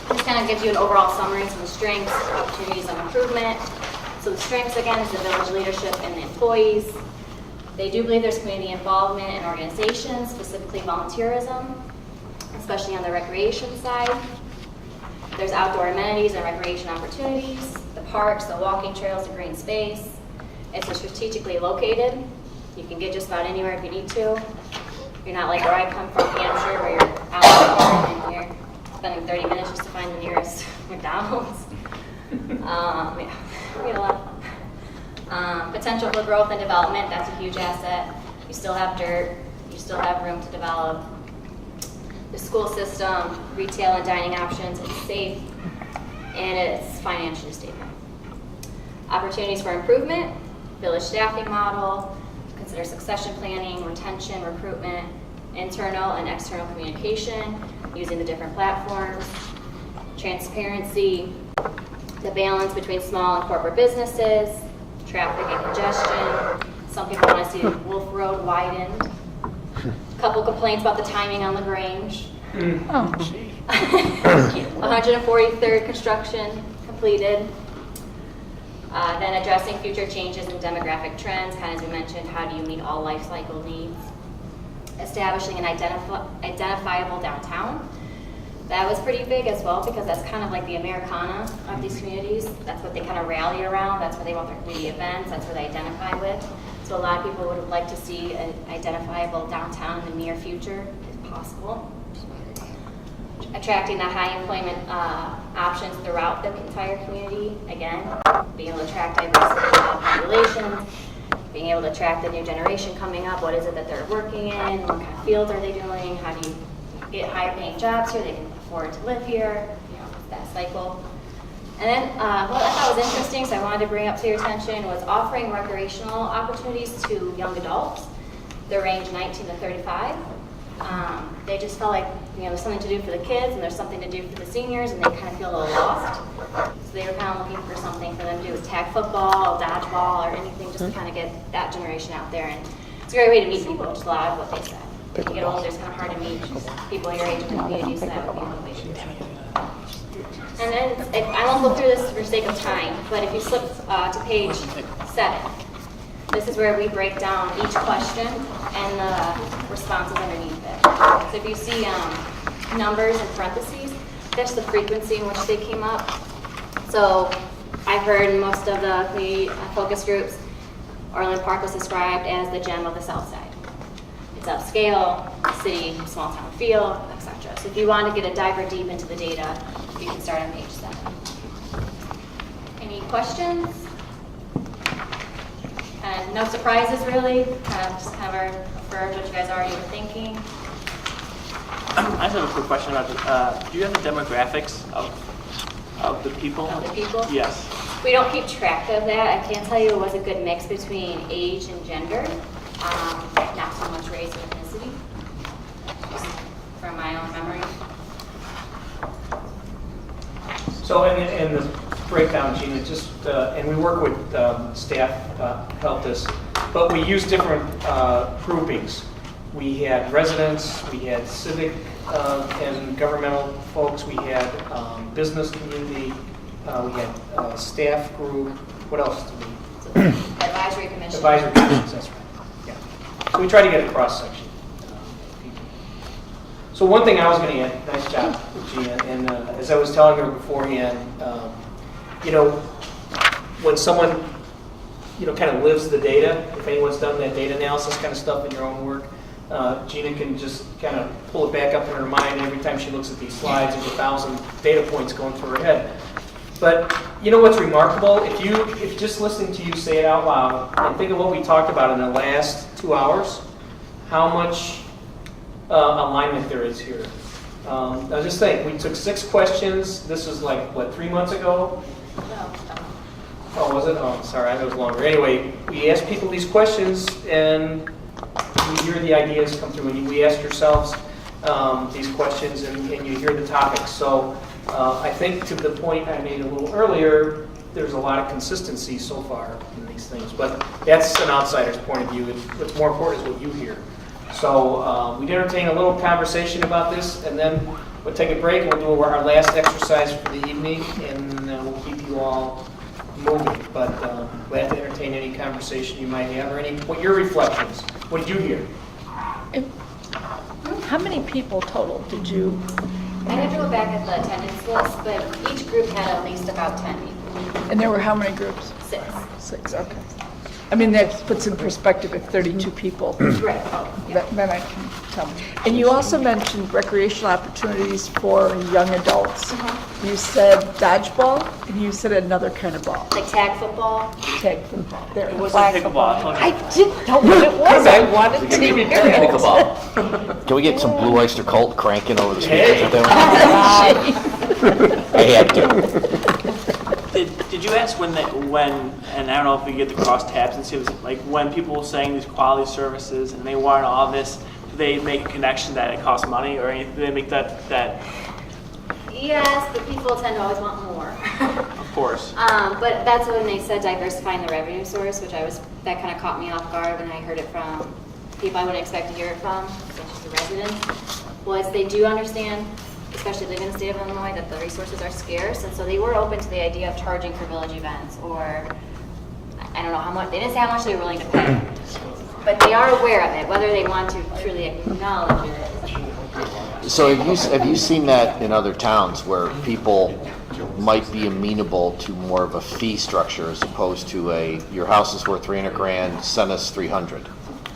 this kind of gives you an overall summary of some strengths, opportunities of improvement. So the strengths, again, is the village leadership and the employees. They do believe there's community involvement in organizations, specifically volunteerism, especially on the recreation side. There's outdoor amenities and recreation opportunities, the parks, the walking trails, the green space. It's strategically located. You can get just about anywhere if you need to. You're not like where I come from, Hampshire, where you're out and you're spending 30 minutes just to find the nearest McDonald's. Yeah, we had a lot of fun. Potential for growth and development, that's a huge asset. You still have dirt, you still have room to develop. The school system, retail and dining options, it's safe, and it's financially stable. Opportunities for improvement, village staffing model, consider succession planning, retention, recruitment, internal and external communication, using the different platforms, transparency, the balance between small and corporate businesses, traffic and congestion. Some people want to see Wolf Road widened. A couple complaints about the timing on LaGrange. 143rd construction completed. Then addressing future changes in demographic trends, kind of as we mentioned, how do you meet all life cycle needs? Establishing an identifiable downtown. That was pretty big as well, because that's kind of like the Americana of these communities. That's what they kind of rally around. That's where they want their community events. That's where they identify with. So a lot of people would like to see an identifiable downtown in the near future, if possible. Attracting the high employment options throughout the entire community. Again, being able to attract diversity of populations, being able to attract the new generation coming up. What is it that they're working in? What kind of fields are they doing? How do you get higher paying jobs here? They can afford to live here. You know, that cycle. And then what I thought was interesting, so I wanted to bring up to your attention, was offering recreational opportunities to young adults. They're range 19 to 35. They just felt like, you know, there's something to do for the kids and there's something to do for the seniors, and they kind of feel a little lost. So they were kind of looking for something for them to do with tag football, dodgeball, or anything just to kind of get that generation out there. And it's a great way to meet people, which is a lot of what they said. When you get older, it's kind of hard to meet people your age in the community, so that would be motivation. And then, I won't go through this for sake of time, but if you flip to page 7, this is where we break down each question and the responses underneath it. So if you see numbers in parentheses, that's the frequency in which they came up. So I've heard in most of the community focus groups, Orland Park was described as the gem of the South Side. It's upscale, city, small town feel, etc. So if you want to get a diver deep into the data, you can start on page 7. Any questions? And no surprises really. Just kind of affirmed what you guys already were thinking. I just have a quick question about do you have the demographics of the people? Of the people? Yes. We don't keep track of that. I can tell you it was a good mix between age and gender, not so much race and ethnicity, just from my own memory. So in the breakdown, Gina, just, and we work with staff helped us, but we use different groupings. We had residents, we had civic and governmental folks, we had business community, we had staff group. What else do we? Advisory commission. Advisory commissions, that's right. Yeah. So we try to get a cross section. So one thing I was going to add, nice job, Gina, and as I was telling her beforehand, you know, when someone, you know, kind of lives the data, if anyone's done that data analysis kind of stuff in your own work, Gina can just kind of pull it back up in her mind every time she looks at these slides. There's 1,000 data points going through her head. But you know what's remarkable? If just listening to you say it out loud and think of what we talked about in the last 2 hours, how much alignment there is here. Now just think, we took 6 questions. This was like, what, 3 months ago? Oh, was it? Oh, sorry, I know it was longer. Anyway, we asked people these questions, and we hear the ideas come through. And we ask yourselves these questions, and you hear the topics. So I think to the point I made a little earlier, there's a lot of consistency so far in these things. But that's an outsider's point of view. What's more important is what you hear. So we'd entertain a little conversation about this, and then we'll take a break, and we'll do our last exercise for the evening, and we'll keep you all moving. But glad to entertain any conversation you might have, or what your reflections. What did you hear? How many people total did you? I have to go back at the attendance list, but each group had at least about 10 people. And there were how many groups? 6. 6, okay. I mean, that puts in perspective at 32 people. Right. Then I can tell. And you also mentioned recreational opportunities for young adults. You said dodgeball, and you said another kind of ball. Like tag football. Tag football. There. It wasn't pickleball. I didn't know what it was. I wanted to hear it. Pickleball. Can we get some Blue Oyster Cult cranking over the speakers? I had to. Did you ask when, and I don't know if we get the cross tabs and see, if it's like when people were saying these quality services and they want all this, do they make a connection that it costs money, or do they make that? Yes, but people tend to always want more. Of course. But that's when they said diversifying the revenue source, which that kind of caught me off guard when I heard it from people I wouldn't expect to hear it from, such as the residents, was they do understand, especially living in the state of Illinois, that the resources are scarce, and so they were open to the idea of charging for village events, or I don't know how much, they didn't say how much they were willing to pay, but they are aware of it, whether they want to truly acknowledge it. So have you seen that in other towns where people might be amenable to more of a fee structure as opposed to your house is worth $300,000, send us 300?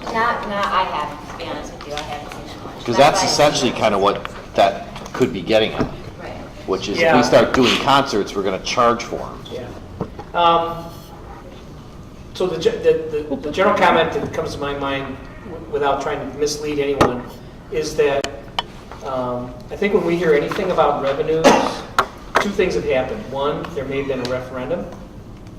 Not, I haven't, to be honest with you, I haven't seen that much. Because that's essentially kind of what that could be getting at, Right. which is if we start doing concerts, we're going to charge for them. Yeah. So the general comment that comes to my mind, without trying to mislead anyone, is that I think when we hear anything about revenues, 2 things have happened. One, there may have been a referendum.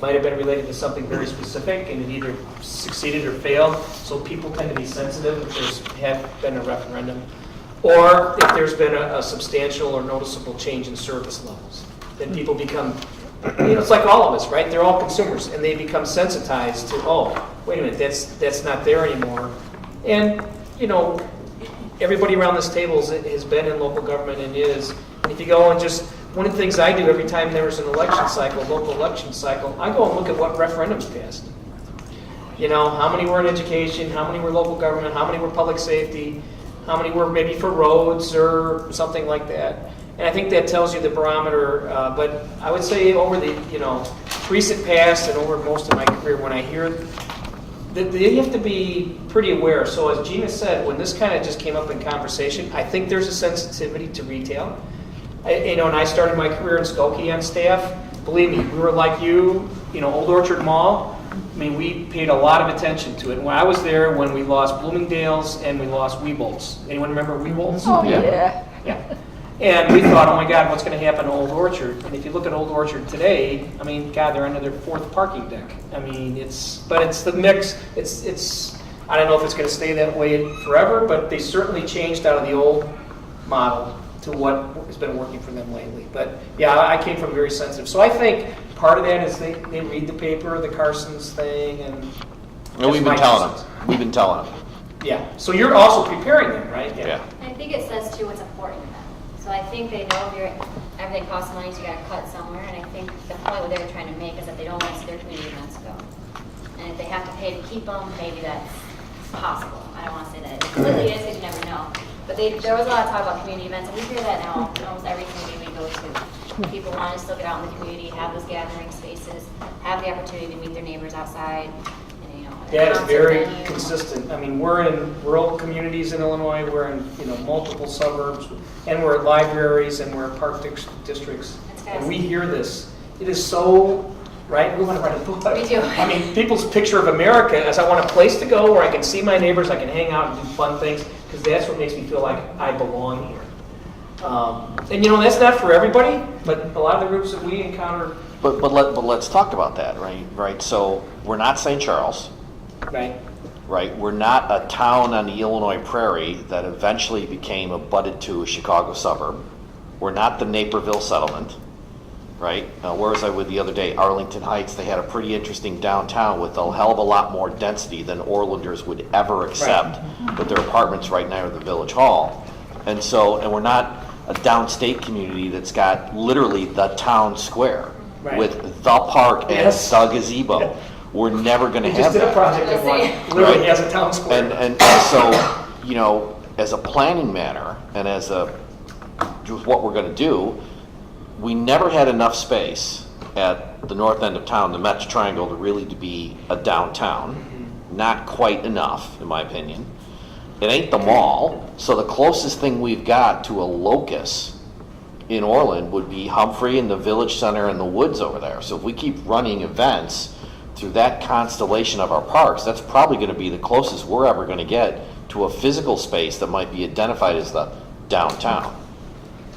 Might have been related to something very specific, and it either succeeded or failed. So people tend to be sensitive if there's been a referendum, or if there's been a substantial or noticeable change in service levels. Then people become, it's like all of us, right? They're all consumers, and they become sensitized to, oh, wait a minute, that's not there anymore. And everybody around this table has been in local government and is. And if you go and just, one of the things I do every time there's an election cycle, local election cycle, I go and look at what referendums passed. How many were in education, how many were local government, how many were public safety, how many were maybe for roads or something like that. And I think that tells you the barometer, but I would say over the, recent past and over most of my career, when I hear that they have to be pretty aware. So as Gina said, when this kind of just came up in conversation, I think there's a sensitivity to retail. And I started my career in Skokie on staff. Believe me, we were like you, Old Orchard Mall. I mean, we paid a lot of attention to it. When I was there, when we lost Bloomingdale's and we lost Weebolt's. Anyone remember Weebolt's? Oh, yeah. Yeah. And we thought, oh my God, what's going to happen to Old Orchard? And if you look at Old Orchard today, I mean, God, they're under their 4th parking deck. I mean, it's the mix. It's. I don't know if it's going to stay that way forever, but they certainly changed out of the old model to what has been working for them lately. But yeah, I came from very sensitive. So I think part of that is they read the paper, the Carson's thing, and we've been telling them. We've been telling them. Yeah. So you're also preparing them, right? Yeah. I think it says too what's important to them. So I think they know everything costs money, so you got to cut somewhere. And I think the point what they're trying to make is that they don't want to see their community events go. And if they have to pay to keep them, maybe that's possible. I don't want to say that it completely is because you never know. But there was a lot of talk about community events, and we hear that now in almost every community we go to. People want to still get out in the community, have those gathering spaces, have the opportunity to meet their neighbors outside. That is very consistent. I mean, we're in rural communities in Illinois, we're in multiple suburbs, and we're at libraries, and we're at park districts. And we hear this. It is so, right? We want to write a book. We do. I mean, people's picture of America is I want a place to go where I can see my neighbors, I can hang out and do fun things, because that's what makes me feel like I belong here. And that's not for everybody, but a lot of the groups that we encounter. But let's talk about that, right? So we're not St. Charles. Right. We're not a town on the Illinois prairie that eventually became abutted to a Chicago suburb. We're not the Naperville settlement, right? Where was I with the other day? Arlington Heights. They had a pretty interesting downtown with a hell of a lot more density than Orlanders would ever accept with their apartments right near the Village Hall. And we're not a downstate community that's got literally the town square with the park and the gazebo. Yeah. We're never going to have that. We just did a project that one literally has a town square. And so, as a planning matter and as just what we're going to do, we never had enough space at the north end of town, the Metro Triangle, to really be a downtown. Mm-hmm. Not quite enough, in my opinion. It ain't the mall, so the closest thing we've got to a locus in Orland would be Humphrey and the Village Center and the woods over there. So if we keep running events through that constellation of our parks, that's probably going to be the closest we're ever going to get to a physical space that might be identified as the downtown.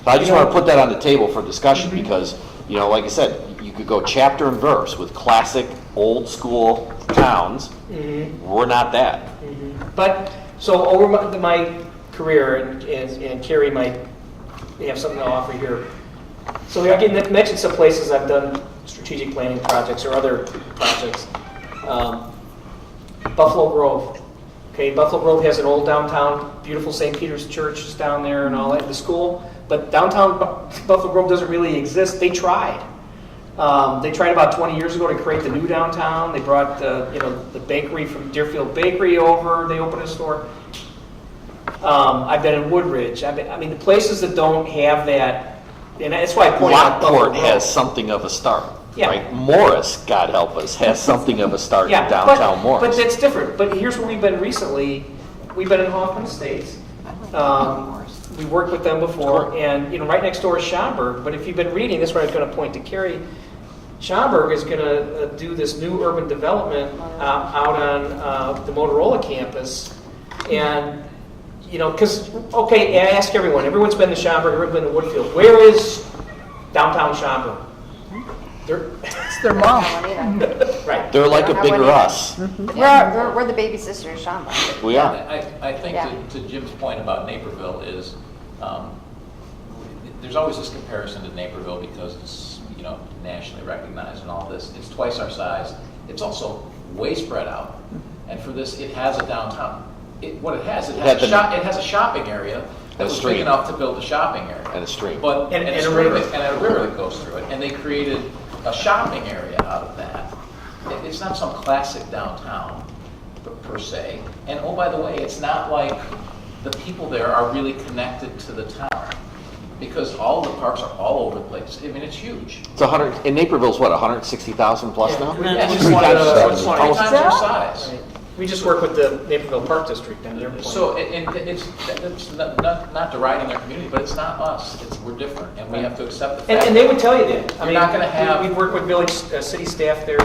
So I just want to put that on the table for discussion because, like I said, you could go chapter and verse with classic old school towns. Mm-hmm. We're not that. Mm-hmm. But so over my career, and Carrie might have something to offer here. So I can mention some places I've done strategic planning projects or other projects. Buffalo Grove. Okay, Buffalo Grove has an old downtown, beautiful St. Peter's Church is down there and all that, the school. But downtown Buffalo Grove doesn't really exist. They tried. They tried about 20 years ago to create the new downtown. They brought the bakery from Deerfield Bakery over. They opened a store. I've been in Woodridge. The places that don't have that, and that's why I pointed out Buffalo Lockport Grove. has something of a start. Yeah. Right? Morris, God help us, has something of a start in downtown Morris. But that's different. But here's where we've been recently. We've been in Hoffman Estates. We worked with them before, and right next door is Schaumburg. But if you've been reading, this is where I was going to point to Carrie. Schaumburg is going to do this new urban development out on the Motorola campus, and because I ask everyone. Everyone's been to Schaumburg. Everyone's been to Woodfield. Where is downtown Schaumburg? It's their mom. Right. They're like a bigger us. Mm-hmm. We're the baby sister of Schaumburg. We are. I think to Jim's point about Naperville is there's always this comparison to Naperville because it's nationally recognized and all this. It's twice our size. It's also way spread out. And for this, it has a downtown. It has a shopping area that was big enough to build a shopping area. And a stream. But and a river that goes through it. And they created a shopping area out of that. It's not some classic downtown per se. And oh, by the way, it's not like the people there are really connected to the town. Because all the parks are all over the place. I mean, it's huge. It's 100, in Naperville's what, 160,000 plus now? Yeah, just wanted to- three times their size. We just work with the Naperville Park District and their plan. So it's not deriding their community, but it's not us. We're different, and we have to accept the fact. And they would tell you that. You're not gonna have- We work with village, city staff there,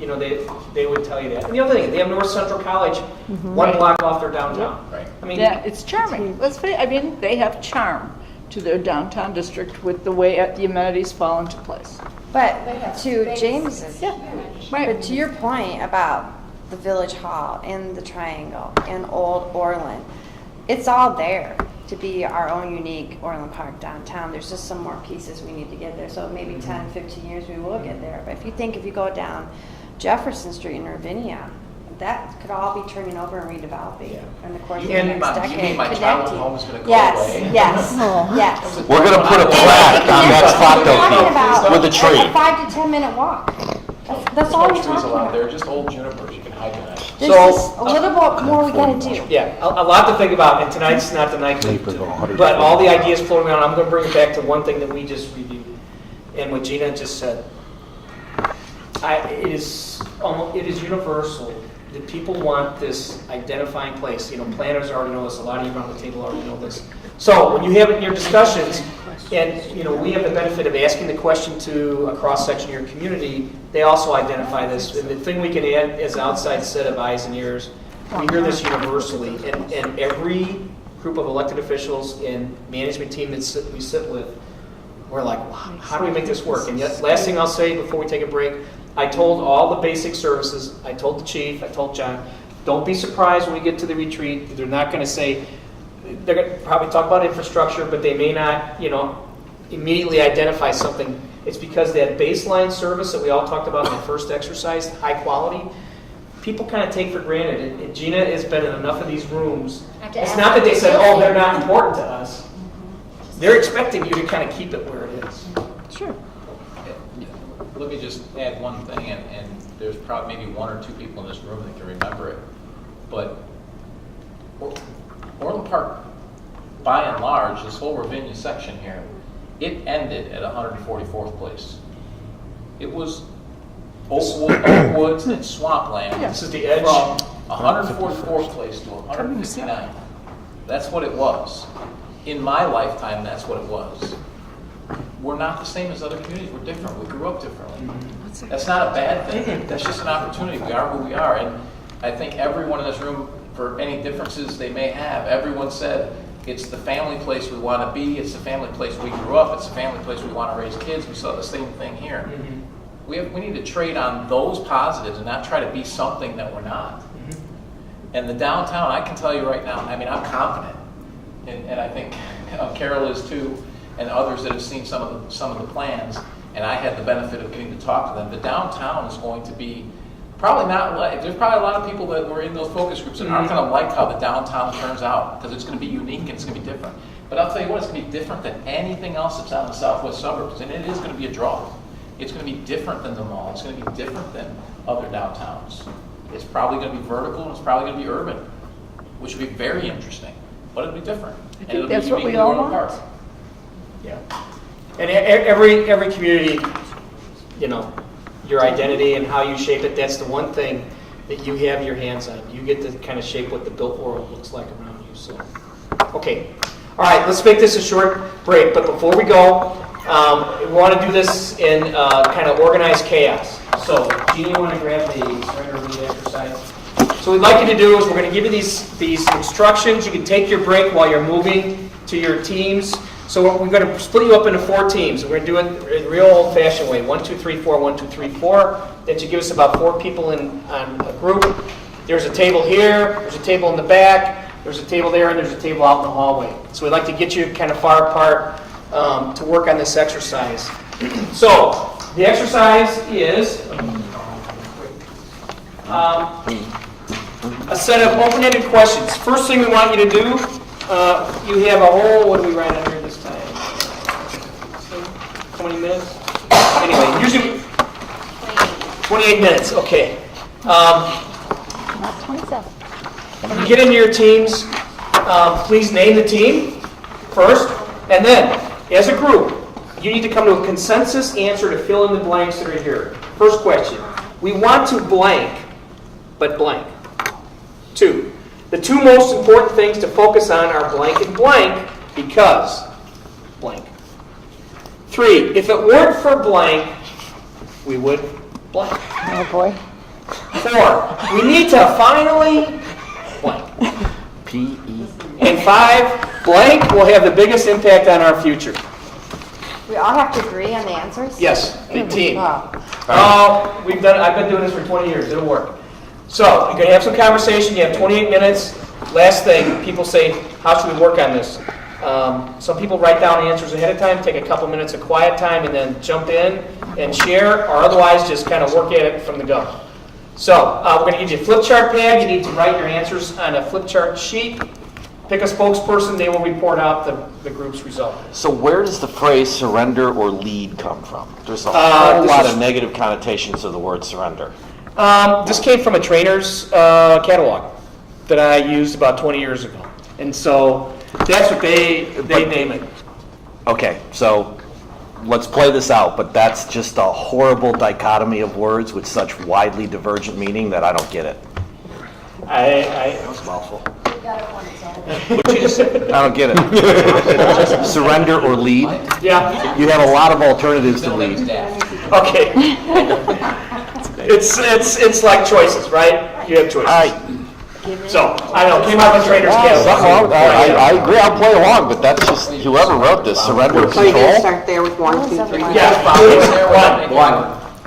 you know, they would tell you that. And the other thing, they have North Central College, one block off their downtown. Right. I mean, Yeah, it's charming. Let's face it, I mean, they have charm to their downtown district with the way the amenities fall into place. But to James's, Right. but to your point about the Village Hall and the Triangle and Old Orland, it's all there to be our own unique Orland Park downtown. There's just some more pieces we need to get there. So maybe 10, 15 years we will get there. But if you go down Jefferson Street in Ravinia, that could all be turning over and redeveloping in the course of the next decade. You mean my childhood home is going to go Yes, away? yes, yes. We're going to put a plaque on that spot Talking about though, with a tree. a 5 to 10 minute walk. That's all There's no we're trees talking allowed about. there, just old junipers you can hide behind. There's just a little bit more we gotta do. yeah, a lot to think about, and tonight's not the night but all the ideas floating around, I'm gonna bring it back to one thing that we just reviewed, and what Gina just said. It is universal that people want this identifying place. You know, planners already know this, a lot of you around the table already know this. So when you have it in your discussions, and you know, we have the benefit of asking the question to a cross-section of your community, they also identify this. And the thing we can add is an outside set of eyes and ears. We hear this universally, and every group of elected officials and management team that we sit with, we're like, wow, how do we make this work? And yet, last thing I'll say before we take a break, I told all the basic services, I told the chief, I told John, don't be surprised when we get to the retreat. They're not going to say, they're going to probably talk about infrastructure, but they may not, you know, immediately identify something. It's because that baseline service that we all talked about in the first exercise, high quality, people kind of take for granted. And Gina has been in enough of these rooms. It's not that they said, oh, they're not important to us. They're expecting you to kind of keep it where it is. Sure. Let me just add one thing, and there's probably maybe one or two people in this room that can remember it, but Orland Park, by and large, this whole Ravinia section here, it ended at 144th place. It was oak woods and swampland. This is the edge. From 144th place to 159. That's what it was. In my lifetime, that's what it was. We're not the same as other communities. We're different. We grew up differently. That's not a bad thing. That's just an opportunity. We are who we are. And I think everyone in this room, for any differences they may have, everyone said it's the family place we want to be. It's the family place we grew up. It's the family place we want to raise kids. We saw the same thing here. We need to trade on those positives and not try to be something that we're not. And the downtown, I can tell you right now, I mean, I'm confident. And I think Carol is too, and others that have seen some of the plans, and I had the benefit of getting to talk to them. The downtown is going to be probably not like, there's probably a lot of people that were in those focus groups that aren't going to like how the downtown turns out, because it's going to be unique and it's going to be different. But I'll tell you what, it's going to be different than anything else that's out in the southwest suburbs, and it is going to be a draw. It's going to be different than the mall. It's going to be different than other downtowns. It's probably going to be vertical, and it's probably going to be urban, which would be very interesting, but it'll be different. I think that's what we all want. Yeah. And every community, you know, your identity and how you shape it, that's the one thing that you have your hands on. You get to kind of shape what the built world looks like around you. So, okay. All right, let's make this a short break. But before we go, we want to do this in kind of organized chaos. So, Jeannie, you want to grab the surrender read exercise? So what we'd like you to do is we're going to give you these instructions. You can take your break while you're moving to your teams. So we're going to split you up into 4 teams. We're going to do it in a real old-fashioned way. 1, 2, 3, 4, 1, 2, 3, 4. That should give us about 4 people on a group. There's a table here. There's a table in the back. There's a table there, and there's a table out in the hallway. So we'd like to get you kind of far apart to work on this exercise. So the exercise is a set of open-ended questions. First thing we want you to do, you have a whole, what do we write on here this time? 20 minutes? Anyway, usually 28 minutes, okay. Not 27. When you get into your teams, please name the team first, and then, as a group, you need to come to a consensus answer to fill in the blanks that are here. First question, we want to blank, but blank. 2, the 2 most important things to focus on are blank and blank because blank. 3, if it weren't for blank, we would blank. Oh, boy. 4, we need to finally blank. P-E. And 5, blank will have the biggest impact on our future. We all have to agree on the answers? Yes, big team. Wow. I've been doing this for 20 years. It'll work. So you're going to have some conversation. You have 28 minutes. Last thing, people say, how should we work on this? Some people write down answers ahead of time, take a couple minutes of quiet time, and then jump in and share, or otherwise just kind of work at it from the go. So we're going to give you a flip chart pad. You need to write your answers on a flip chart sheet. Pick a spokesperson. They will report out the group's result. So where does the phrase surrender or lead come from? There's a whole lot of negative connotations of the word surrender. This came from a trainer's catalog that I used about 20 years ago. And so that's what they name it. Okay, so let's play this out, but that's just a horrible dichotomy of words with such widely divergent meaning that I don't get it. That was a mouthful. What you just said? I don't get it. Surrender or lead? Yeah. You have a lot of alternatives to lead. Okay. It's like choices, right? You have choices. All right. So, I know, came out of the trainer's catalog. I agree, I'll play along, but that's just, whoever wrote this, surrender or So you're going to control? start there with 1, 2, 3. Yeah, One.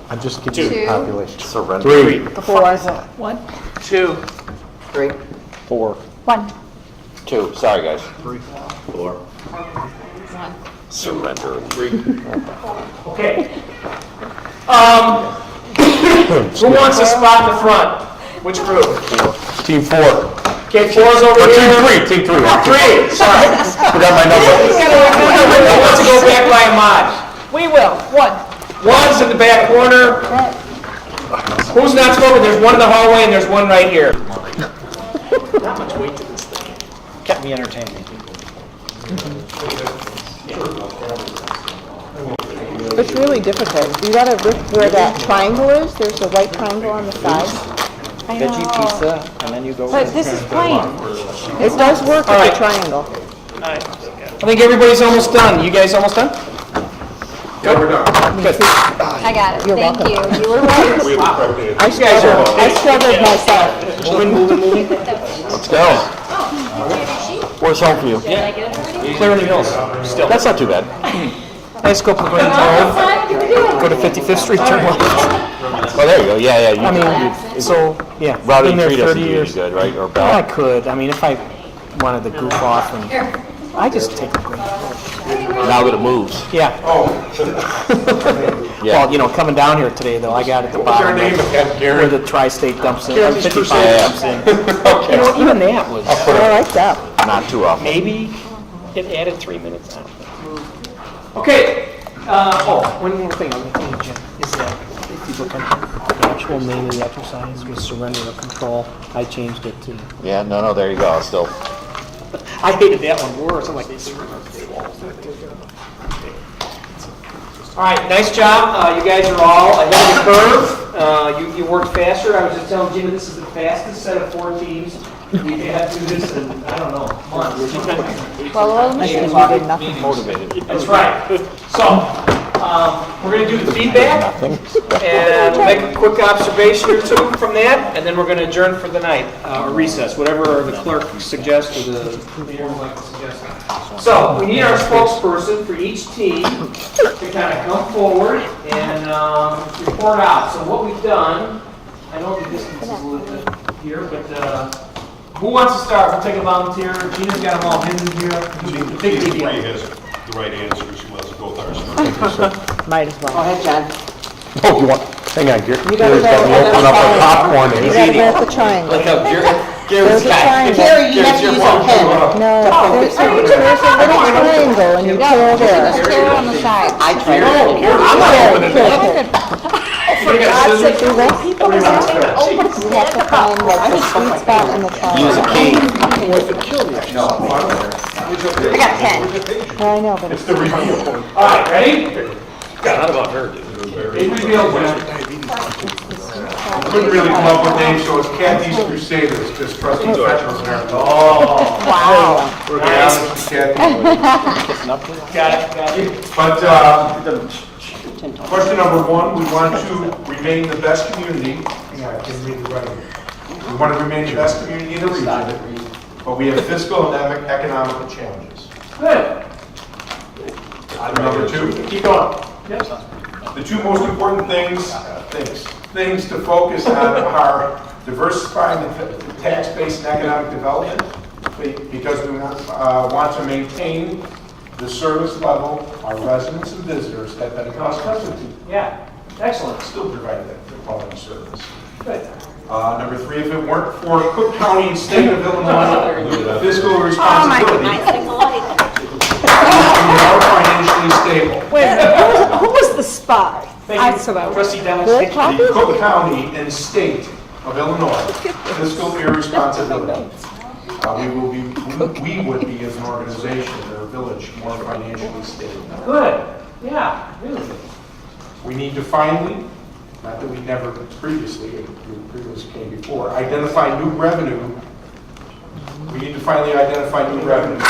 I'm just giving you the population. Surrender. 3. 4. 1. 2. 3. 4. 1. 2, sorry guys. 4. Surrender. Okay. Who wants to spot the front? Which group? Team 4. Okay, 4's over here. Team 3. 3, sorry. Forgot my number. Who wants to go back by a mod? We will. 1. 1's in the back corner. Who's not smoking? There's one in the hallway and there's one right here. Not much weight to this thing. Kept me entertained. It's really difficult. You gotta look where that triangle is. There's a white triangle on the side. Veggie pizza, and then you go. But this is plain. It does work with right. the triangle. I think everybody's almost done. You guys almost done? Good. We're done. Good. I got it. You're Thank welcome. you. You were right. We have the correct answer. I struggled myself. Moving. Let's go. Where's home for you? Clear in the hills. Still. That's not too bad. Nice go Green Road. Go to 55th Street, turn left. Oh, there you go, yeah. I mean, so, yeah. Routing been there tree doesn't 30 do you any years. good, right? Or Well, I Bell? could. I mean, if I wanted to goof off, and I just take the green. Now that it moves. Yeah. Yeah. Well, coming down here today, though, I got at the bottom. Where the tri-state dumps in, or 55 dumps in. Even that was, I like that. Not too often. maybe it added 3 minutes. I don't know. Okay. One more thing on the page is that if you look at the actual name of the exercise was surrender or control, I changed it to. Yeah, no, there you go, still. I hated that one worse. I'm like, they surrender or control. All right, nice job. You guys are all ahead of the curve. You worked faster. I was just telling Jimmy this is the fastest set of 4 teams we've had to do this in, I don't know, months. Nothing motivated. That's right. So, we're going to do the feedback and make a quick observation or two from that, and then we're going to adjourn for the night, or recess, whatever the clerk suggests or the mayor would like to suggest. So, we need our spokesperson for each team to kind of come forward and report out. So what we've done, I know the distance is a little bit here, but who wants to start? We'll take a volunteer. Gina's got them all hidden here. Big Team 3 deal. has the right answer, she wants to go with ours. Might as well. Go ahead, John. Oh, you want, hang on, Gary's gotta got me open up a popcorn. You gotta go at the triangle. Look how There's a triangle. Gary, you have to use a pen. No, there's a little triangle and you pull there. Let's clear on the side. I tried. I'm not opening it. Careful. We got to said, how many people is that? Oh, my You have to find like the sweet spot in the triangle. Use a key. I got 10. Yeah, I know, but It's the review. All right, ready? Not about her, dude. Big reveal, Jen. Couldn't really come up with names, so it's Kathy's Crusaders, just trustee veterans there. Oh, Wow. We're Kathy. got it. But, question number one, we want to remain the best community. Yeah, I can read it right here. We want to remain the best community in the region, but we have fiscal and economical challenges. Good. Item number two. Keep going. Yep. The two most important things to focus on are diversifying the tax base and economic development, because we want to maintain the service level our residents and visitors have been accustomed to. Yeah, excellent. Still provide that quality service. Good. Number three, if it weren't for Cook County and State of Illinois fiscal responsibility, we are financially stable. Wait, who was the spy? Thank you, Trustee Dennis. The Cook County and State of Illinois fiscal irresponsibility. We would be as an organization or a village more financially stable. Good. Yeah, really good. We need to finally, not that we never previously came before, identify new revenue. We need to finally identify new revenues.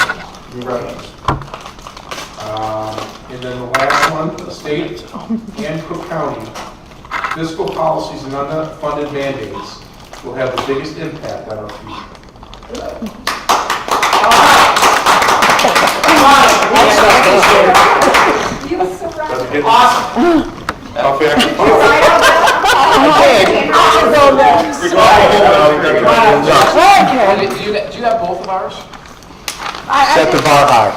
And then the last one, the state and Cook County fiscal policies and unfunded mandates will have the biggest impact on our future. Awesome. How fast? Do you have both of ours? Set the bar high.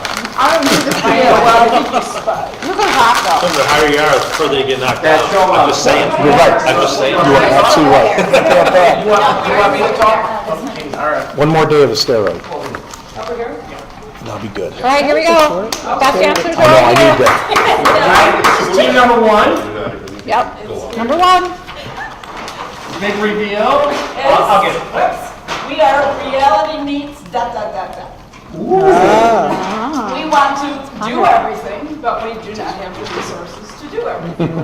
You can hop though. Some of the higher yards before they get knocked down. I'm just saying. You're right. I'm just saying. You are absolutely right. You want me to talk? All right. One more day of a steroid. Over here? That'll be good. All right, here we go. Got the answers I know, I right need here. that. This is team number one. Yep, number one. Big reveal. I'll get it. We are reality meets ... We want to do everything, but we do not have the resources to do everything.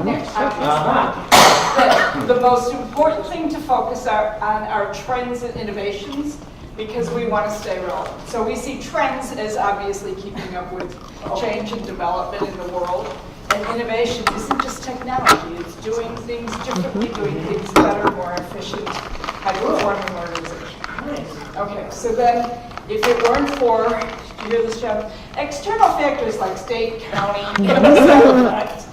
The most important thing to focus on are trends and innovations, because we want to stay relevant. So we see trends as obviously keeping up with change and development in the world. And innovation isn't just technology, it's doing things differently, doing things better, more efficient, high-performing organization. Okay, so then, if it weren't for, did you hear this, Jeff? External factors like state, county, and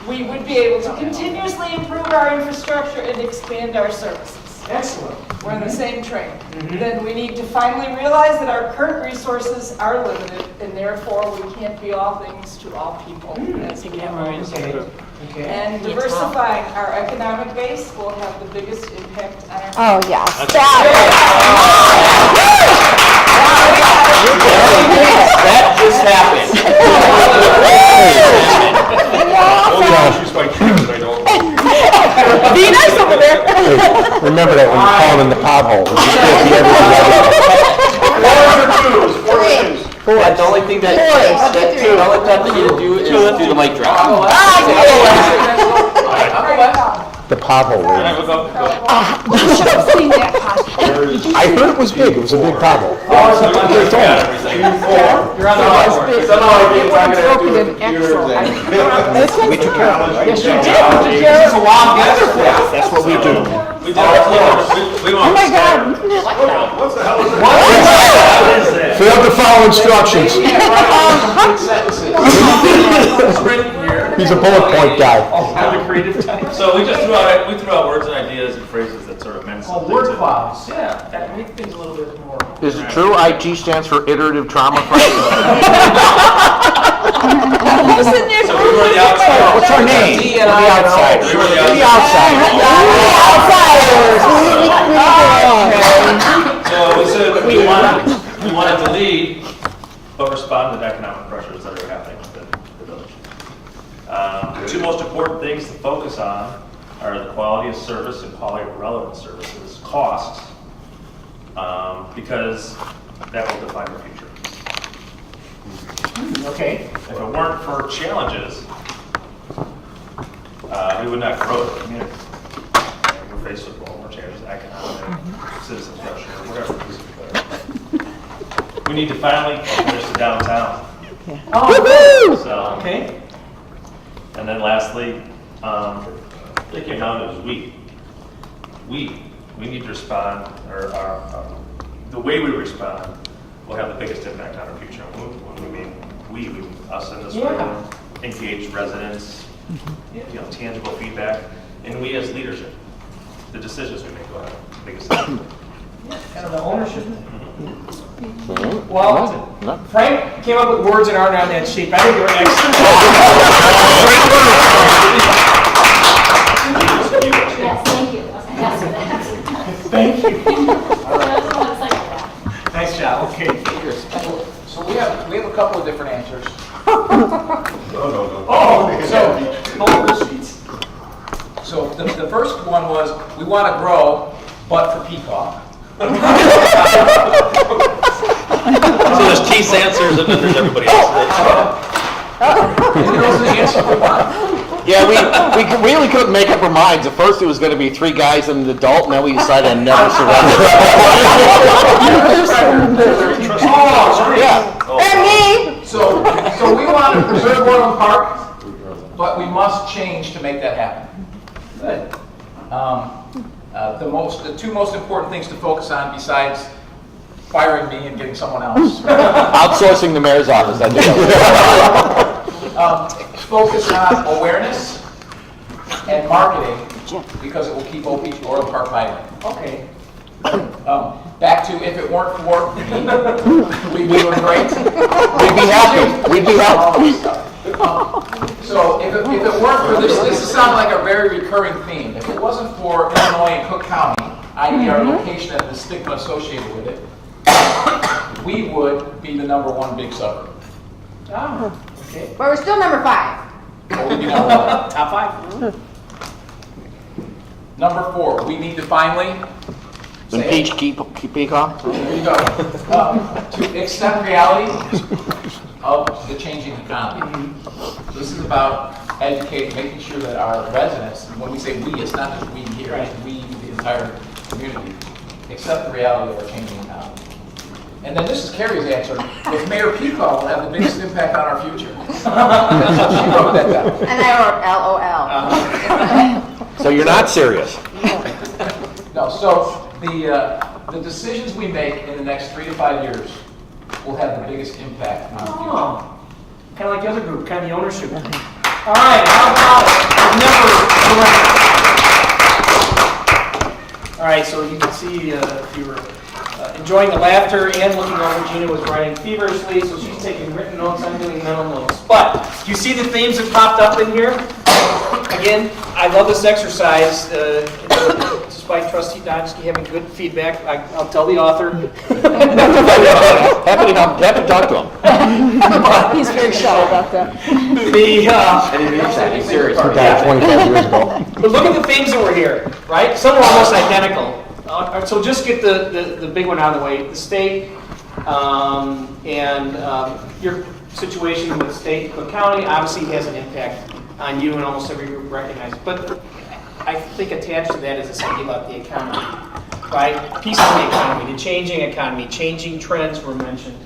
we would be able to continuously improve our infrastructure and expand our services. Excellent. We're in the same train. Then we need to finally realize that our current resources are limited, and therefore we can't be all things to all people. That's again what I'm saying. Okay. And diversifying our economic base will have the biggest impact on our. Oh, yes. That just happened. She's my trip, I don't. Be nice over there. Hey, remember that when you call in the pothole. The only thing that you do is do the mic drop. The pothole. All right, we'll go. You should have seen that pothole. I heard it was big. It was a big pothole. You're on the hook. It would have broken an axle. We took care of it, right? Yes, you did. It's a long answer. That's what we do. We did it. We Oh, my God. What the hell is that? What is that? Failed to follow instructions. He's a bullet point guy. So we just threw out words and ideas and phrases that sort of meant Oh, something. word to- clouds. Yeah, that make things a little bit more. Is it true IT stands for iterative trauma fracture? Who's in there? So we were the outsiders. What's our name? D and I The outside. We were the The outsiders. outside. So we said we wanted to lead, but respond to the economic pressures that are happening within the village. The two most important things to focus on are the quality of service and quality of relevant services, costs, because that will define our future. Okay. If it weren't for challenges, we would not grow the community. And we're faced with more challenges, economic, citizen structure, whatever. We need to finally finish the downtown. Oh, So, okay. and then lastly, it came down to we need to respond, or the way we respond will have the biggest impact on our future. When we mean we mean us in this room, engaged residents, tangible feedback, and we as leadership. The decisions we make will have the biggest impact. Kind of the ownership. Well, Frank came up with words that aren't on that sheet. I think they were excellent. Yes, thank you. Yes, for that. Thank you. I was almost like that. Nice job. Okay. So we have a couple of different answers. No. Oh, so multiple sheets. So the first one was, we want to grow, but for Peacock. So there's Keith's answers and then there's everybody else's. Yeah, we really couldn't make up our minds. At first it was going to be 3 guys and an adult, and then we decided to never surrender. And me! So we want to preserve Orland Park, but we must change to make that happen. Good. The 2 most important things to focus on besides firing me and getting someone else. Outsourcing the mayor's office. I do. Focus on awareness and marketing because it will keep Orland Park vibrant. Okay. Back to if it weren't for me, we'd be doing great. We'd be happy. We'd be happy. So if it weren't for this sounds like a very recurring theme. If it wasn't for Illinois and Cook County, i.e. our location and the stigma associated with it, we would be the #1 big suburb. Oh, okay. But we're still number 5. Or we'd be #1. Top 5. Number 4, we need to finally Impeach Peacock. There you go. To accept reality of the changing economy. This is about educating, making sure that our residents, and when we say we, it's not just we here, it's we, the entire community, accept the reality of our changing economy. And then this is Carrie's answer. If Mayor Peacock will have the biggest impact on our future. She wrote that down. And I wrote LOL. So you're not serious. No, so the decisions we make in the next 3 to 5 years will have the biggest impact on our future. Kind of like the other group, kind of the ownership. All right, how about All right, so you can see if you were enjoying the laughter and looking over, Gina was writing feverishly, so she's taking written notes, I'm doing mental notes. But you see the themes that popped up in here? Again, I love this exercise. Despite Trustee Donskey having good feedback, I'll tell the author. Happy to talk to him. He's very shy about that. He's serious. He died 25 years ago. But look at the themes that were here, right? Some are almost identical. So just get the big one out of the way. The state and your situation with the state, Cook County, obviously has an impact on you and almost every group recognized. But I think attached to that is this idea about the economy, right? Piece of the economy, the changing economy, changing trends were mentioned,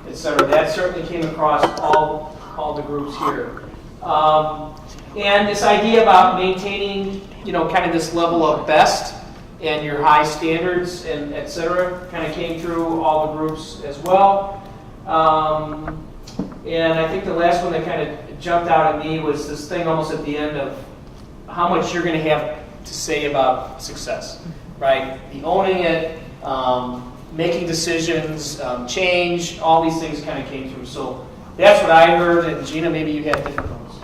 et cetera. That certainly came across all the groups here. And this idea about maintaining, kind of this level of best and your high standards and et cetera kind of came through all the groups as well. And I think the last one that kind of jumped out at me was this thing almost at the end of how much you're going to have to say about success, right? The owning it, making decisions, change, all these things kind of came through. So that's what I heard, and Gina, maybe you had different ones.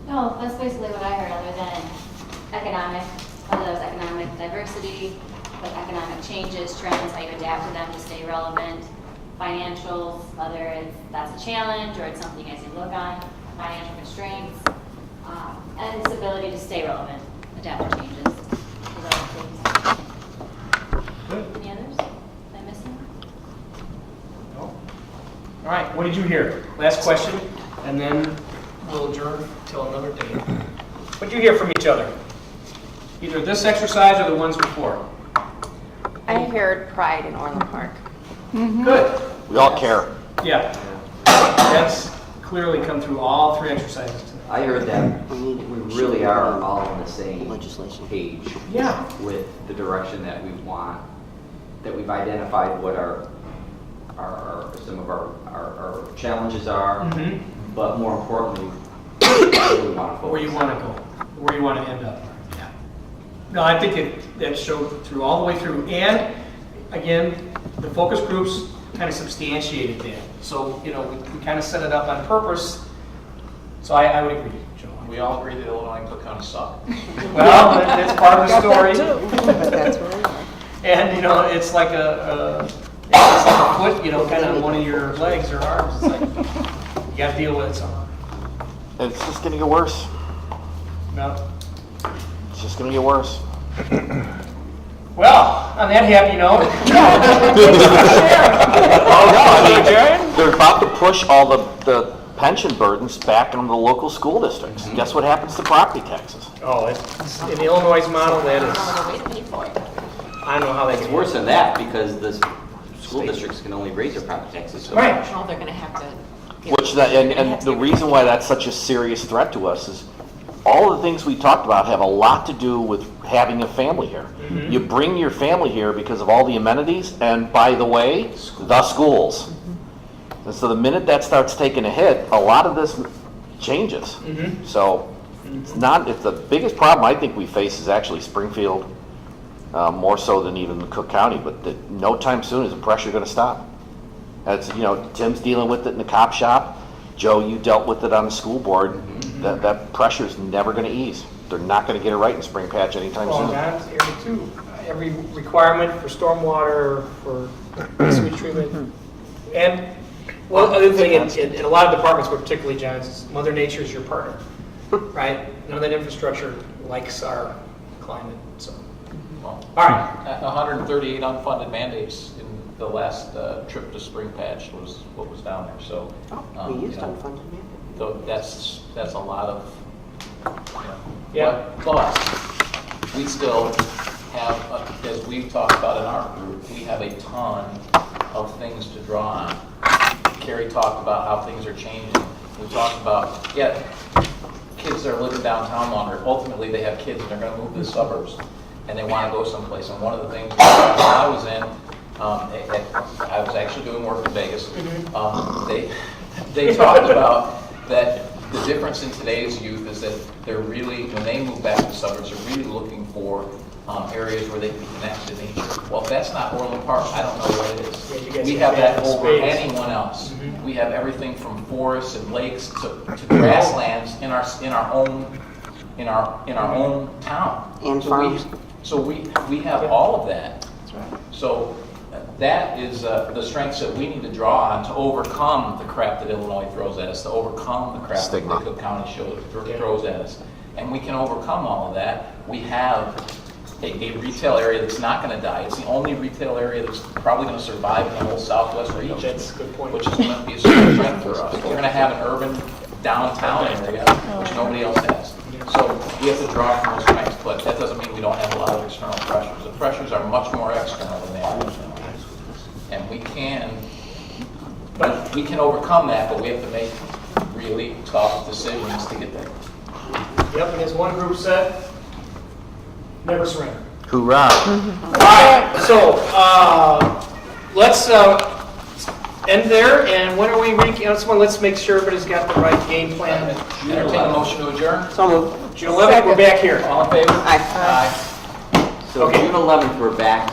No, that's basically what I heard, other than economic, whether that was economic diversity, but economic changes, trends, how you adapt to them to stay relevant, financials, whether that's a challenge or it's something you guys can look on, financial constraints, and its ability to stay relevant, adapt to changes. So that'll take- Any others? Am I missing? No? All right, what did you hear? Last question, and then we'll adjourn till another day. What did you hear from each other? Either this exercise or the ones before? I heard pride in Orland Park. Good. We all care. Yeah. That's clearly come through all three exercises tonight. I heard that we really are all on the same page. Yeah. With the direction that we want, that we've identified what some of our challenges are, but more importantly, where we want to focus. Where you want to go, where you want to end up. Yeah. No, I think that showed through all the way through. And again, the focus groups kind of substantiated that. So, we kind of set it up on purpose. So I would agree, Joe. We all agree that Illinois and Cook County suck. Well, that's part of the story. That's where we are. And, it's like a foot, kind of on one of your legs or arms. It's like, you got to deal with it somehow. And it's just gonna get worse. No. It's just gonna get worse. Well, on that happy note. Oh, no, I mean, they're about to push all the pension burdens back into the local school districts. Guess what happens to property taxes? Oh, it's in the Illinois model, that is, Way to pay for it. I don't know how that It's gets worse than that because the school districts can only raise their property taxes so Right. much. Well, they're going to have to. And the reason why that's such a serious threat to us is all of the things we talked about have a lot to do with having a family here. You bring your family here because of all the amenities, and by the way, the schools. And so the minute that starts taking a hit, a lot of this changes. So it's the biggest problem I think we face is actually Springfield, more so than even Cook County, but no time soon is the pressure going to stop. That's, Tim's dealing with it in the cop shop. Joe, you dealt with it on the school board. That pressure is never going to ease. They're not going to get it right in Spring Patch anytime Well, soon. that's area 2. Every requirement for stormwater, for sewage treatment. And one other thing, in a lot of departments, but particularly John's, is Mother Nature is your partner, right? None of that infrastructure likes our climate, so. Well, All right. 138 unfunded mandates in the last trip to Spring Patch was what was down there. So We used unfunded mandate. so that's a lot of. Yeah. But we still have, as we've talked about in our group, we have a ton of things to draw on. Carrie talked about how things are changing. We talked about, kids that are living downtown longer, ultimately they have kids and they're going to move to the suburbs and they want to go someplace. And one of the things when I was in, I was actually doing work in Vegas. They talked about that the difference in today's youth is that they're really, when they move back to the suburbs, they're really looking for areas where they can be connected to nature. Well, if that's not Orland Park, I don't know what it is. Yeah, you guys We have have that that over space. anyone else. We have everything from forests and lakes to grasslands in our own town. And So farms. So we have all of that. So that is the strengths that we need to draw on to overcome the crap that Illinois throws at us, to overcome the crap Stigma. that Cook County throws at us. And we can overcome all of that. We have a retail area that's not going to die. It's the only retail area that's probably going to survive in the whole southwest region. That's a good point. Which is going to be a strength for us. We're going to have an urban downtown area, which nobody else has. So we have to draw from those strengths, but that doesn't mean we don't have a lot of external pressures. The pressures are much more external than they are internal. And we can overcome that, but we have to make really tough decisions to get there. Yep, and as one group said, never surrender. Hoorah. All right, so let's end there, and when are we let's make sure everybody's got the right game plan. Entertain a motion to adjourn. So moved. June 11th, we're back here. All in favor? Aye. Aye. So June 11th, we're back